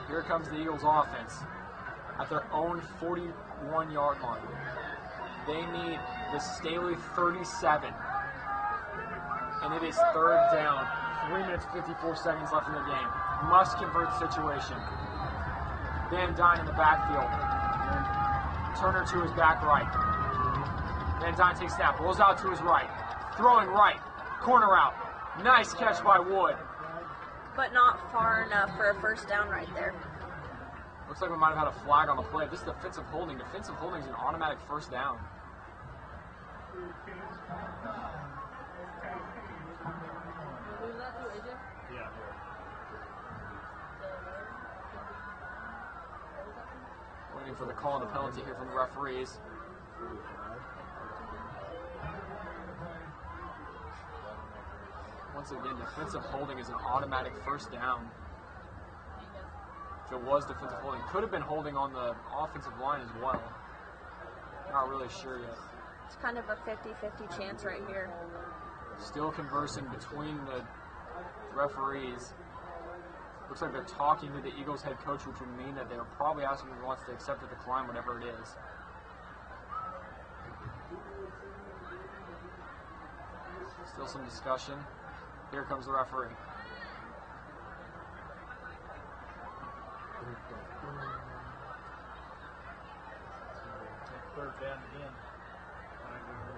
Here comes the Eagles offense at their own 41-yard line. They need the Staley 37. And it is 3rd down. 3 minutes, 54 seconds left in the game. Must convert situation. Van Dyne in the backfield. Turner to his back right. Van Dyne takes snap. Rolls out to his right. Throwing right. Corner out. Nice catch by Wood. But not far enough for a first down right there. Looks like we might have had a flag on the play. This is defensive holding. Defensive holding is an automatic first down. Yeah. Waiting for the call on the penalty here from the referees. Once again, defensive holding is an automatic first down. If it was defensive holding, could have been holding on the offensive line as well. Not really sure yet. It's kind of a 50-50 chance right here. Still conversing between the referees. Looks like they're talking to the Eagles head coach, which would mean that they're probably asking him if he wants to accept or decline, whatever it is. Still some discussion. Here comes the referee. Third down again.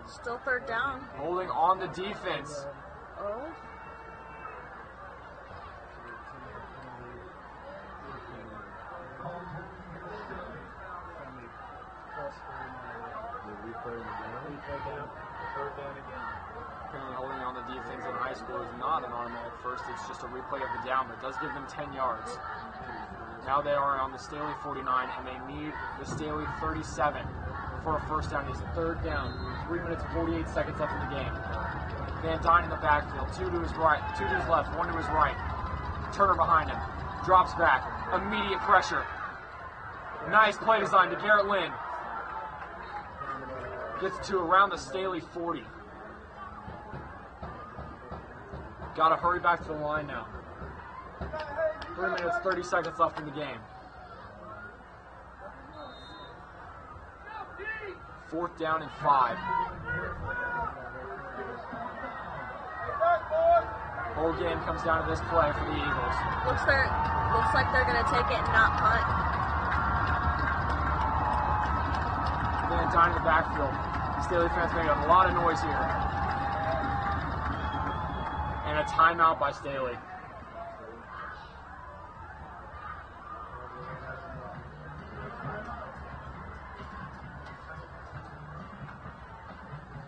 Still 3rd down. Holding on the defense. Oh. Apparently holding on the defense in high school is not an automatic first. It's just a replay of the down, but it does give them 10 yards. Now they are on the Staley 49, and they need the Staley 37 for a first down. It's 3rd down. 3 minutes, 48 seconds left in the game. Van Dyne in the backfield. 2 to his right, 2 to his left, 1 to his right. Turner behind him. Drops back. Immediate pressure. Nice play design to Garrett Lynn. Gets to around the Staley 40. Got to hurry back to the line now. 3 minutes, 30 seconds left in the game. 4th down and 5. Whole game comes down to this play for the Eagles. Looks like they're going to take it and not punt. Van Dyne in the backfield. Staley fans making a lot of noise here. And a timeout by Staley.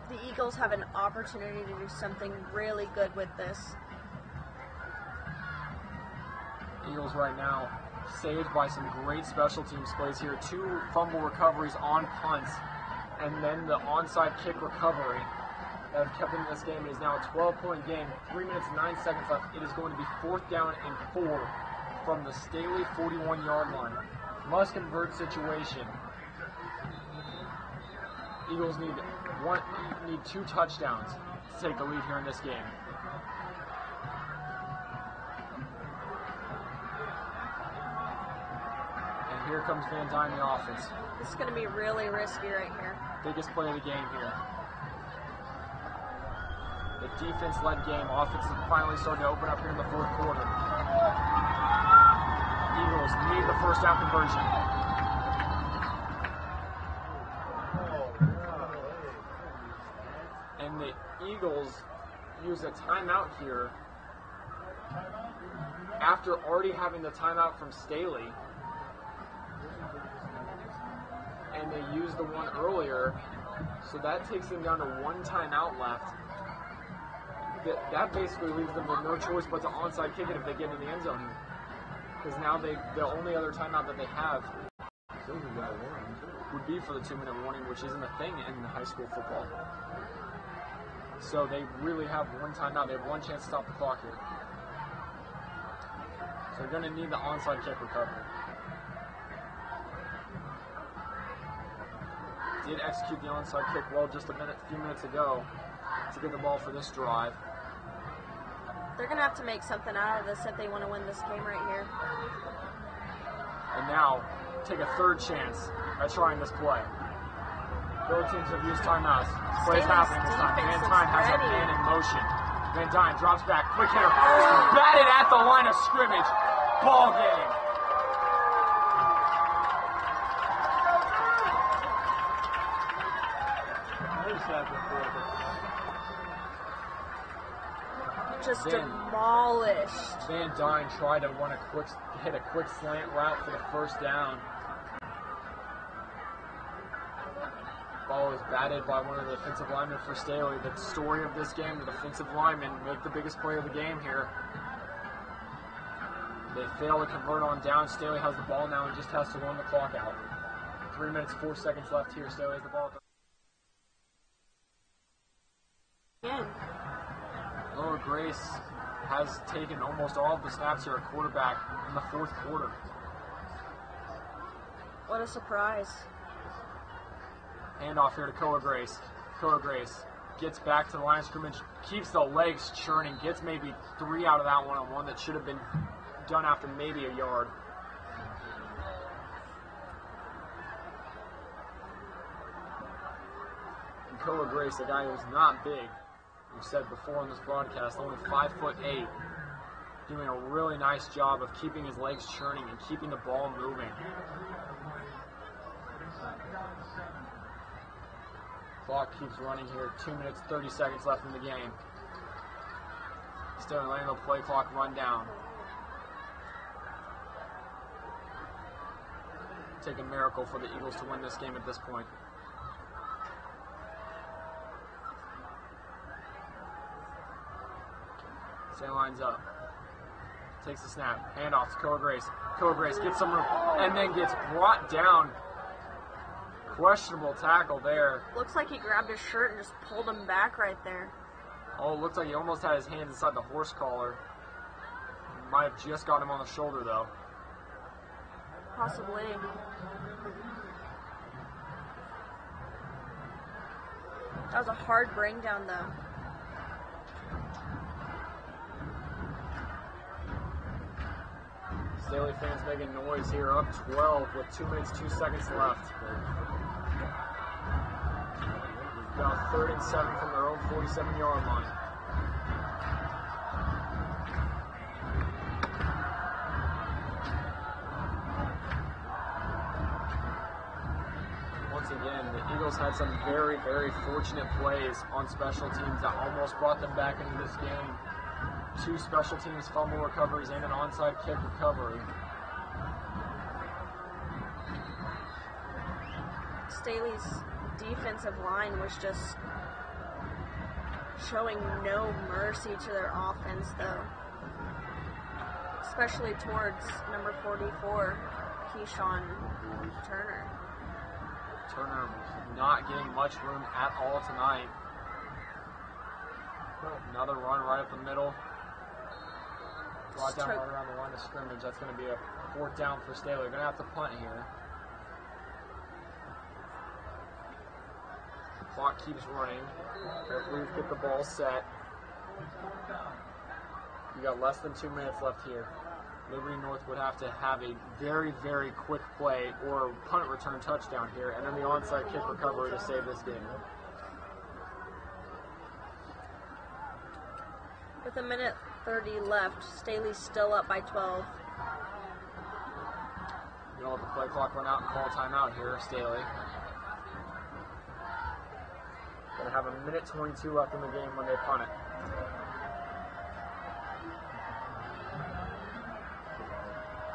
The Eagles have an opportunity to do something really good with this. Eagles right now saved by some great special teams plays here. 2 fumble recoveries on punts, and then the onside kick recovery that have kept them in this game. It is now a 12-point game, 3 minutes and 9 seconds left. It is going to be 4th down and 4 from the Staley 41-yard line. Must convert situation. Eagles need 2 touchdowns to take the lead here in this game. And here comes Van Dyne, the offense. This is going to be really risky right here. Biggest play of the game here. The defense-led game. Offense is finally starting to open up here in the 4th quarter. Eagles need the 1st down conversion. And the Eagles use a timeout here after already having the timeout from Staley. And they used the one earlier, so that takes them down to 1 timeout left. That basically leaves them with no choice but to onside kick it if they get into the end zone here. Because now the only other timeout that they have would be for the 2-minute warning, which isn't a thing in high school football. So they really have 1 timeout. They have 1 chance to stop the clock here. So they're going to need the onside kick recovery. Did execute the onside kick well just a few minutes ago to get the ball for this drive. They're going to have to make something out of this if they want to win this game right here. And now, take a 3rd chance at trying this play. Both teams have used timeouts. Play's happening this time. Van Dyne has a man in motion. Van Dyne drops back. Quick hitter. Batted at the line of scrimmage. Ball game. Just demolished. Van Dyne tried to hit a quick slant route for the 1st down. Ball was batted by one of the defensive linemen for Staley. The story of this game, the defensive linemen make the biggest play of the game here. They fail to convert on down. Staley has the ball now and just has to run the clock out. 3 minutes, 4 seconds left here. Staley has the ball. Again. Lower Grace has taken almost all of the snaps here at quarterback in the 4th quarter. What a surprise. Handoff here to Koa Grace. Koa Grace gets back to the line of scrimmage, keeps the legs churning, gets maybe 3 out of that one-on-one that should have been done after maybe a yard. And Koa Grace, a guy who's not big, we said before on this broadcast, only 5'8", doing a really nice job of keeping his legs churning and keeping the ball moving. Clock keeps running here. 2 minutes, 30 seconds left in the game. Still letting the play clock run down. Take a miracle for the Eagles to win this game at this point. Sand lines up. Takes the snap. Handoff to Koa Grace. Koa Grace gets some room and then gets brought down. Questionable tackle there. Looks like he grabbed his shirt and just pulled him back right there. Oh, it looks like he almost had his hands inside the horse collar. Might have just got him on the shoulder, though. Possibly. That was a hard bring down, though. Staley fans making noise here, up 12 with 2 minutes, 2 seconds left. Got 3rd and 7 from their own 47-yard line. Once again, the Eagles had some very, very fortunate plays on special teams that almost brought them back into this game. 2 special teams fumble recoveries and an onside kick recovery. Staley's defensive line was just showing no mercy to their offense, though. especially towards number 44, Keyshawn Turner. Turner not getting much room at all tonight. Another run right up the middle. Brought down right around the line of scrimmage. That's going to be a 4th down for Staley. They're going to have to punt here. The clock keeps running. Referees get the ball set. You got less than 2 minutes left here. Liberty North would have to have a very, very quick play or punt return touchdown here, and then the onside kick recovery to save this game. With 1:30 left, Staley's still up by 12. You don't let the play clock run out and call timeout here, Staley. Gonna have 1:22 left in the game when they punt it.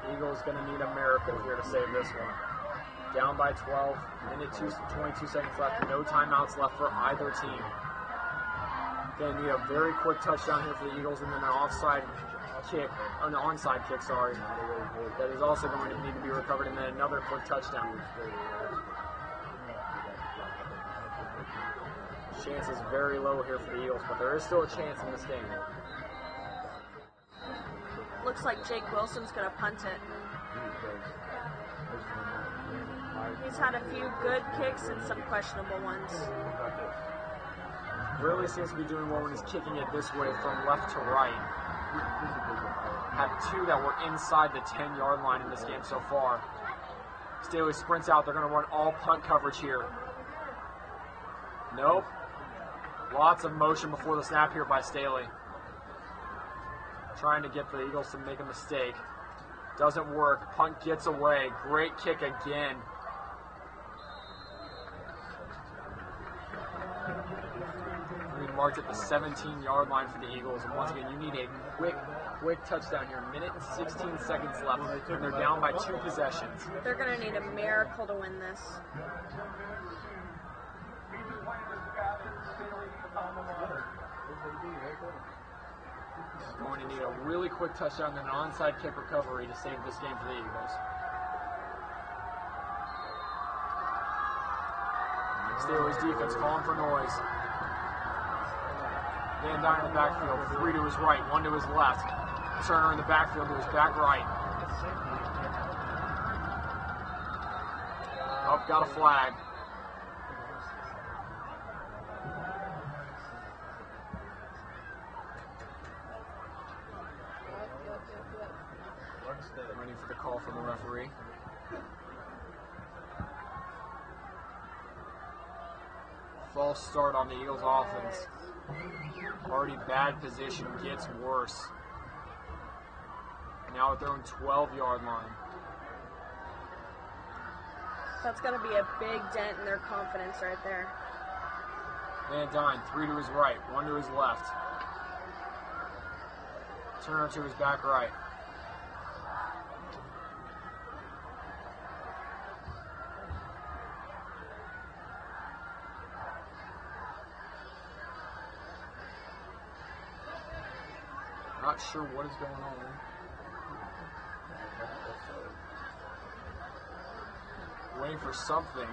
Eagles gonna need a miracle here to save this one. Down by 12, 22 seconds left, no timeouts left for either team. Gonna need a very quick touchdown here for the Eagles, and then an onside kick, sorry. That is also going to need to be recovered, and then another quick touchdown. Chance is very low here for the Eagles, but there is still a chance in this game. Looks like Jake Wilson's going to punt it. He's had a few good kicks and some questionable ones. Really seems to be doing well when he's kicking it this way from left to right. Had 2 that were inside the 10-yard line in this game so far. Staley sprints out. They're going to run all punt coverage here. Nope. Lots of motion before the snap here by Staley. Trying to get the Eagles to make a mistake. Doesn't work. Punt gets away. Great kick again. We marked at the 17-yard line for the Eagles. And once again, you need a quick touchdown here. 1:16 seconds left. And they're down by 2 possessions. They're going to need a miracle to win this. Going to need a really quick touchdown and an onside kick recovery to save this game for the Eagles. Staley's defense calling for noise. Van Dyne in the backfield, 3 to his right, 1 to his left. Turner in the backfield to his back right. Oh, got a flag. Waiting for the call from the referee. False start on the Eagles offense. Already bad position, gets worse. Now at their own 12-yard line. That's going to be a big dent in their confidence right there. Van Dyne, 3 to his right, 1 to his left. Turner to his back right. Not sure what is going on. Waiting for something.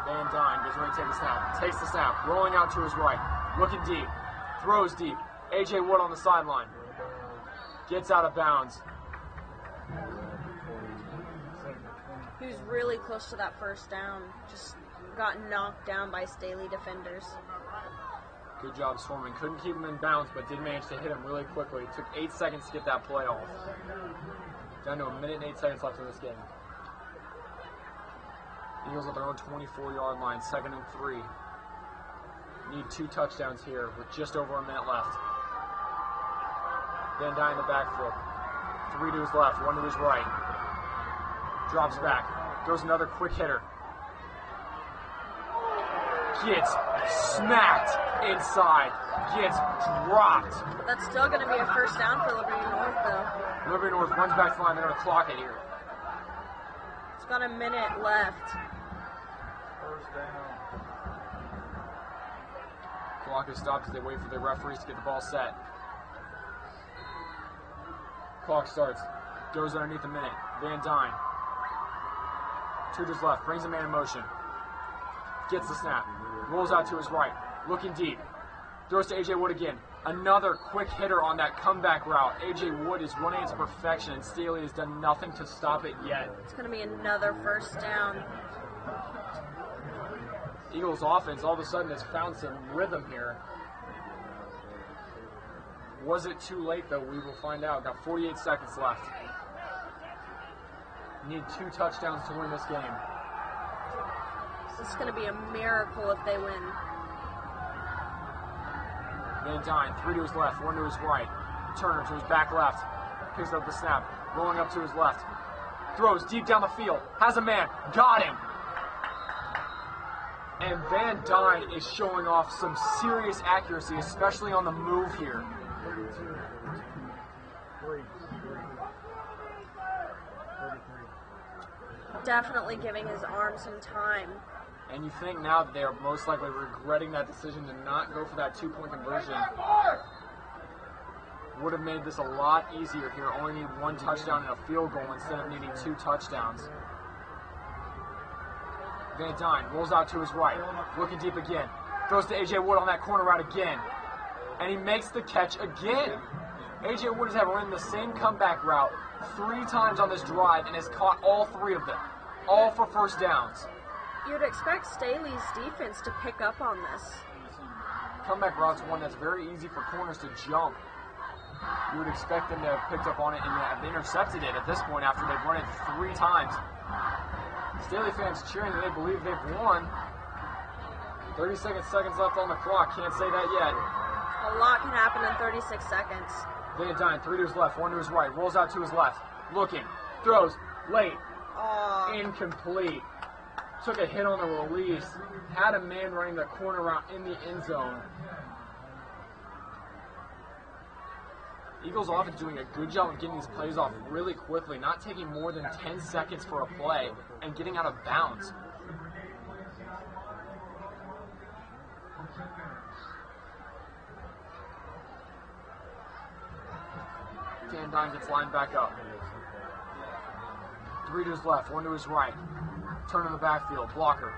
Van Dyne gets ready to take the snap. Takes the snap. Rolling out to his right. Looking deep. Throws deep. A.J. Wood on the sideline. Gets out of bounds. He was really close to that first down. Just got knocked down by Staley defenders. Good job swarming. Couldn't keep him in bounds, but did manage to hit him really quickly. It took 8 seconds to get that play off. Down to 1 minute and 8 seconds left in this game. Eagles at their own 24-yard line, 2nd and 3. Need 2 touchdowns here with just over a minute left. Van Dyne in the backfield. 3 to his left, 1 to his right. Drops back. Goes another quick hitter. Gets smacked inside. Gets dropped. But that's still going to be a first down for Liberty North, though. Liberty North runs back to the line. They're going to clock it here. It's got a minute left. First down. Clock is stopped as they wait for the referees to get the ball set. Clock starts. Goes underneath a minute. Van Dyne. 2 just left. Brings a man in motion. Gets the snap. Rolls out to his right. Looking deep. Throws to A.J. Wood again. Another quick hitter on that comeback route. A.J. Wood is running into perfection, and Staley has done nothing to stop it yet. It's going to be another first down. Eagles offense all of a sudden has found some rhythm here. Was it too late, though? We will find out. Got 48 seconds left. Need 2 touchdowns to win this game. This is going to be a miracle if they win. Van Dyne, 3 to his left, 1 to his right. Turner to his back left. Picks up the snap. Rolling up to his left. Throws deep down the field. Has a man. Got him. And Van Dyne is showing off some serious accuracy, especially on the move here. Definitely giving his arm some time. And you think now that they are most likely regretting that decision to not go for that 2-point conversion. Would have made this a lot easier here. Only need 1 touchdown and a field goal instead of needing 2 touchdowns. Van Dyne rolls out to his right. Looking deep again. Throws to A.J. Wood on that corner route again. And he makes the catch again. A.J. Wood has run the same comeback route 3 times on this drive and has caught all 3 of them. All for first downs. You'd expect Staley's defense to pick up on this. Comeback route's one that's very easy for corners to jump. You would expect them to have picked up on it and have intercepted it at this point after they've run it 3 times. Staley fans cheering that they believe they've won. 36 seconds left on the clock. Can't say that yet. A lot can happen in 36 seconds. Van Dyne, 3 to his left, 1 to his right. Rolls out to his left. Looking. Throws. Late. Incomplete. Took a hit on the release. Had a man running the corner route in the end zone. Eagles offense doing a good job of getting these plays off really quickly, not taking more than 10 seconds for a play and getting out of bounds. Van Dyne gets lined back up. 3 to his left, 1 to his right. Turn in the backfield, blocker.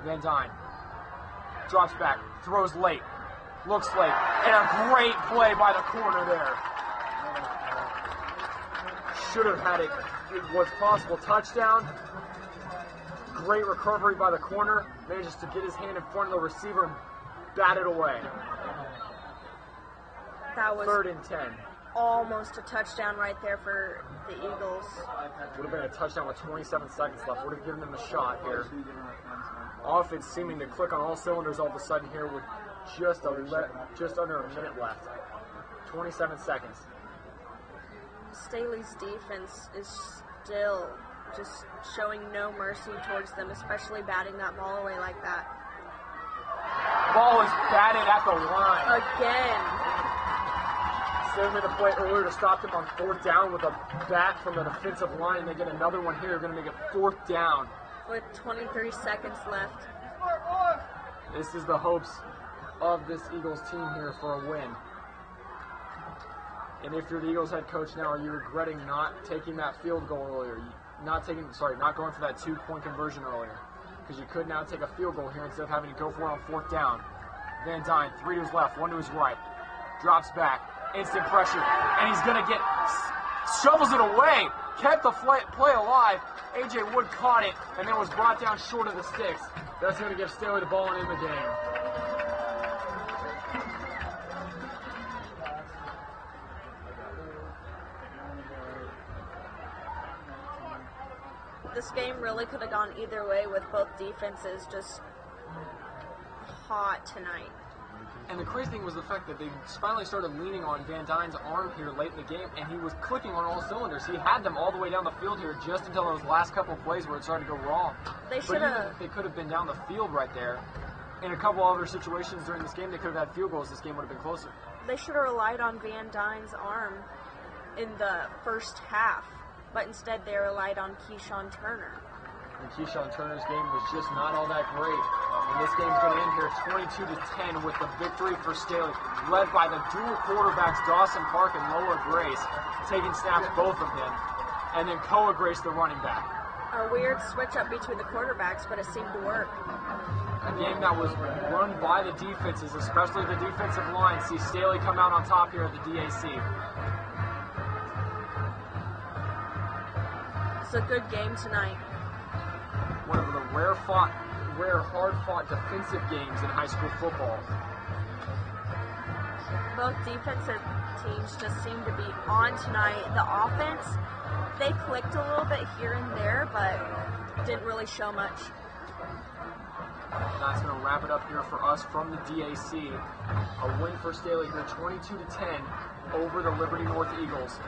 Van Dyne drops back, throws late, looks late, and a great play by the corner there. Should have had it. It was possible touchdown. Great recovery by the corner. Manages to get his hand in front of the receiver and bat it away. That was 3rd and 10. almost a touchdown right there for the Eagles. Would have been a touchdown with 27 seconds left. Would have given them a shot here. Offense seeming to click on all cylinders all of a sudden here with just under a minute left. 27 seconds. Staley's defense is still just showing no mercy towards them, especially batting that ball away like that. Ball is batted at the line. Again. Staley made a play earlier to stop them on 4th down with a bat from the defensive line. They get another one here. They're going to make it 4th down. With 23 seconds left. This is the hopes of this Eagles team here for a win. And if you're the Eagles head coach now, are you regretting not taking that field goal earlier? Not going for that 2-point conversion earlier. Because you could now take a field goal here instead of having to go for it on 4th down. Van Dyne, 3 to his left, 1 to his right. Drops back. Instant pressure. And he's going to shovels it away. Kept the play alive. A.J. Wood caught it and then was brought down short of the sticks. That's going to give Staley the ball and in the game. This game really could have gone either way with both defenses just hot tonight. And the crazy thing was the fact that they finally started leaning on Van Dyne's arm here late in the game, and he was clicking on all cylinders. He had them all the way down the field here just until those last couple of plays where it started to go wrong. They could have been down the field right there. In a couple other situations during this game, they could have had field goals. This game would have been closer. They should have relied on Van Dyne's arm in the first half, but instead they relied on Keyshawn Turner. And Keyshawn Turner's game was just not all that great. And this game's going to end here 22-10 with the victory for Staley, led by the dual quarterbacks Dawson Park and Lola Grace, taking snaps, both of them, and then Koa Grace, the running back. A weird switch up between the quarterbacks, but it seemed to work. A game that was run by the defenses, especially the defensive line. See Staley come out on top here at the DAC. It's a good game tonight. One of the rare, hard-fought defensive games in high school football. Both defensive teams just seem to be on tonight. The offense, they clicked a little bit here and there, but didn't really show much. That's going to wrap it up here for us from the DAC. A win for Staley here, 22-10 over the Liberty North Eagles.